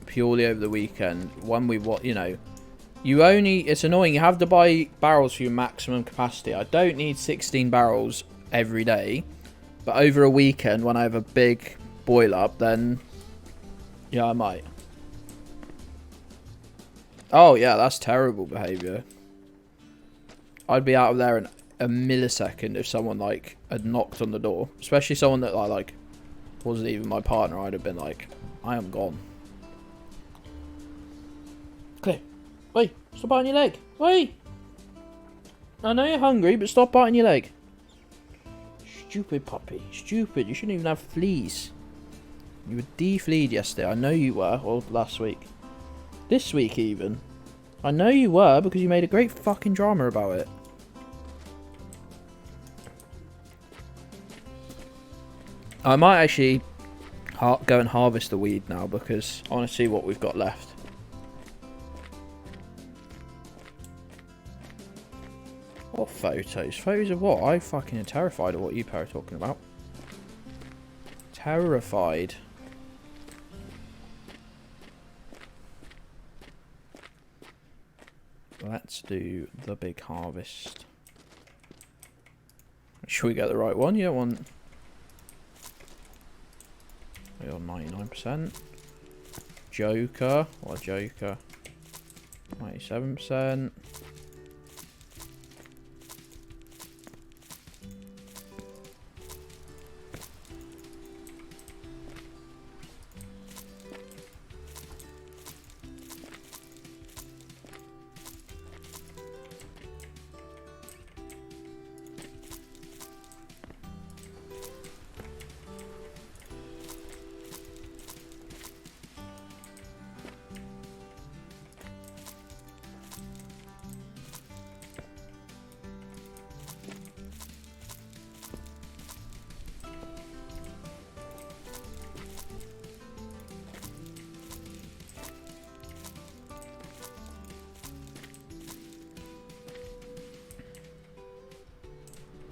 purely over the weekend, when we it's annoying. You have to buy barrels for your maximum capacity. I don't need 16 barrels every day. But over a weekend, when I have a big boil up, then yeah, I might. Oh yeah, that's terrible behaviour. I'd be out of there in a millisecond if someone like had knocked on the door, especially someone that like wasn't even my partner. I'd have been like, I am gone. Clear. Wait, stop biting your leg. Wait. I know you're hungry, but stop biting your leg. Stupid puppy. Stupid. You shouldn't even have fleas. You were de-fleed yesterday. I know you were. Or last week. This week even. I know you were because you made a great fucking drama about it. I might actually go and harvest the weed now because I want to see what we've got left. What photos? Photos of what? I fucking am terrified of what you pair are talking about. Terrified. Let's do the big harvest. Should we get the right one? You don't want... We're on 99%. Joker. What a Joker. 97%.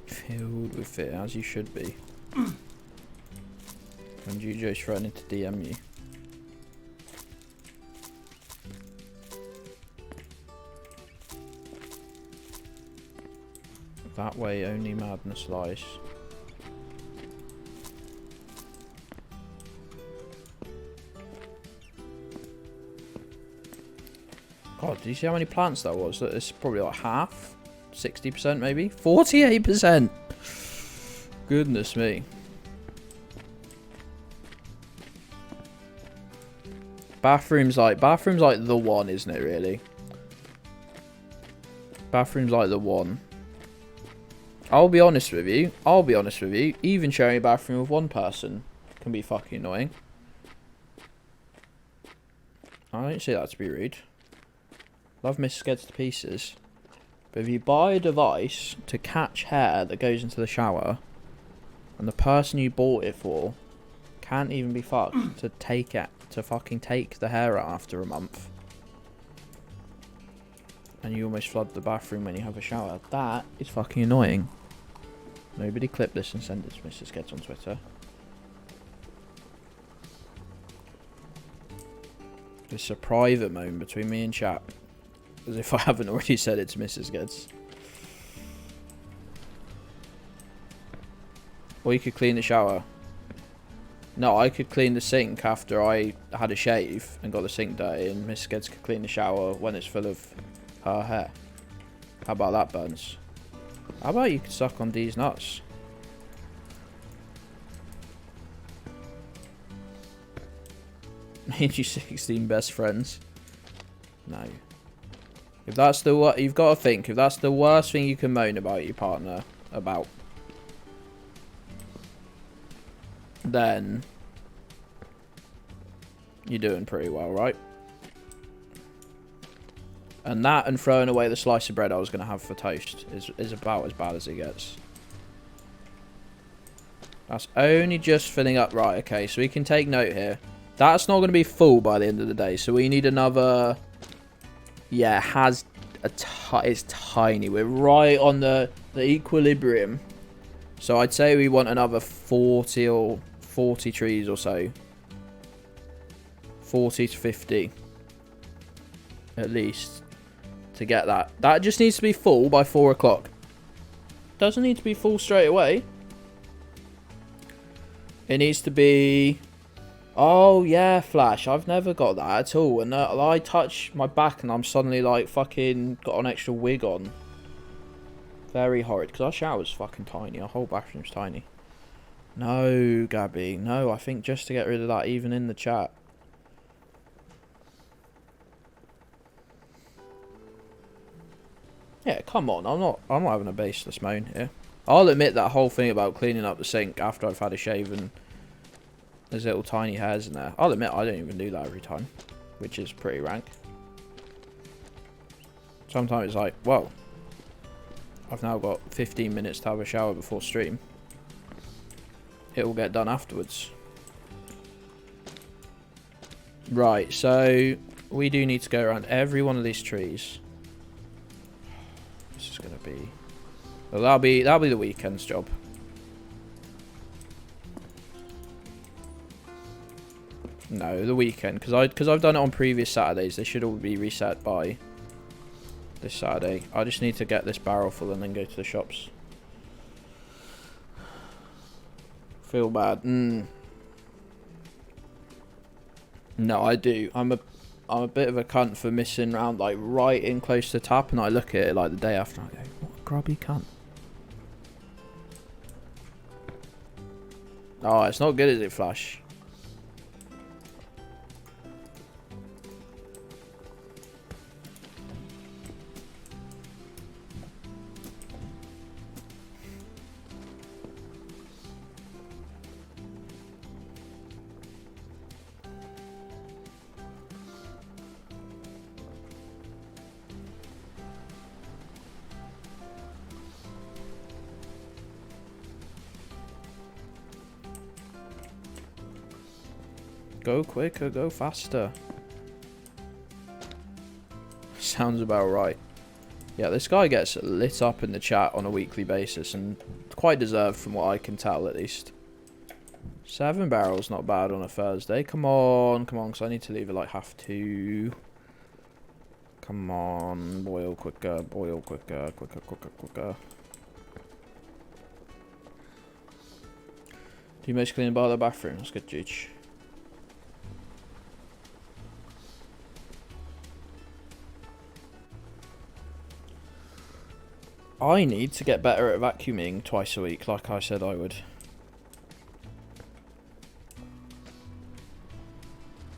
Filled with it, as you should be. And Jujo's threatening to DM you. That way only madness lies. God, do you see how many plants that was? It's probably like half. 60% maybe? 48%! Goodness me. Bathroom's like the one, isn't it really? Bathroom's like the one. I'll be honest with you. Even sharing a bathroom with one person can be fucking annoying. I don't say that to be rude. Love Mrs. Gedds to pieces. But if you buy a device to catch hair that goes into the shower, and the person you bought it for can't even be fucked to take it, to fucking take the hair out after a month, and you almost flood the bathroom when you have a shower, that is fucking annoying. Nobody clip this and send it to Mrs. Gedds on Twitter. It's a private moment between me and chat. As if I haven't already said it to Mrs. Gedds. Or you could clean the shower. No, I could clean the sink after I had a shave and got the sink dirty, and Mrs. Gedds could clean the shower when it's full of her hair. How about that, Burns? How about you could suck on D's nuts? Me and you 16 best friends. No. If that's the what you've got to think, if that's the worst thing you can moan about your partner about, then you're doing pretty well, right? And that and throwing away the slice of bread I was going to have for toast is about as bad as it gets. That's only just filling up. Right, okay, so we can take note here. That's not going to be full by the end of the day, so we need another... Yeah, it has it's tiny. We're right on the equilibrium. So I'd say we want another 40 trees or so. 40 to 50. At least. To get that. That just needs to be full by 4 o'clock. Doesn't need to be full straight away. It needs to be... Oh, yeah, Flash. I've never got that at all. And I touch my back and I'm suddenly, like, fucking got an extra wig on. Very horrid. Because our shower's fucking tiny. Our whole bathroom's tiny. No, Gabby. No, I think just to get rid of that, even in the chat. Yeah, come on. I'm not having a baseless moan here. I'll admit that whole thing about cleaning up the sink after I've had a shave and there's little tiny hairs in there. I'll admit I don't even do that every time, which is pretty rank. Sometimes it's like, well, I've now got 15 minutes to have a shower before stream. It will get done afterwards. Right, so we do need to go around every one of these trees. This is gonna be, well, that'll be the weekend's job. No, the weekend, because I've done it on previous Saturdays. They should all be reset by this Saturday. I just need to get this barrel full and then go to the shops. Feel bad. No, I do. I'm a bit of a cunt for missing around like right in close to the tap, and I look at it like the day after and I go, what a grubby cunt. Oh, it's not good, is it, Flash? Go quicker, go faster. Sounds about right. Yeah, this guy gets lit up in the chat on a weekly basis, and quite deserved from what I can tell at least. 7 barrels, not bad on a Thursday. Come on, because I need to leave at like 1:30. Come on, boil quicker, quicker. Do you most clean about the bathroom? That's good, Juge. I need to get better at vacuuming twice a week, like I said I would.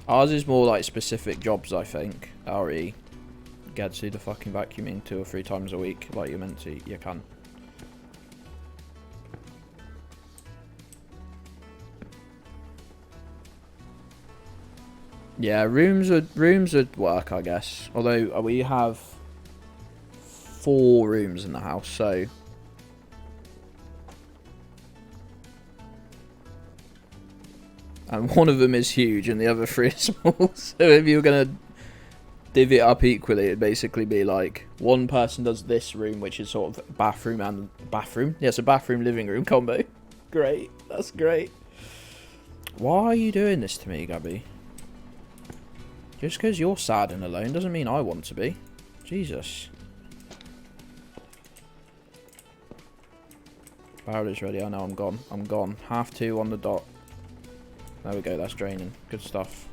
Ours is more like specific jobs, I think. RE. Gedds, do the fucking vacuuming 2 or 3 times a week, like you're meant to. You can. Yeah, rooms would work, I guess. Although we have 4 rooms in the house, so and one of them is huge and the other 3 are small. So if you were gonna divvy it up equally, it'd basically be like one person does this room, which is sort of bathroom and bathroom. Yeah, it's a bathroom living room combo. Great, that's great. Why are you doing this to me, Gabby? Just because you're sad and alone doesn't mean I want to be. Jesus. Barrel is ready. I know I'm gone. I'm gone. 2:30 on the dot. There we go. That's draining. Good stuff.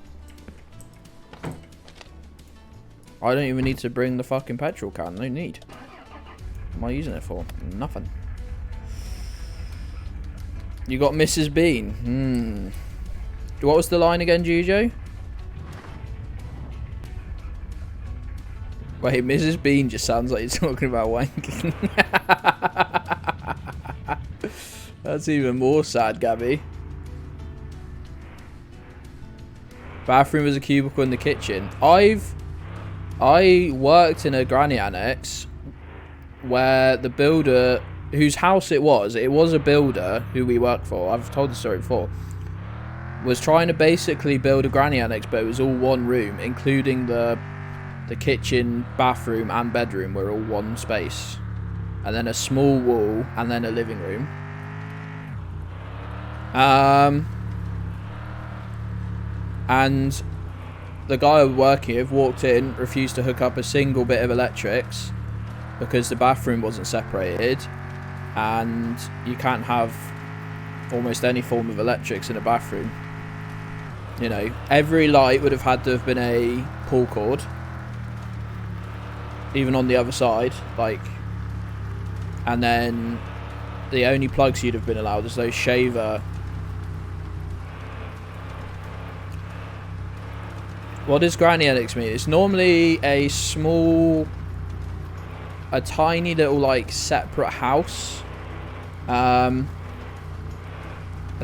I don't even need to bring the fucking petrol can. No need. What am I using it for? Nothing. You got Mrs. Bean. What was the line again, Jujo? Wait, Mrs. Bean just sounds like you're talking about wanking. That's even more sad, Gabby. Bathroom is a cubicle in the kitchen. I worked in a granny annex where the builder, whose house it was a builder who we worked for, I've told the story before, was trying to basically build a granny annex, but it was all one room, including the kitchen, bathroom and bedroom were all one space. And then a small wall and then a living room. And the guy I was working with walked in, refused to hook up a single bit of electrics because the bathroom wasn't separated, and you can't have almost any form of electrics in a bathroom. You know, every light would have had to have been a pull cord, even on the other side, like, and then the only plugs you'd have been allowed is those shaver. What does granny annex mean? It's normally a tiny little like separate house A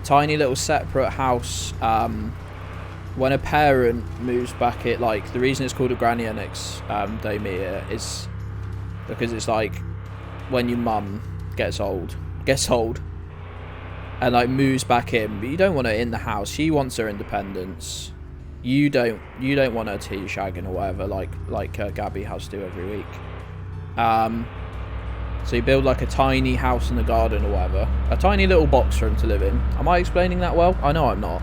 tiny little separate house. When a parent moves back, it like the reason it's called a granny annex, Domia, is because it's like when your mum gets old, and like moves back in, but you don't want her in the house. She wants her independence. You don't want her tea shagging or whatever, like Gabby has to every week. So you build like a tiny house in the garden or whatever, a tiny little box for him to live in. Am I explaining that well? I know I'm not.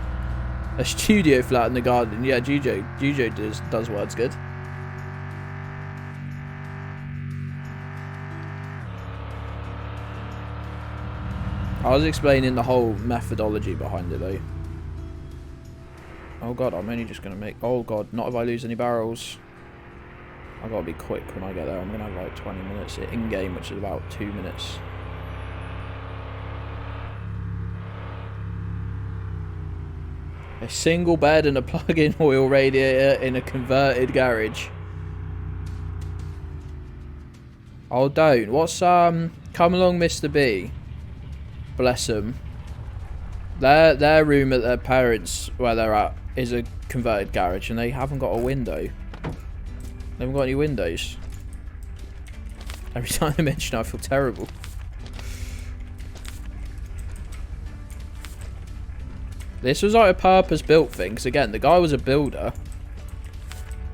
A studio flat in the garden. Yeah, Jujo does words good. I was explaining the whole methodology behind it though. Oh god, I'm only just gonna make... Oh god, not if I lose any barrels. I gotta be quick when I get there. I'm gonna have like 20 minutes in-game, which is about 2 minutes. A single bed and a plug-in oil radiator in a converted garage. Oh, don't. What's, come along, Mr. B. Bless them. Their room at their parents', where they're at, is a converted garage, and they haven't got a window. They haven't got any windows. Every time I mention it, I feel terrible. This was like a purpose-built thing, because again, the guy was a builder,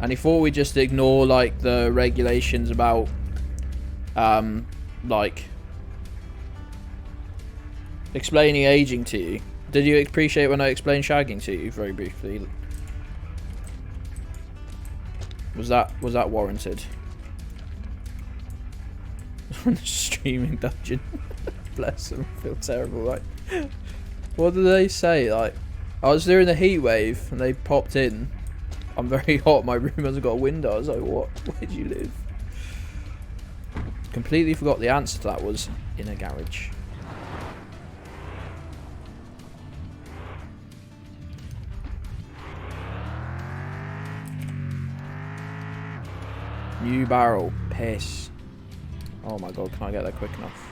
and he thought we'd just ignore like the regulations about, like explaining aging to you. Did you appreciate when I explained shagging to you very briefly? Was that warranted? Streaming dungeon. Bless them. I feel terrible. Like, what did they say? Like, I was during the heat wave and they popped in. I'm very hot. My room hasn't got a window. I was like, what? Where do you live? Completely forgot the answer to that was in a garage. New barrel. Piss. Oh my god, can I get there quick enough?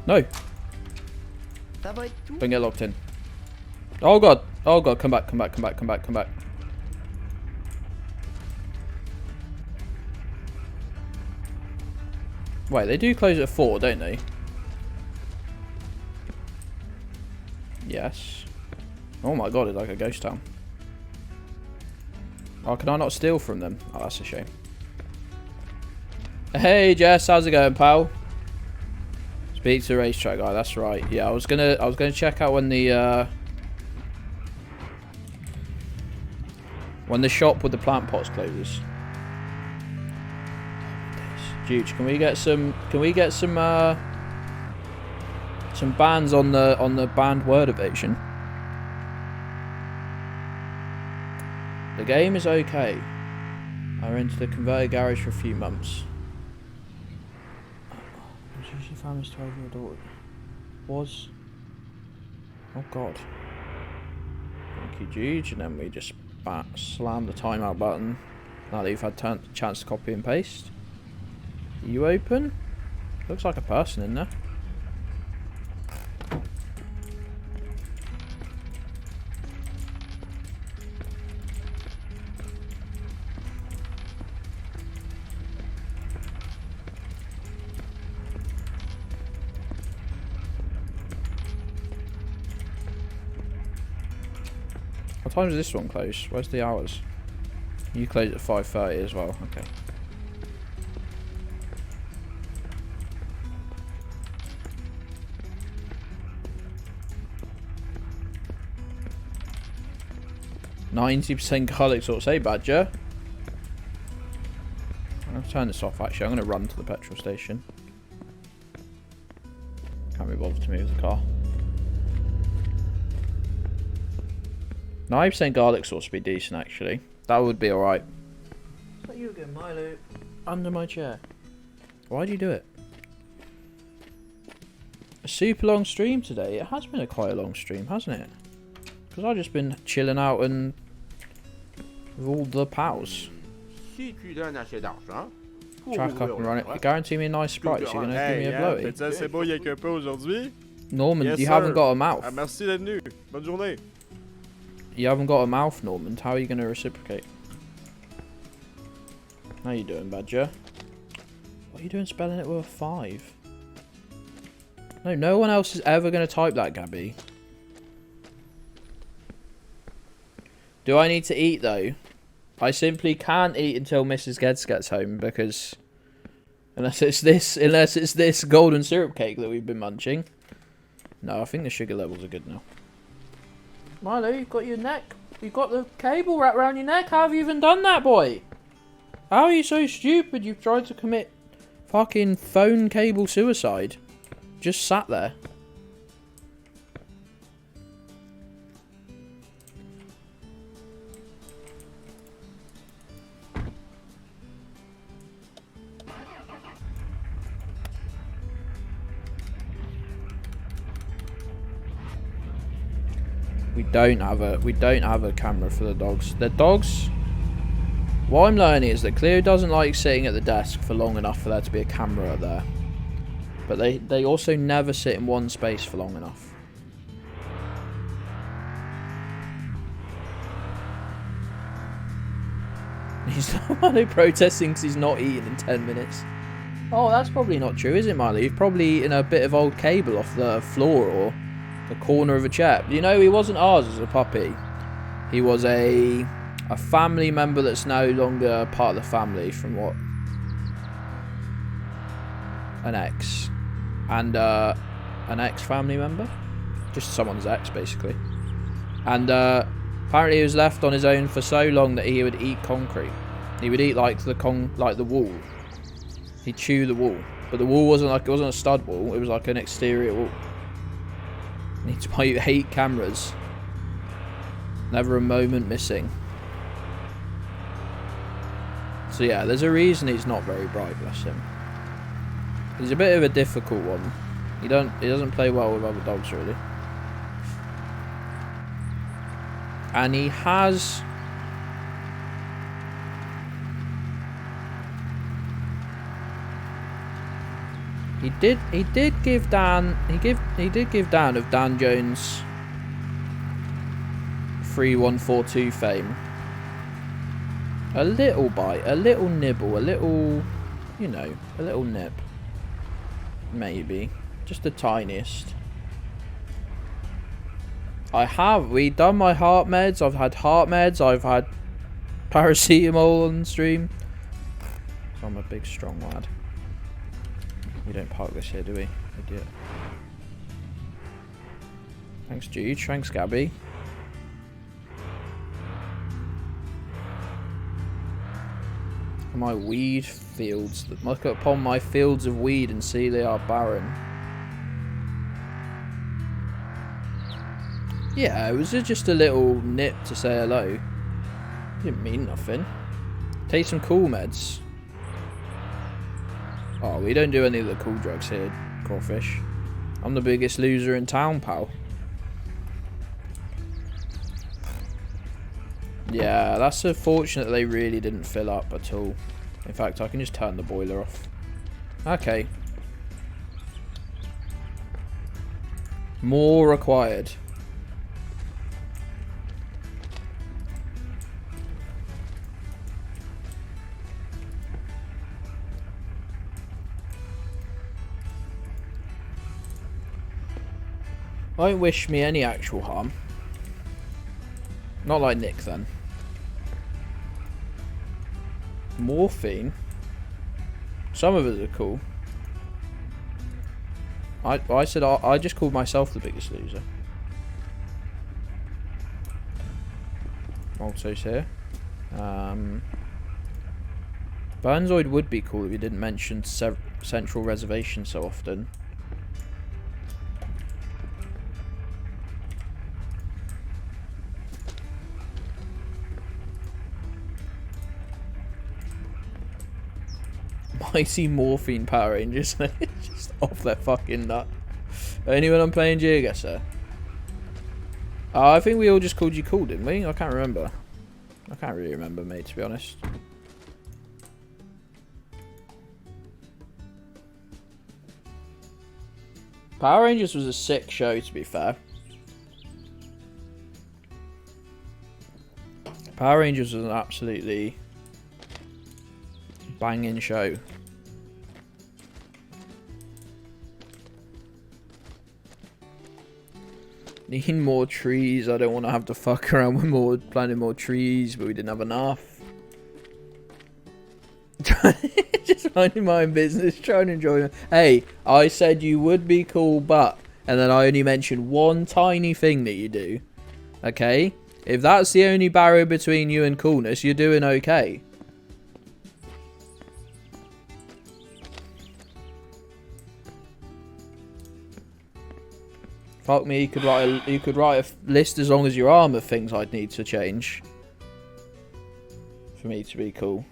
No. Don't get locked in. Oh god. Oh god, come back. Wait, they do close at 4, don't they? Yes. Oh my god, it's like a ghost town. Oh, can I not steal from them? Oh, that's a shame. Hey Jess, how's it going, pal? Speak to the racetrack guy, that's right. Yeah, I was gonna check out when the shop with the plant pots closes. Juge, can we get some bands on the banned word evasion? The game is okay. I rented a converted garage for a few months. Usually family's 12-year-old daughter. Was. Oh god. Thank you, Juge, and then we just slam the timeout button. Now that you've had a chance to copy and paste. Are you open? Looks like a person in there. What time does this one close? Where's the hours? You close at 5:30 as well. Okay. %% garlic sauce, hey Badger. I'm going to turn this off actually, I'm going to run to the petrol station. Can't be bothered to move the car. 9% garlic sauce would be decent actually. That would be alright. Is that you again, Milo? Under my chair. Why do you do it? A super long stream today. It has been quite a long stream, hasn't it? Because I've just been chilling out and with all the pals. Si tu donnes assez d'argent pour Track up and run it. You guarantee me a nice sprite, so you're going to give me a blowy. T'as assez beau quelque peu aujourd'hui? Norman, Yes, you sir. haven't got a mouth. Ah, merci d'être venu. Bonne journée. You haven't got a mouth, Norman. How are you going to reciprocate? How you doing, Badger? What are you doing spelling it with a 5? No, no one else is ever going to type that, Gabby. Do I need to eat, though? I simply can't eat until Mrs. Gedds gets home, because... Unless it's this golden syrup cake that we've been munching. No, I think the sugar levels are good now. Milo, you've got your neck. You've got the cable wrapped around your neck. How have you even done that, boy? How are you so stupid? You've tried to commit fucking phone cable suicide. Just sat there. We don't have a camera for the dogs. The dogs, what I'm learning is that Cleo doesn't like sitting at the desk for long enough for there to be a camera there. But they also never sit in one space for long enough. He's Milo protesting because he's not eating in 10 minutes. Oh, that's probably not true, is it, Milo? You've probably eaten a bit of old cable off the floor or the corner of a chair. You know, he wasn't ours as a puppy. He was a family member that's no longer part of the family from what? An ex. And an ex-family member? Just someone's ex, basically. And apparently he was left on his own for so long that he would eat concrete. He would eat like the wall. He'd chew the wall. But the wall wasn't a stud wall, it was like an exterior wall. Needs to buy 8 cameras. Never a moment missing. So yeah, there's a reason he's not very bright, bless him. He's a bit of a difficult one. He doesn't play well with other dogs really. And he has He did give Dan of Dan Jones 3142 fame a little bite, a little nibble, a little, you know, a little nip, maybe, just the tiniest. We've done my heart meds. I've had heart meds. I've had paracetamol on stream. So I'm a big strong lad. We don't park this here, do we? Idiot. Thanks, Jude. Thanks, Gabby. My weed fields. Look upon my fields of weed and see they are barren. Yeah, it was just a little nip to say hello. Didn't mean nothing. Take some cool meds. Oh, we don't do any of the cool drugs here, Crawfish. I'm the biggest loser in town, pal. Yeah, that's unfortunate they really didn't fill up at all. In fact, I can just turn the boiler off. Okay. More required. Won't wish me any actual harm. Not like Nick then. Morphine. Some of us are cool. I said I just called myself the biggest loser. Malto's here. Burnzoid would be cool if you didn't mention Central Reservation so often. Mighty Morphine Power Rangers. Just off their fucking nut. Only when I'm playing GeoGuessr. I think we all just called you cool, didn't we? I can't remember. I can't really remember, mate, to be honest. Power Rangers was a sick show, to be fair. Power Rangers was an absolutely banging show. Need more trees. I don't want to have to fuck around with planting more trees, but we didn't have enough. Just minding my own business, trying to enjoy it. Hey, I said you would be cool, but... And then I only mentioned one tiny thing that you do. Okay? If that's the only barrier between you and coolness, you're doing okay. Fuck me, you could write a list as long as your arm of things I'd need to change. For me to be cool.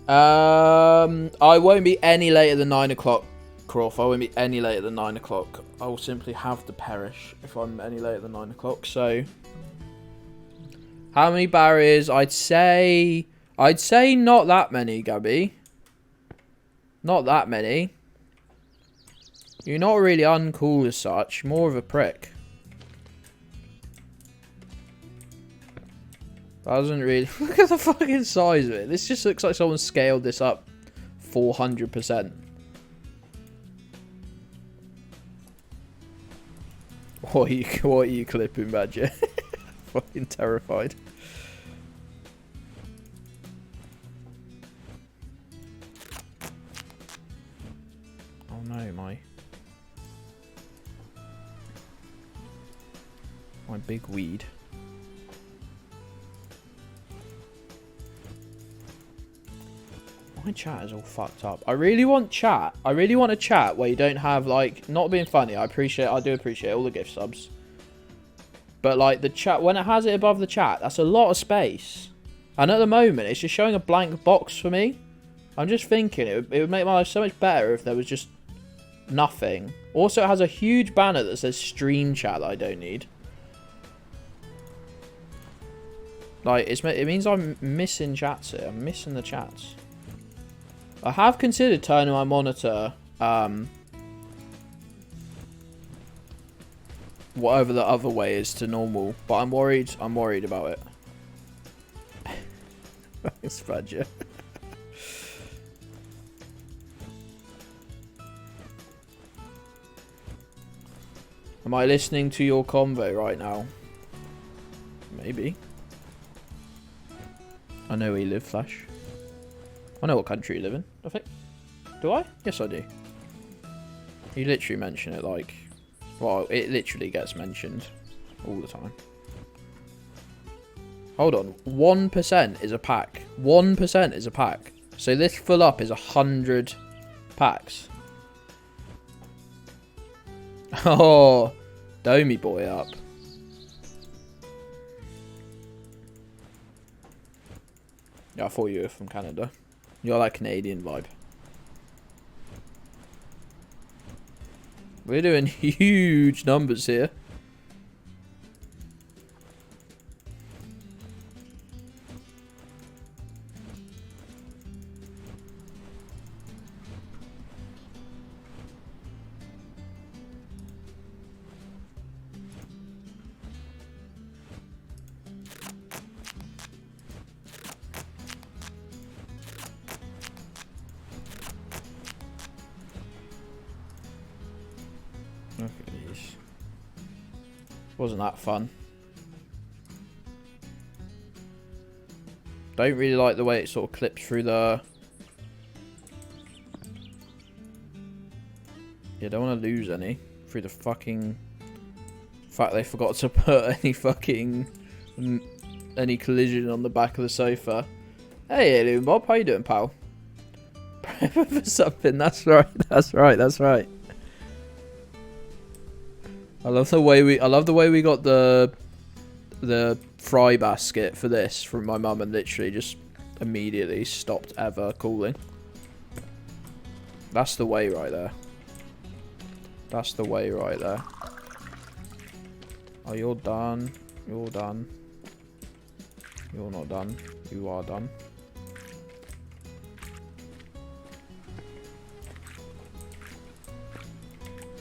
I won't be any later than 9 o'clock, Croft. I won't be any later than 9 o'clock. I will simply have to perish if I'm any later than 9 o'clock. So, how many barriers? I'd say not that many, Gabby. Not that many. You're not really uncool as such. More of a prick. Doesn't really... Look at the fucking size of it. This just looks like someone scaled this up 400%. What are you clipping, Badger? Fucking terrified. Oh no, my big weed. My chat is all fucked up. I really want chat. I really want a chat where you don't have, like, not being funny. I do appreciate all the gift subs. But, like, the chat, when it has it above the chat, that's a lot of space. And at the moment, it's just showing a blank box for me. I'm just thinking it would make my life so much better if there was just nothing. Also, it has a huge banner that says stream chat that I don't need. Like, it means I'm missing chats here. I'm missing the chats. I have considered turning my monitor, whatever the other way is to normal, but I'm worried about it. It's Badger. Am I listening to your convo right now? Maybe. I know where you live, Flash. I know what country you live in, I think. Do I? Yes, I do. You literally mention it like... Well, it literally gets mentioned all the time. Hold on. 1% is a pack. 1% is a pack. So this full up is 100 packs. Oh, Domi boy up. Yeah, I thought you were from Canada. You're that Canadian vibe. We're doing huge numbers here. Look at these. Wasn't that fun? Don't really like the way it sort of clips through the... Yeah, don't want to lose any through the fucking fact they forgot to put any collision on the back of the sofa. Hey, Loon Bob, how you doing, pal? For something. That's right. That's right. That's right. I love the way we got the fry basket for this from my mum, and literally just immediately stopped ever cooling. That's the way right there. That's the way right there. Oh, you're done. You're done. You're not done. You are done.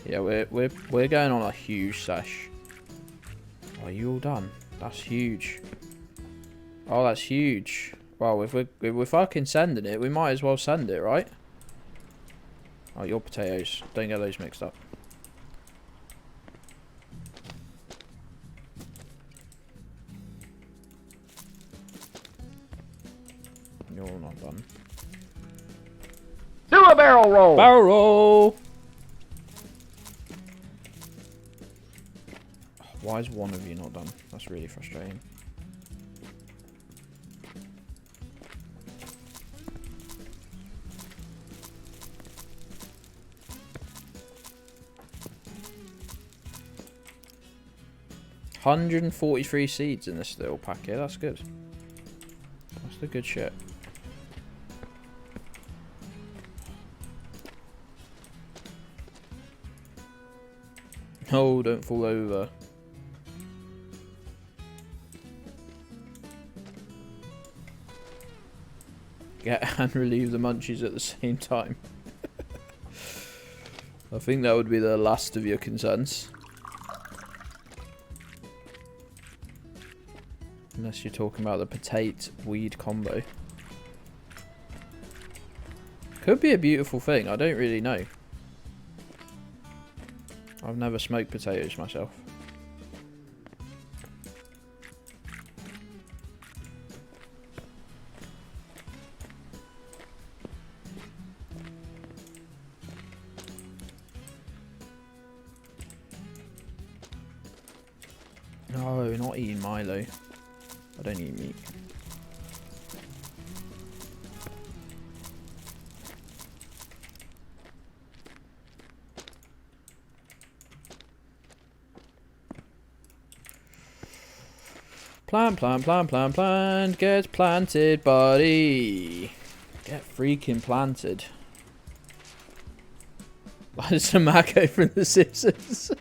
Yeah, we're going on a huge sesh. Are you all done? That's huge. Oh, that's huge. Well, if we're fucking sending it, we might as well send it, right? Oh, your potatoes. Don't get those mixed up. You're not done. Do a barrel roll! Barrel roll! Why is one of you not done? That's really frustrating. $143 seeds in this little packet. That's good. That's the good shit. No, don't fall over. Get and relieve the munchies at the same time. I think that would be the last of your concerns. Unless you're talking about the potato weed combo. Could be a beautiful thing, I don't really know. I've never smoked potatoes myself. No, not eating Milo. I don't eat meat. Plant. Get planted, buddy. Get freaking planted. Like some Mako from The Simpsons.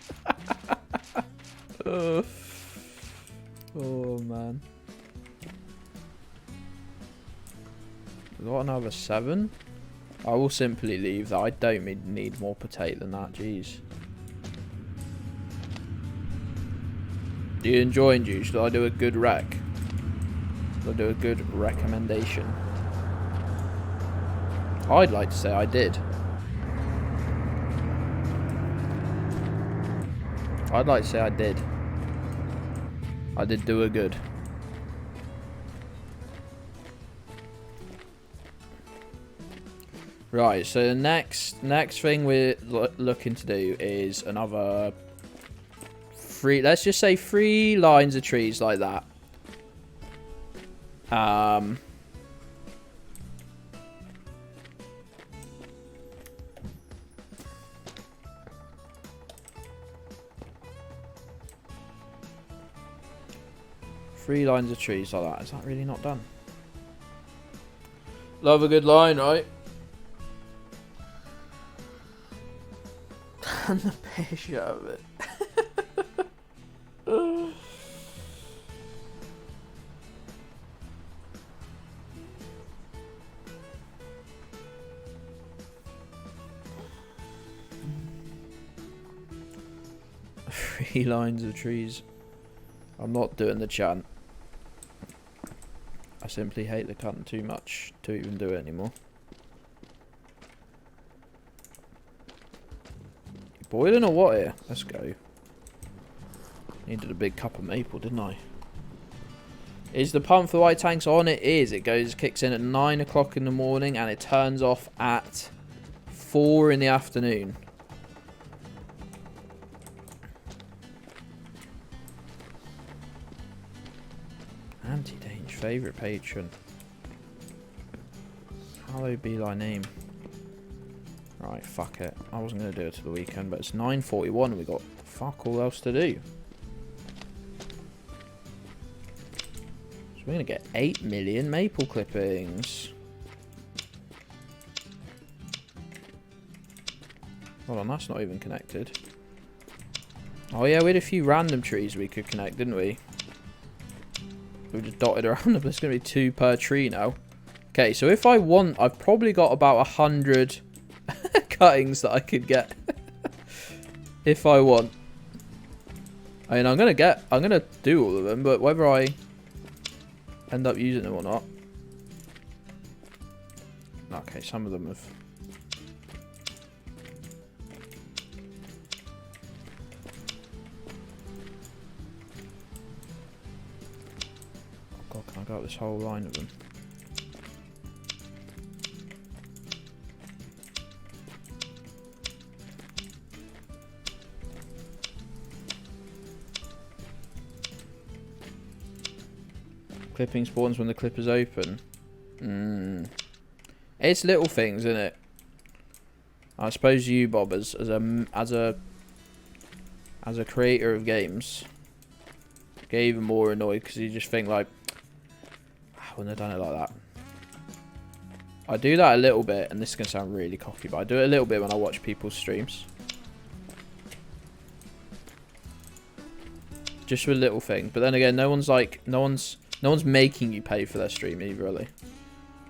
Oh man. We got another 7. I will simply leave that. I don't need more potato than that. Jeez. Do you enjoy you? Should I do a good rec? Should I do a good recommendation? I'd like to say I did. I'd like to say I did. I did do a good. Right, so the next thing we're looking to do is another 3, let's just say 3 lines of trees like that. 3 lines of trees like that. Is that really not done? Love a good line, right? And the picture of it. 3 lines of trees. I'm not doing the chant. I simply hate the cunt too much to even do it anymore. You boiling or what here? Let's go. Needed a big cup of maple, didn't I? Is the pump for the white tanks on? It is. It kicks in at 9 o'clock in the morning and it turns off at 4 in the afternoon. Anti-Dange, favourite patron. Hallowed be thy name. Right, fuck it. I wasn't going to do it till the weekend, but it's 9:41 and we got fuck all else to do. So we're going to get 8 million maple clippings. Hold on, that's not even connected. Oh yeah, we had a few random trees we could connect, didn't we? We just dotted around them. There's going to be 2 per tree now. Okay, so if I want, I've probably got about 100 cuttings that I could get. If I want. I mean, I'm going to do all of them, but whether I end up using them or not. Okay, some of them have... God, can I go up this whole line of them? Clipping spawns when the clipper's open. It's little things, isn't it? I suppose you, Bob, as a creator of games, get even more annoyed because you just think like, I wouldn't have done it like that. I do that a little bit, and this is gonna sound really cocky, but I do it a little bit when I watch people's streams. Just with little things, but then again, no one's making you pay for their stream either, really.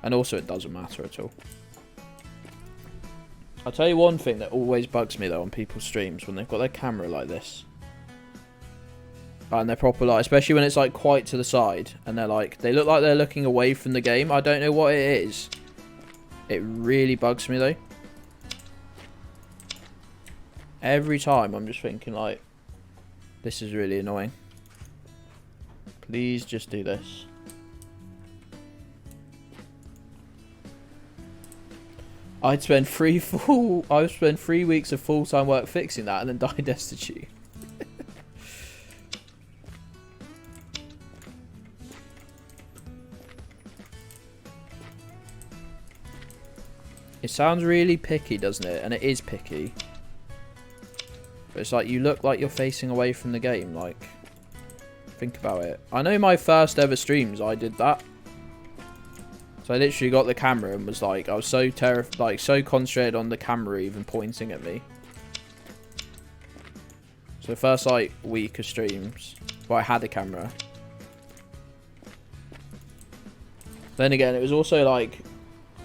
And also, it doesn't matter at all. I'll tell you one thing that always bugs me though on people's streams when they've got their camera like this. And they're proper like, especially when it's like quite to the side, and they're like, they look like they're looking away from the game. I don't know what it is. It really bugs me though. Every time I'm just thinking like, this is really annoying. Please just do this. I'd spend 3 weeks of full-time work fixing that and then die destitute. It sounds really picky, doesn't it? And it is picky. But it's like, you look like you're facing away from the game, like, think about it. I know my first ever streams, I did that. So I literally got the camera and was like, I was so terrified, like, so concentrated on the camera even pointing at me. So the first, like, week of streams, well, I had a camera. Then again, it was also, like,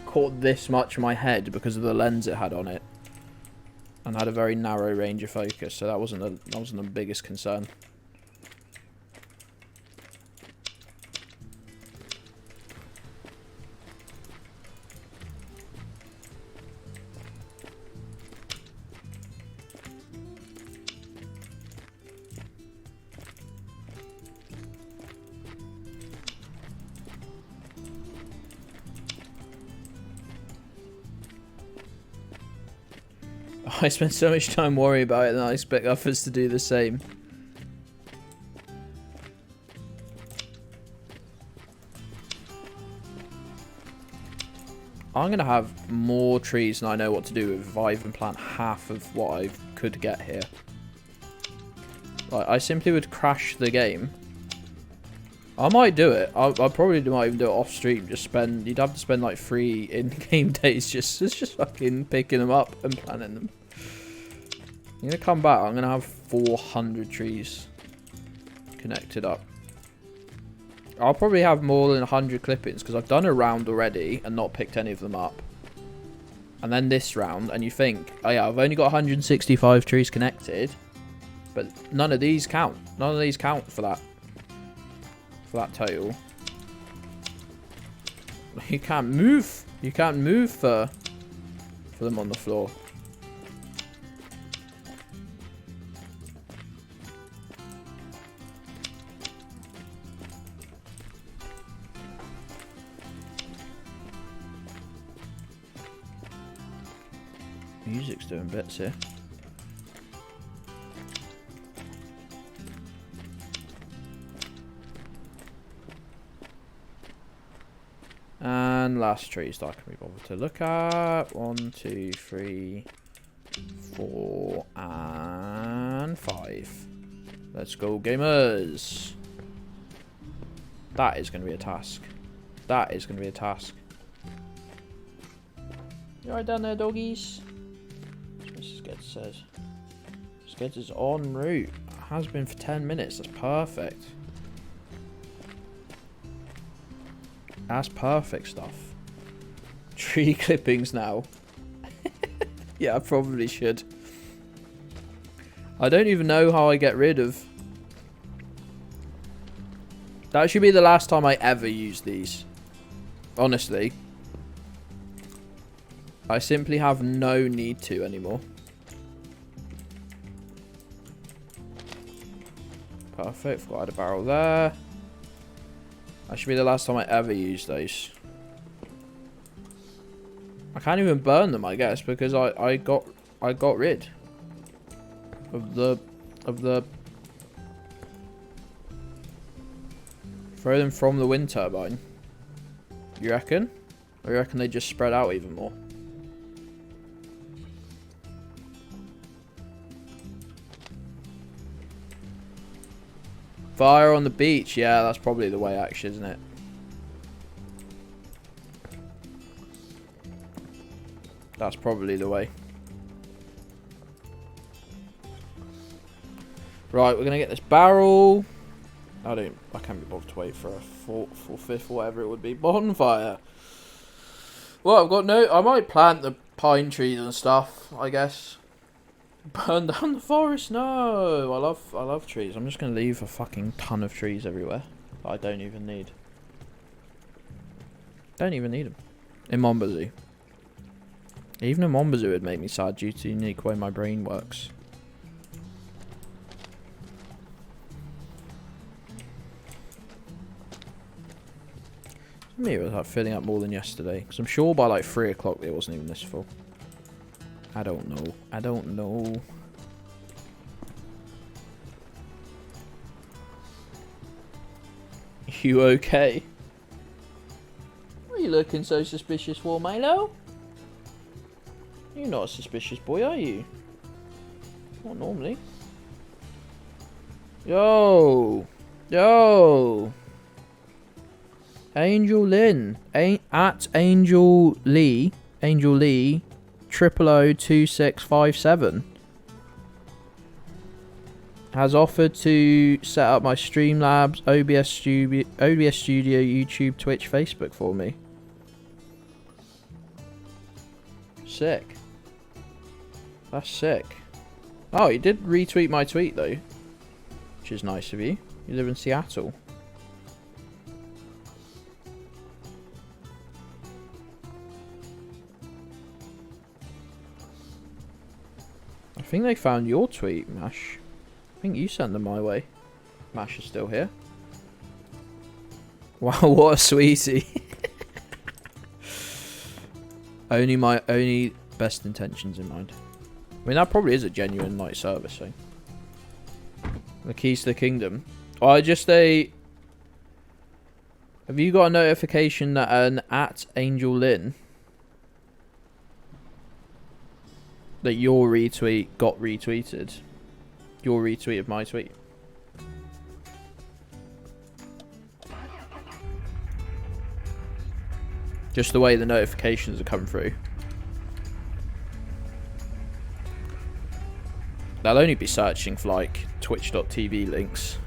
caught this much in my head because of the lens it had on it. And had a very narrow range of focus, so that wasn't the biggest concern. I spend so much time worrying about it and I expect others to do the same. I'm going to have more trees than I know what to do with if I even plant half of what I could get here. Like, I simply would crash the game. I might do it. I probably might even do it off stream. You'd have to spend like 3 in-game days just fucking picking them up and planting them. I'm going to come back. I'm going to have 400 trees connected up. I'll probably have more than 100 clippings because I've done a round already and not picked any of them up. And then this round, and you think, oh yeah, I've only got 165 trees connected, but none of these count. None of these count for that. For that total. You can't move. You can't move for them on the floor. Music's doing bits here. And last trees that I can be bothered to look at. 1, 2, 3, 4, and 5. Let's go, gamers. That is going to be a task. That is going to be a task. You alright down there, doggies? Mrs. Gedds says. Mrs. Gedds is en route. Has been for 10 minutes. That's perfect. That's perfect stuff. Tree clippings now. Yeah, I probably should. I don't even know how I get rid of... That should be the last time I ever use these. Honestly. I simply have no need to anymore. Perfect. Forgot I had a barrel there. That should be the last time I ever use those. I can't even burn them, I guess, because I got rid of the throw them from the wind turbine. You reckon? Or you reckon they just spread out even more? Fire on the beach. Yeah, that's probably the way, actually, isn't it? That's probably the way. Right, we're gonna get this barrel. I can't be bothered to wait for a fourth or fifth or whatever it would be. Bonfire. Well, I've got no... I might plant the pine trees and stuff, I guess. Burn down the forest. No, I love trees. I'm just gonna leave a fucking ton of trees everywhere that I don't even need. Don't even need them. In Mon Bazou. Even in Mon Bazou would make me sad due to the unique way my brain works. Me, it was like filling up more than yesterday. Because I'm sure by like 3 o'clock it wasn't even this full. I don't know. I don't know. You okay? What are you looking so suspicious for, Milo? You're not a suspicious boy, are you? Not normally. Yo! Yo! Angel Lynn. At Angel Lee. Angel Lee. 0002657 has offered to set up my Streamlabs, OBS Studio, YouTube, Twitch, Facebook for me. Sick. That's sick. Oh, you did retweet my tweet though, which is nice of you. You live in Seattle. I think they found your tweet, Mash. I think you sent them my way. Mash is still here. Wow, what a sweetie. only best intentions in mind. I mean, that probably is a genuine night service, so. The keys to the kingdom. Oh, have you got a notification that an at Angel Lynn, that your retweet got retweeted? Your retweet of my tweet. Just the way the notifications are coming through. They'll only be searching for like twitch.tv links.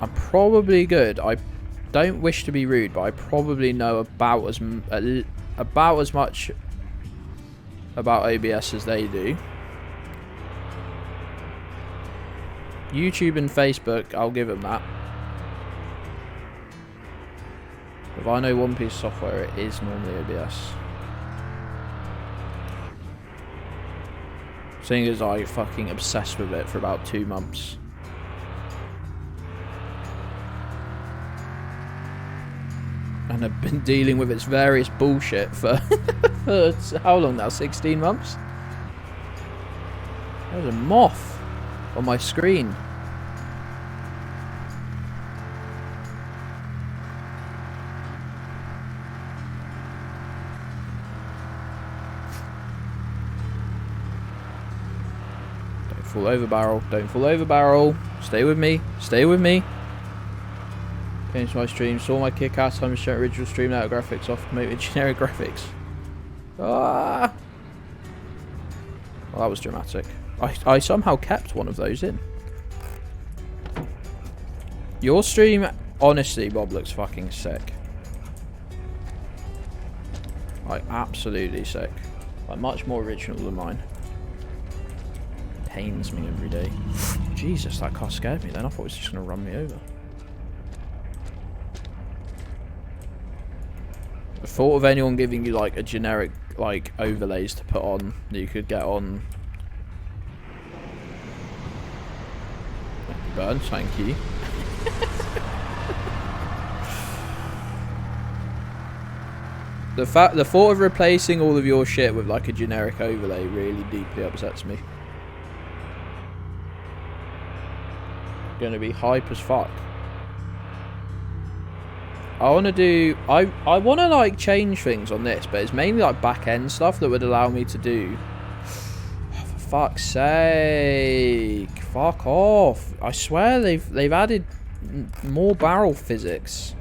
I'm probably good. I don't wish to be rude, but I probably know about as much about OBS as they do. YouTube and Facebook, I'll give them that. If I know one piece of software, it is normally OBS. Seeing as I fucking obsessed with it for about 2 months. And I've been dealing with its various bullshit for, for how long now? 16 months? There's a moth on my screen. Don't fall over, barrel. Don't fall over, barrel. Stay with me. Stay with me. Came to my stream, saw my kick-ass 100% original stream out graphics off to make with generic graphics. Ah! Well, that was dramatic. I somehow kept one of those in. Your stream, honestly, Bob, looks fucking sick. Like, absolutely sick. Like, much more original than mine. Pains me every day. Jesus, that car scared me then. I thought it was just going to run me over. The thought of anyone giving you, like, a generic, like, overlays to put on that you could get on... Burn, thank you. The thought of replacing all of your shit with like a generic overlay really deeply upsets me. Gonna be hype as fuck. I wanna do I wanna like change things on this, but it's mainly like back end stuff that would allow me to do. Oh, for fuck's sake. Fuck off. I swear they've added more barrel physics.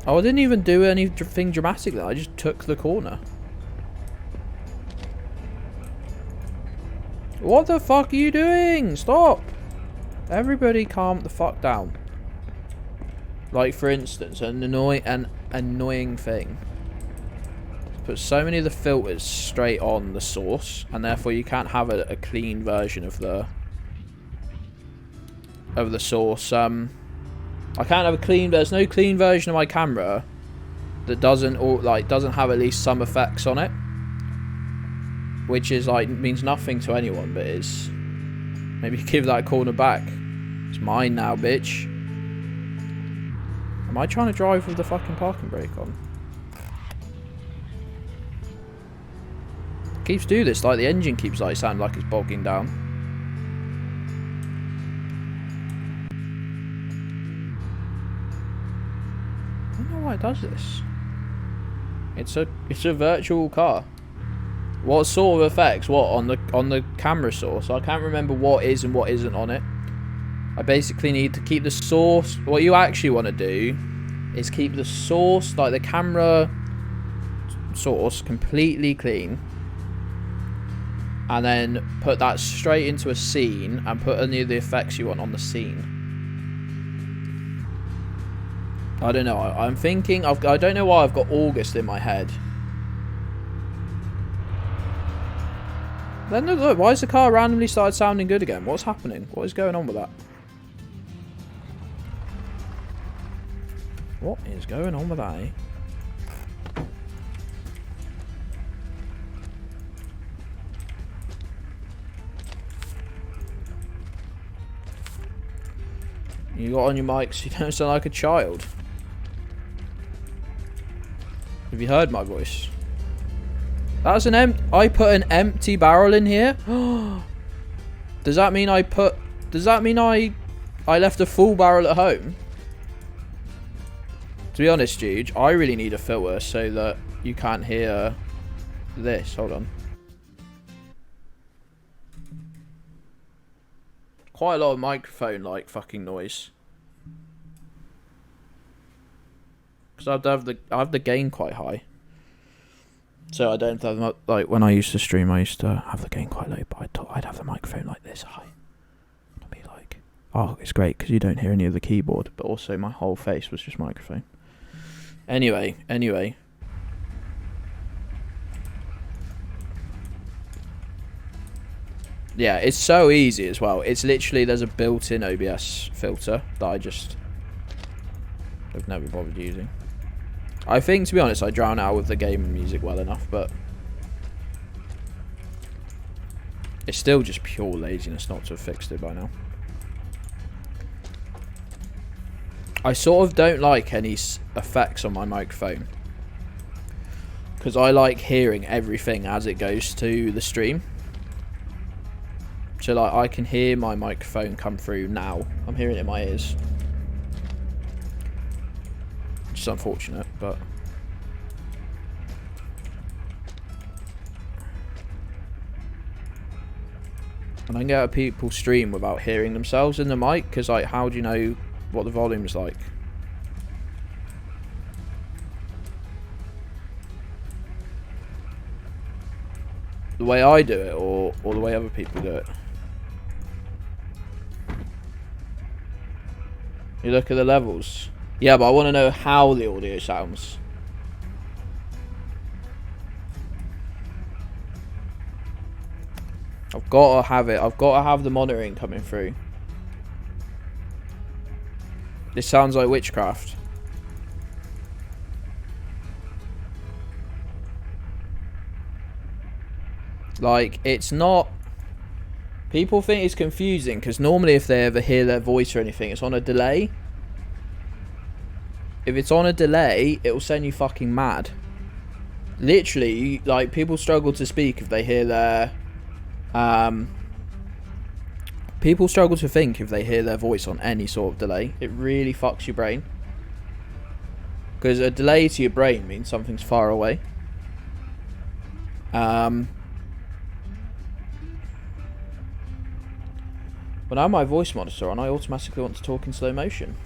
Oh, I didn't even do anything dramatic there. I just took the corner. What the fuck are you doing? Stop! Everybody calm the fuck down. Like, for instance, an annoying thing. Put so many of the filters straight on the source, and therefore you can't have a clean version of the source. I can't have a clean. There's no clean version of my camera that doesn't have at least some effects on it, which is like means nothing to anyone, but is maybe give that corner back. It's mine now, bitch. Am I trying to drive with the fucking parking brake on? It keeps doing this, like the engine keeps like sounding like it's bogging down. I don't know why it does this. It's a virtual car. What sort of effects? What on the camera source? I can't remember what is and what isn't on it. I basically need to keep the source. What you actually want to do is keep the source, like the camera source, completely clean, and then put that straight into a scene and put any of the effects you want on the scene. I don't know. I'm thinking. I don't know why I've got August in my head. Then look, why has the car randomly started sounding good again? What's happening? What is going on with that? What is going on with that, eh? You got on your mic so you don't sound like a child. Have you heard my voice? That's an I put an empty barrel in here. Does that mean I left a full barrel at home? To be honest, Juge, I really need a filter so that you can't hear this. Hold on. Quite a lot of microphone like fucking noise. Because I have the gain quite high. So I don't have, like, when I used to stream, I used to have the gain quite low, but I'd have the microphone like this high. I'd be like, oh, it's great because you don't hear any of the keyboard, but also my whole face was just microphone. Anyway. Yeah, it's so easy as well. It's literally, there's a built-in OBS filter that I've never bothered using. I think, to be honest, I drown out with the gaming music well enough, but it's still just pure laziness not to have fixed it by now. I sort of don't like any effects on my microphone because I like hearing everything as it goes to the stream. So, like, I can hear my microphone come through now. I'm hearing it in my ears. Which is unfortunate, but... I don't get how people stream without hearing themselves in the mic, because, like, how do you know what the volume's like. The way I do it, or the way other people do it. You look at the levels. Yeah, but I want to know how the audio sounds. I've got to have it. I've got to have the monitoring coming through. This sounds like witchcraft. Like, it's not... People think it's confusing, because normally if they ever hear their voice or anything, it's on a delay. If it's on a delay, it will send you fucking mad. Literally, like, people struggle to speak if they hear their... people struggle to think if they hear their voice on any sort of delay. It really fucks your brain. Because a delay to your brain means something's far away. When I have my voice monitor on, I automatically want to talk in slow motion.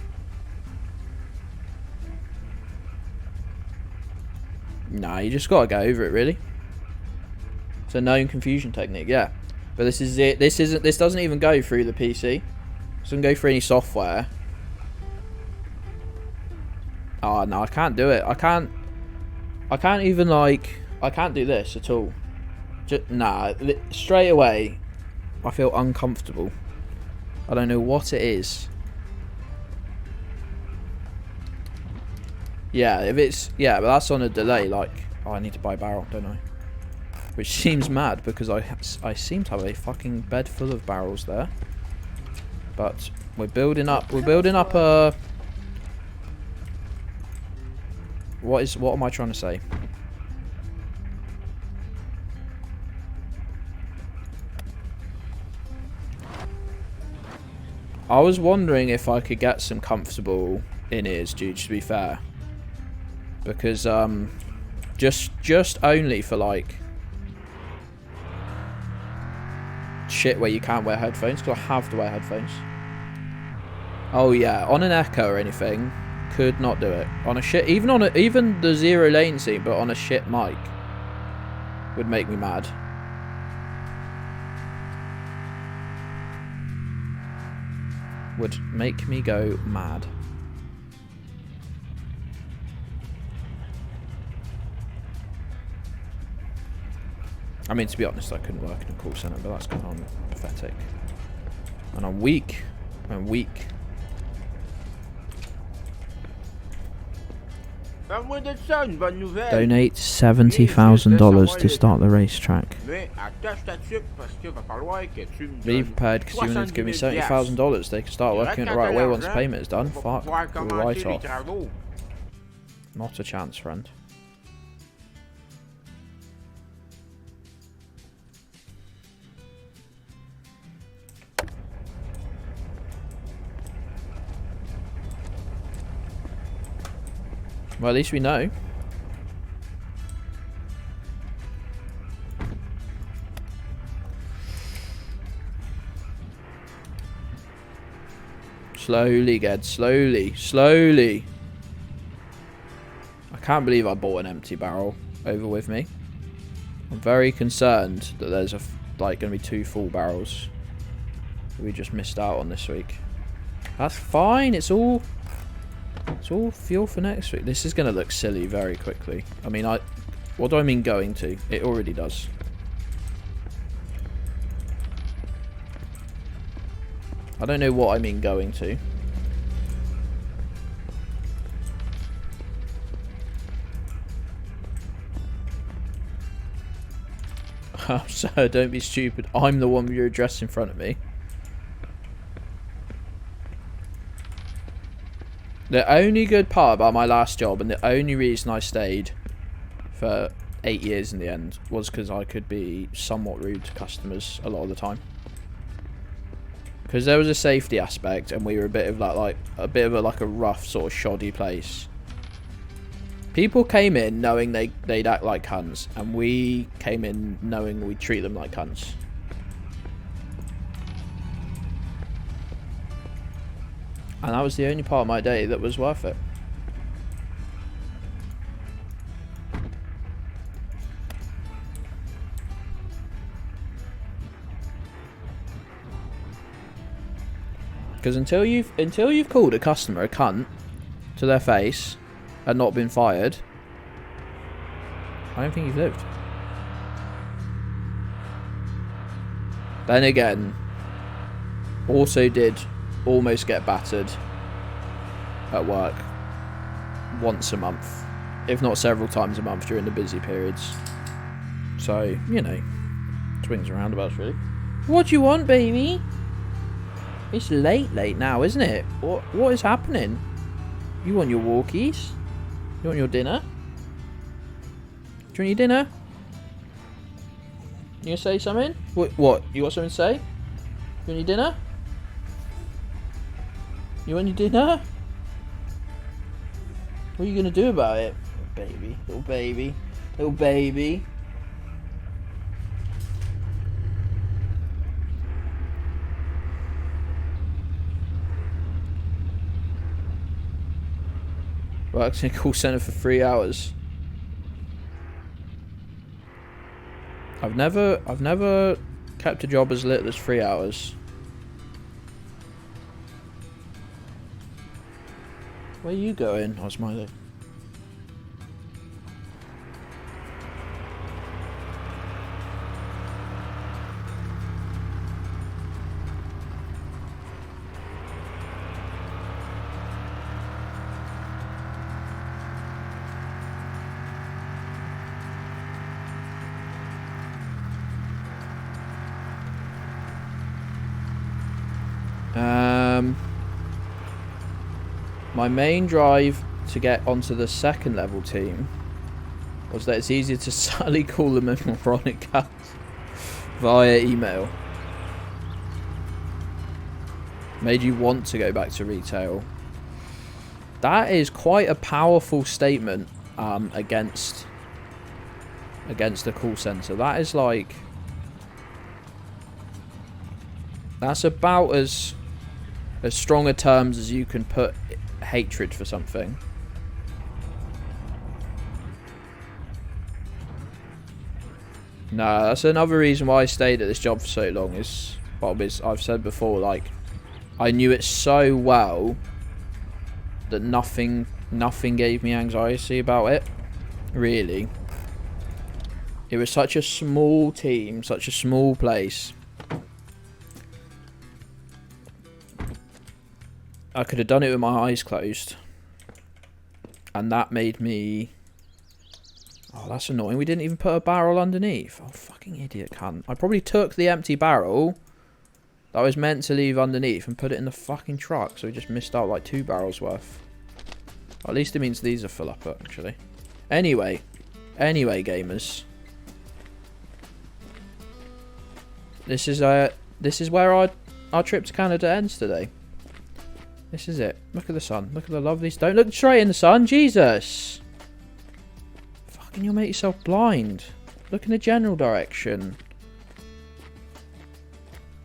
Nah, you just gotta go over it, really. It's a known confusion technique, yeah. But this is it. This doesn't even go through the PC. It doesn't go through any software. Oh no, I can't do it. I can't even, like, I can't do this at all. Nah, straight away, I feel uncomfortable. I don't know what it is. Yeah, if it's... Yeah, but that's on a delay, like... Oh, I need to buy a barrel, don't I? Which seems mad, because I seem to have a fucking bed full of barrels there. But we're building up a... What am I trying to say? I was wondering if I could get some comfortable in-ears, dude, to be fair. Because, just only for, like, shit where you can't wear headphones, because I have to wear headphones. Oh, yeah, on an Echo or anything, could not do it. On a shit, even the zero latency, but on a shit mic, would make me mad. Would make me go mad. I mean, to be honest, I couldn't work in a call centre, but that's because I'm pathetic. And I'm weak. I'm weak. Donate $70,000 to start the racetrack. Be prepared, because you need to give me $70,000. They can start working it the right way once payment is done. Fuck. Right off. Not a chance, friend. Well, at least we know. Slowly, Gedds. Slowly. Slowly. I can't believe I bought an empty barrel over with me. I'm very concerned that there's going to be 2 full barrels that we just missed out on this week. That's fine. It's all fuel for next week. This is going to look silly very quickly. I mean, what do I mean going to? It already does. I don't know what I mean going to. Oh, sir, don't be stupid. I'm the one with your address in front of me. The only good part about my last job, and the only reason I stayed for 8 years in the end, was because I could be somewhat rude to customers a lot of the time. Because there was a safety aspect, and we were a bit of a rough sort of shoddy place. People came in knowing they'd act like cunts, and we came in knowing we'd treat them like cunts. And that was the only part of my day that was worth it. Because until you've called a customer a cunt to their face and not been fired, I don't think you've lived. Then again, also did almost get battered at work once a month, if not several times a month during the busy periods. So, you know, swings and roundabouts really. What do you want, baby? It's late now, isn't it? What is happening? You want your walkies? You want your dinner? Do you want your dinner? You gonna say something? What? You got something to say? You want your dinner? You want your dinner? What are you gonna do about it? Little baby, little baby, little baby. Works in a call centre for 3 hours. I've never kept a job as little as 3 hours. Where are you going? Oh, Smiley. My main drive to get onto the second level team was that it's easier to subtly call them a moronic cat via email. Made you want to go back to retail. That is quite a powerful statement against the call centre. That is like... That's about as strong a terms as you can put hatred for something. No, that's another reason why I stayed at this job for so long. Is what I've said before. Like, I knew it so well that nothing gave me anxiety about it. Really, it was such a small team, such a small place. I could have done it with my eyes closed. And that made me... Oh, that's annoying. We didn't even put a barrel underneath. Oh, fucking idiot cunt. I probably took the empty barrel that I was meant to leave underneath and put it in the fucking truck. So we just missed out like 2 barrels worth. At least it means these are full up, actually. Anyway, gamers. This is where our trip to Canada ends today. This is it. Look at the sun. Look at the lovely... Don't look straight in the sun. Jesus. Fucking you'll make yourself blind. Look in the general direction.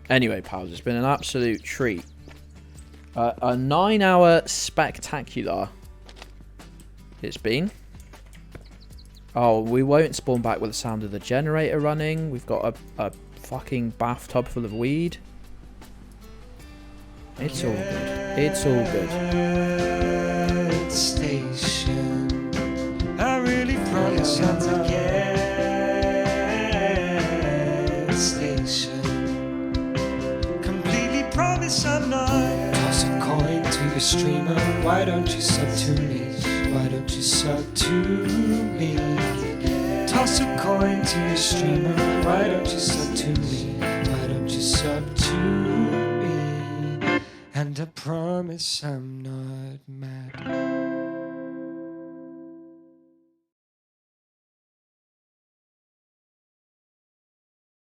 Anyway, pals, it's been an absolute treat. A 9-hour spectacular it's been. Oh, we won't spawn back with the sound of the generator running. We've got a fucking bathtub full of weed. It's all good. It's all good. Station. I really promise I'm not station. Completely promise I'm not. Toss a coin to your streamer. Why don't you sub to me? Why don't you sub to me? Toss a coin to your streamer. Why don't you sub to me? Why don't you sub to me? And I promise I'm not mad.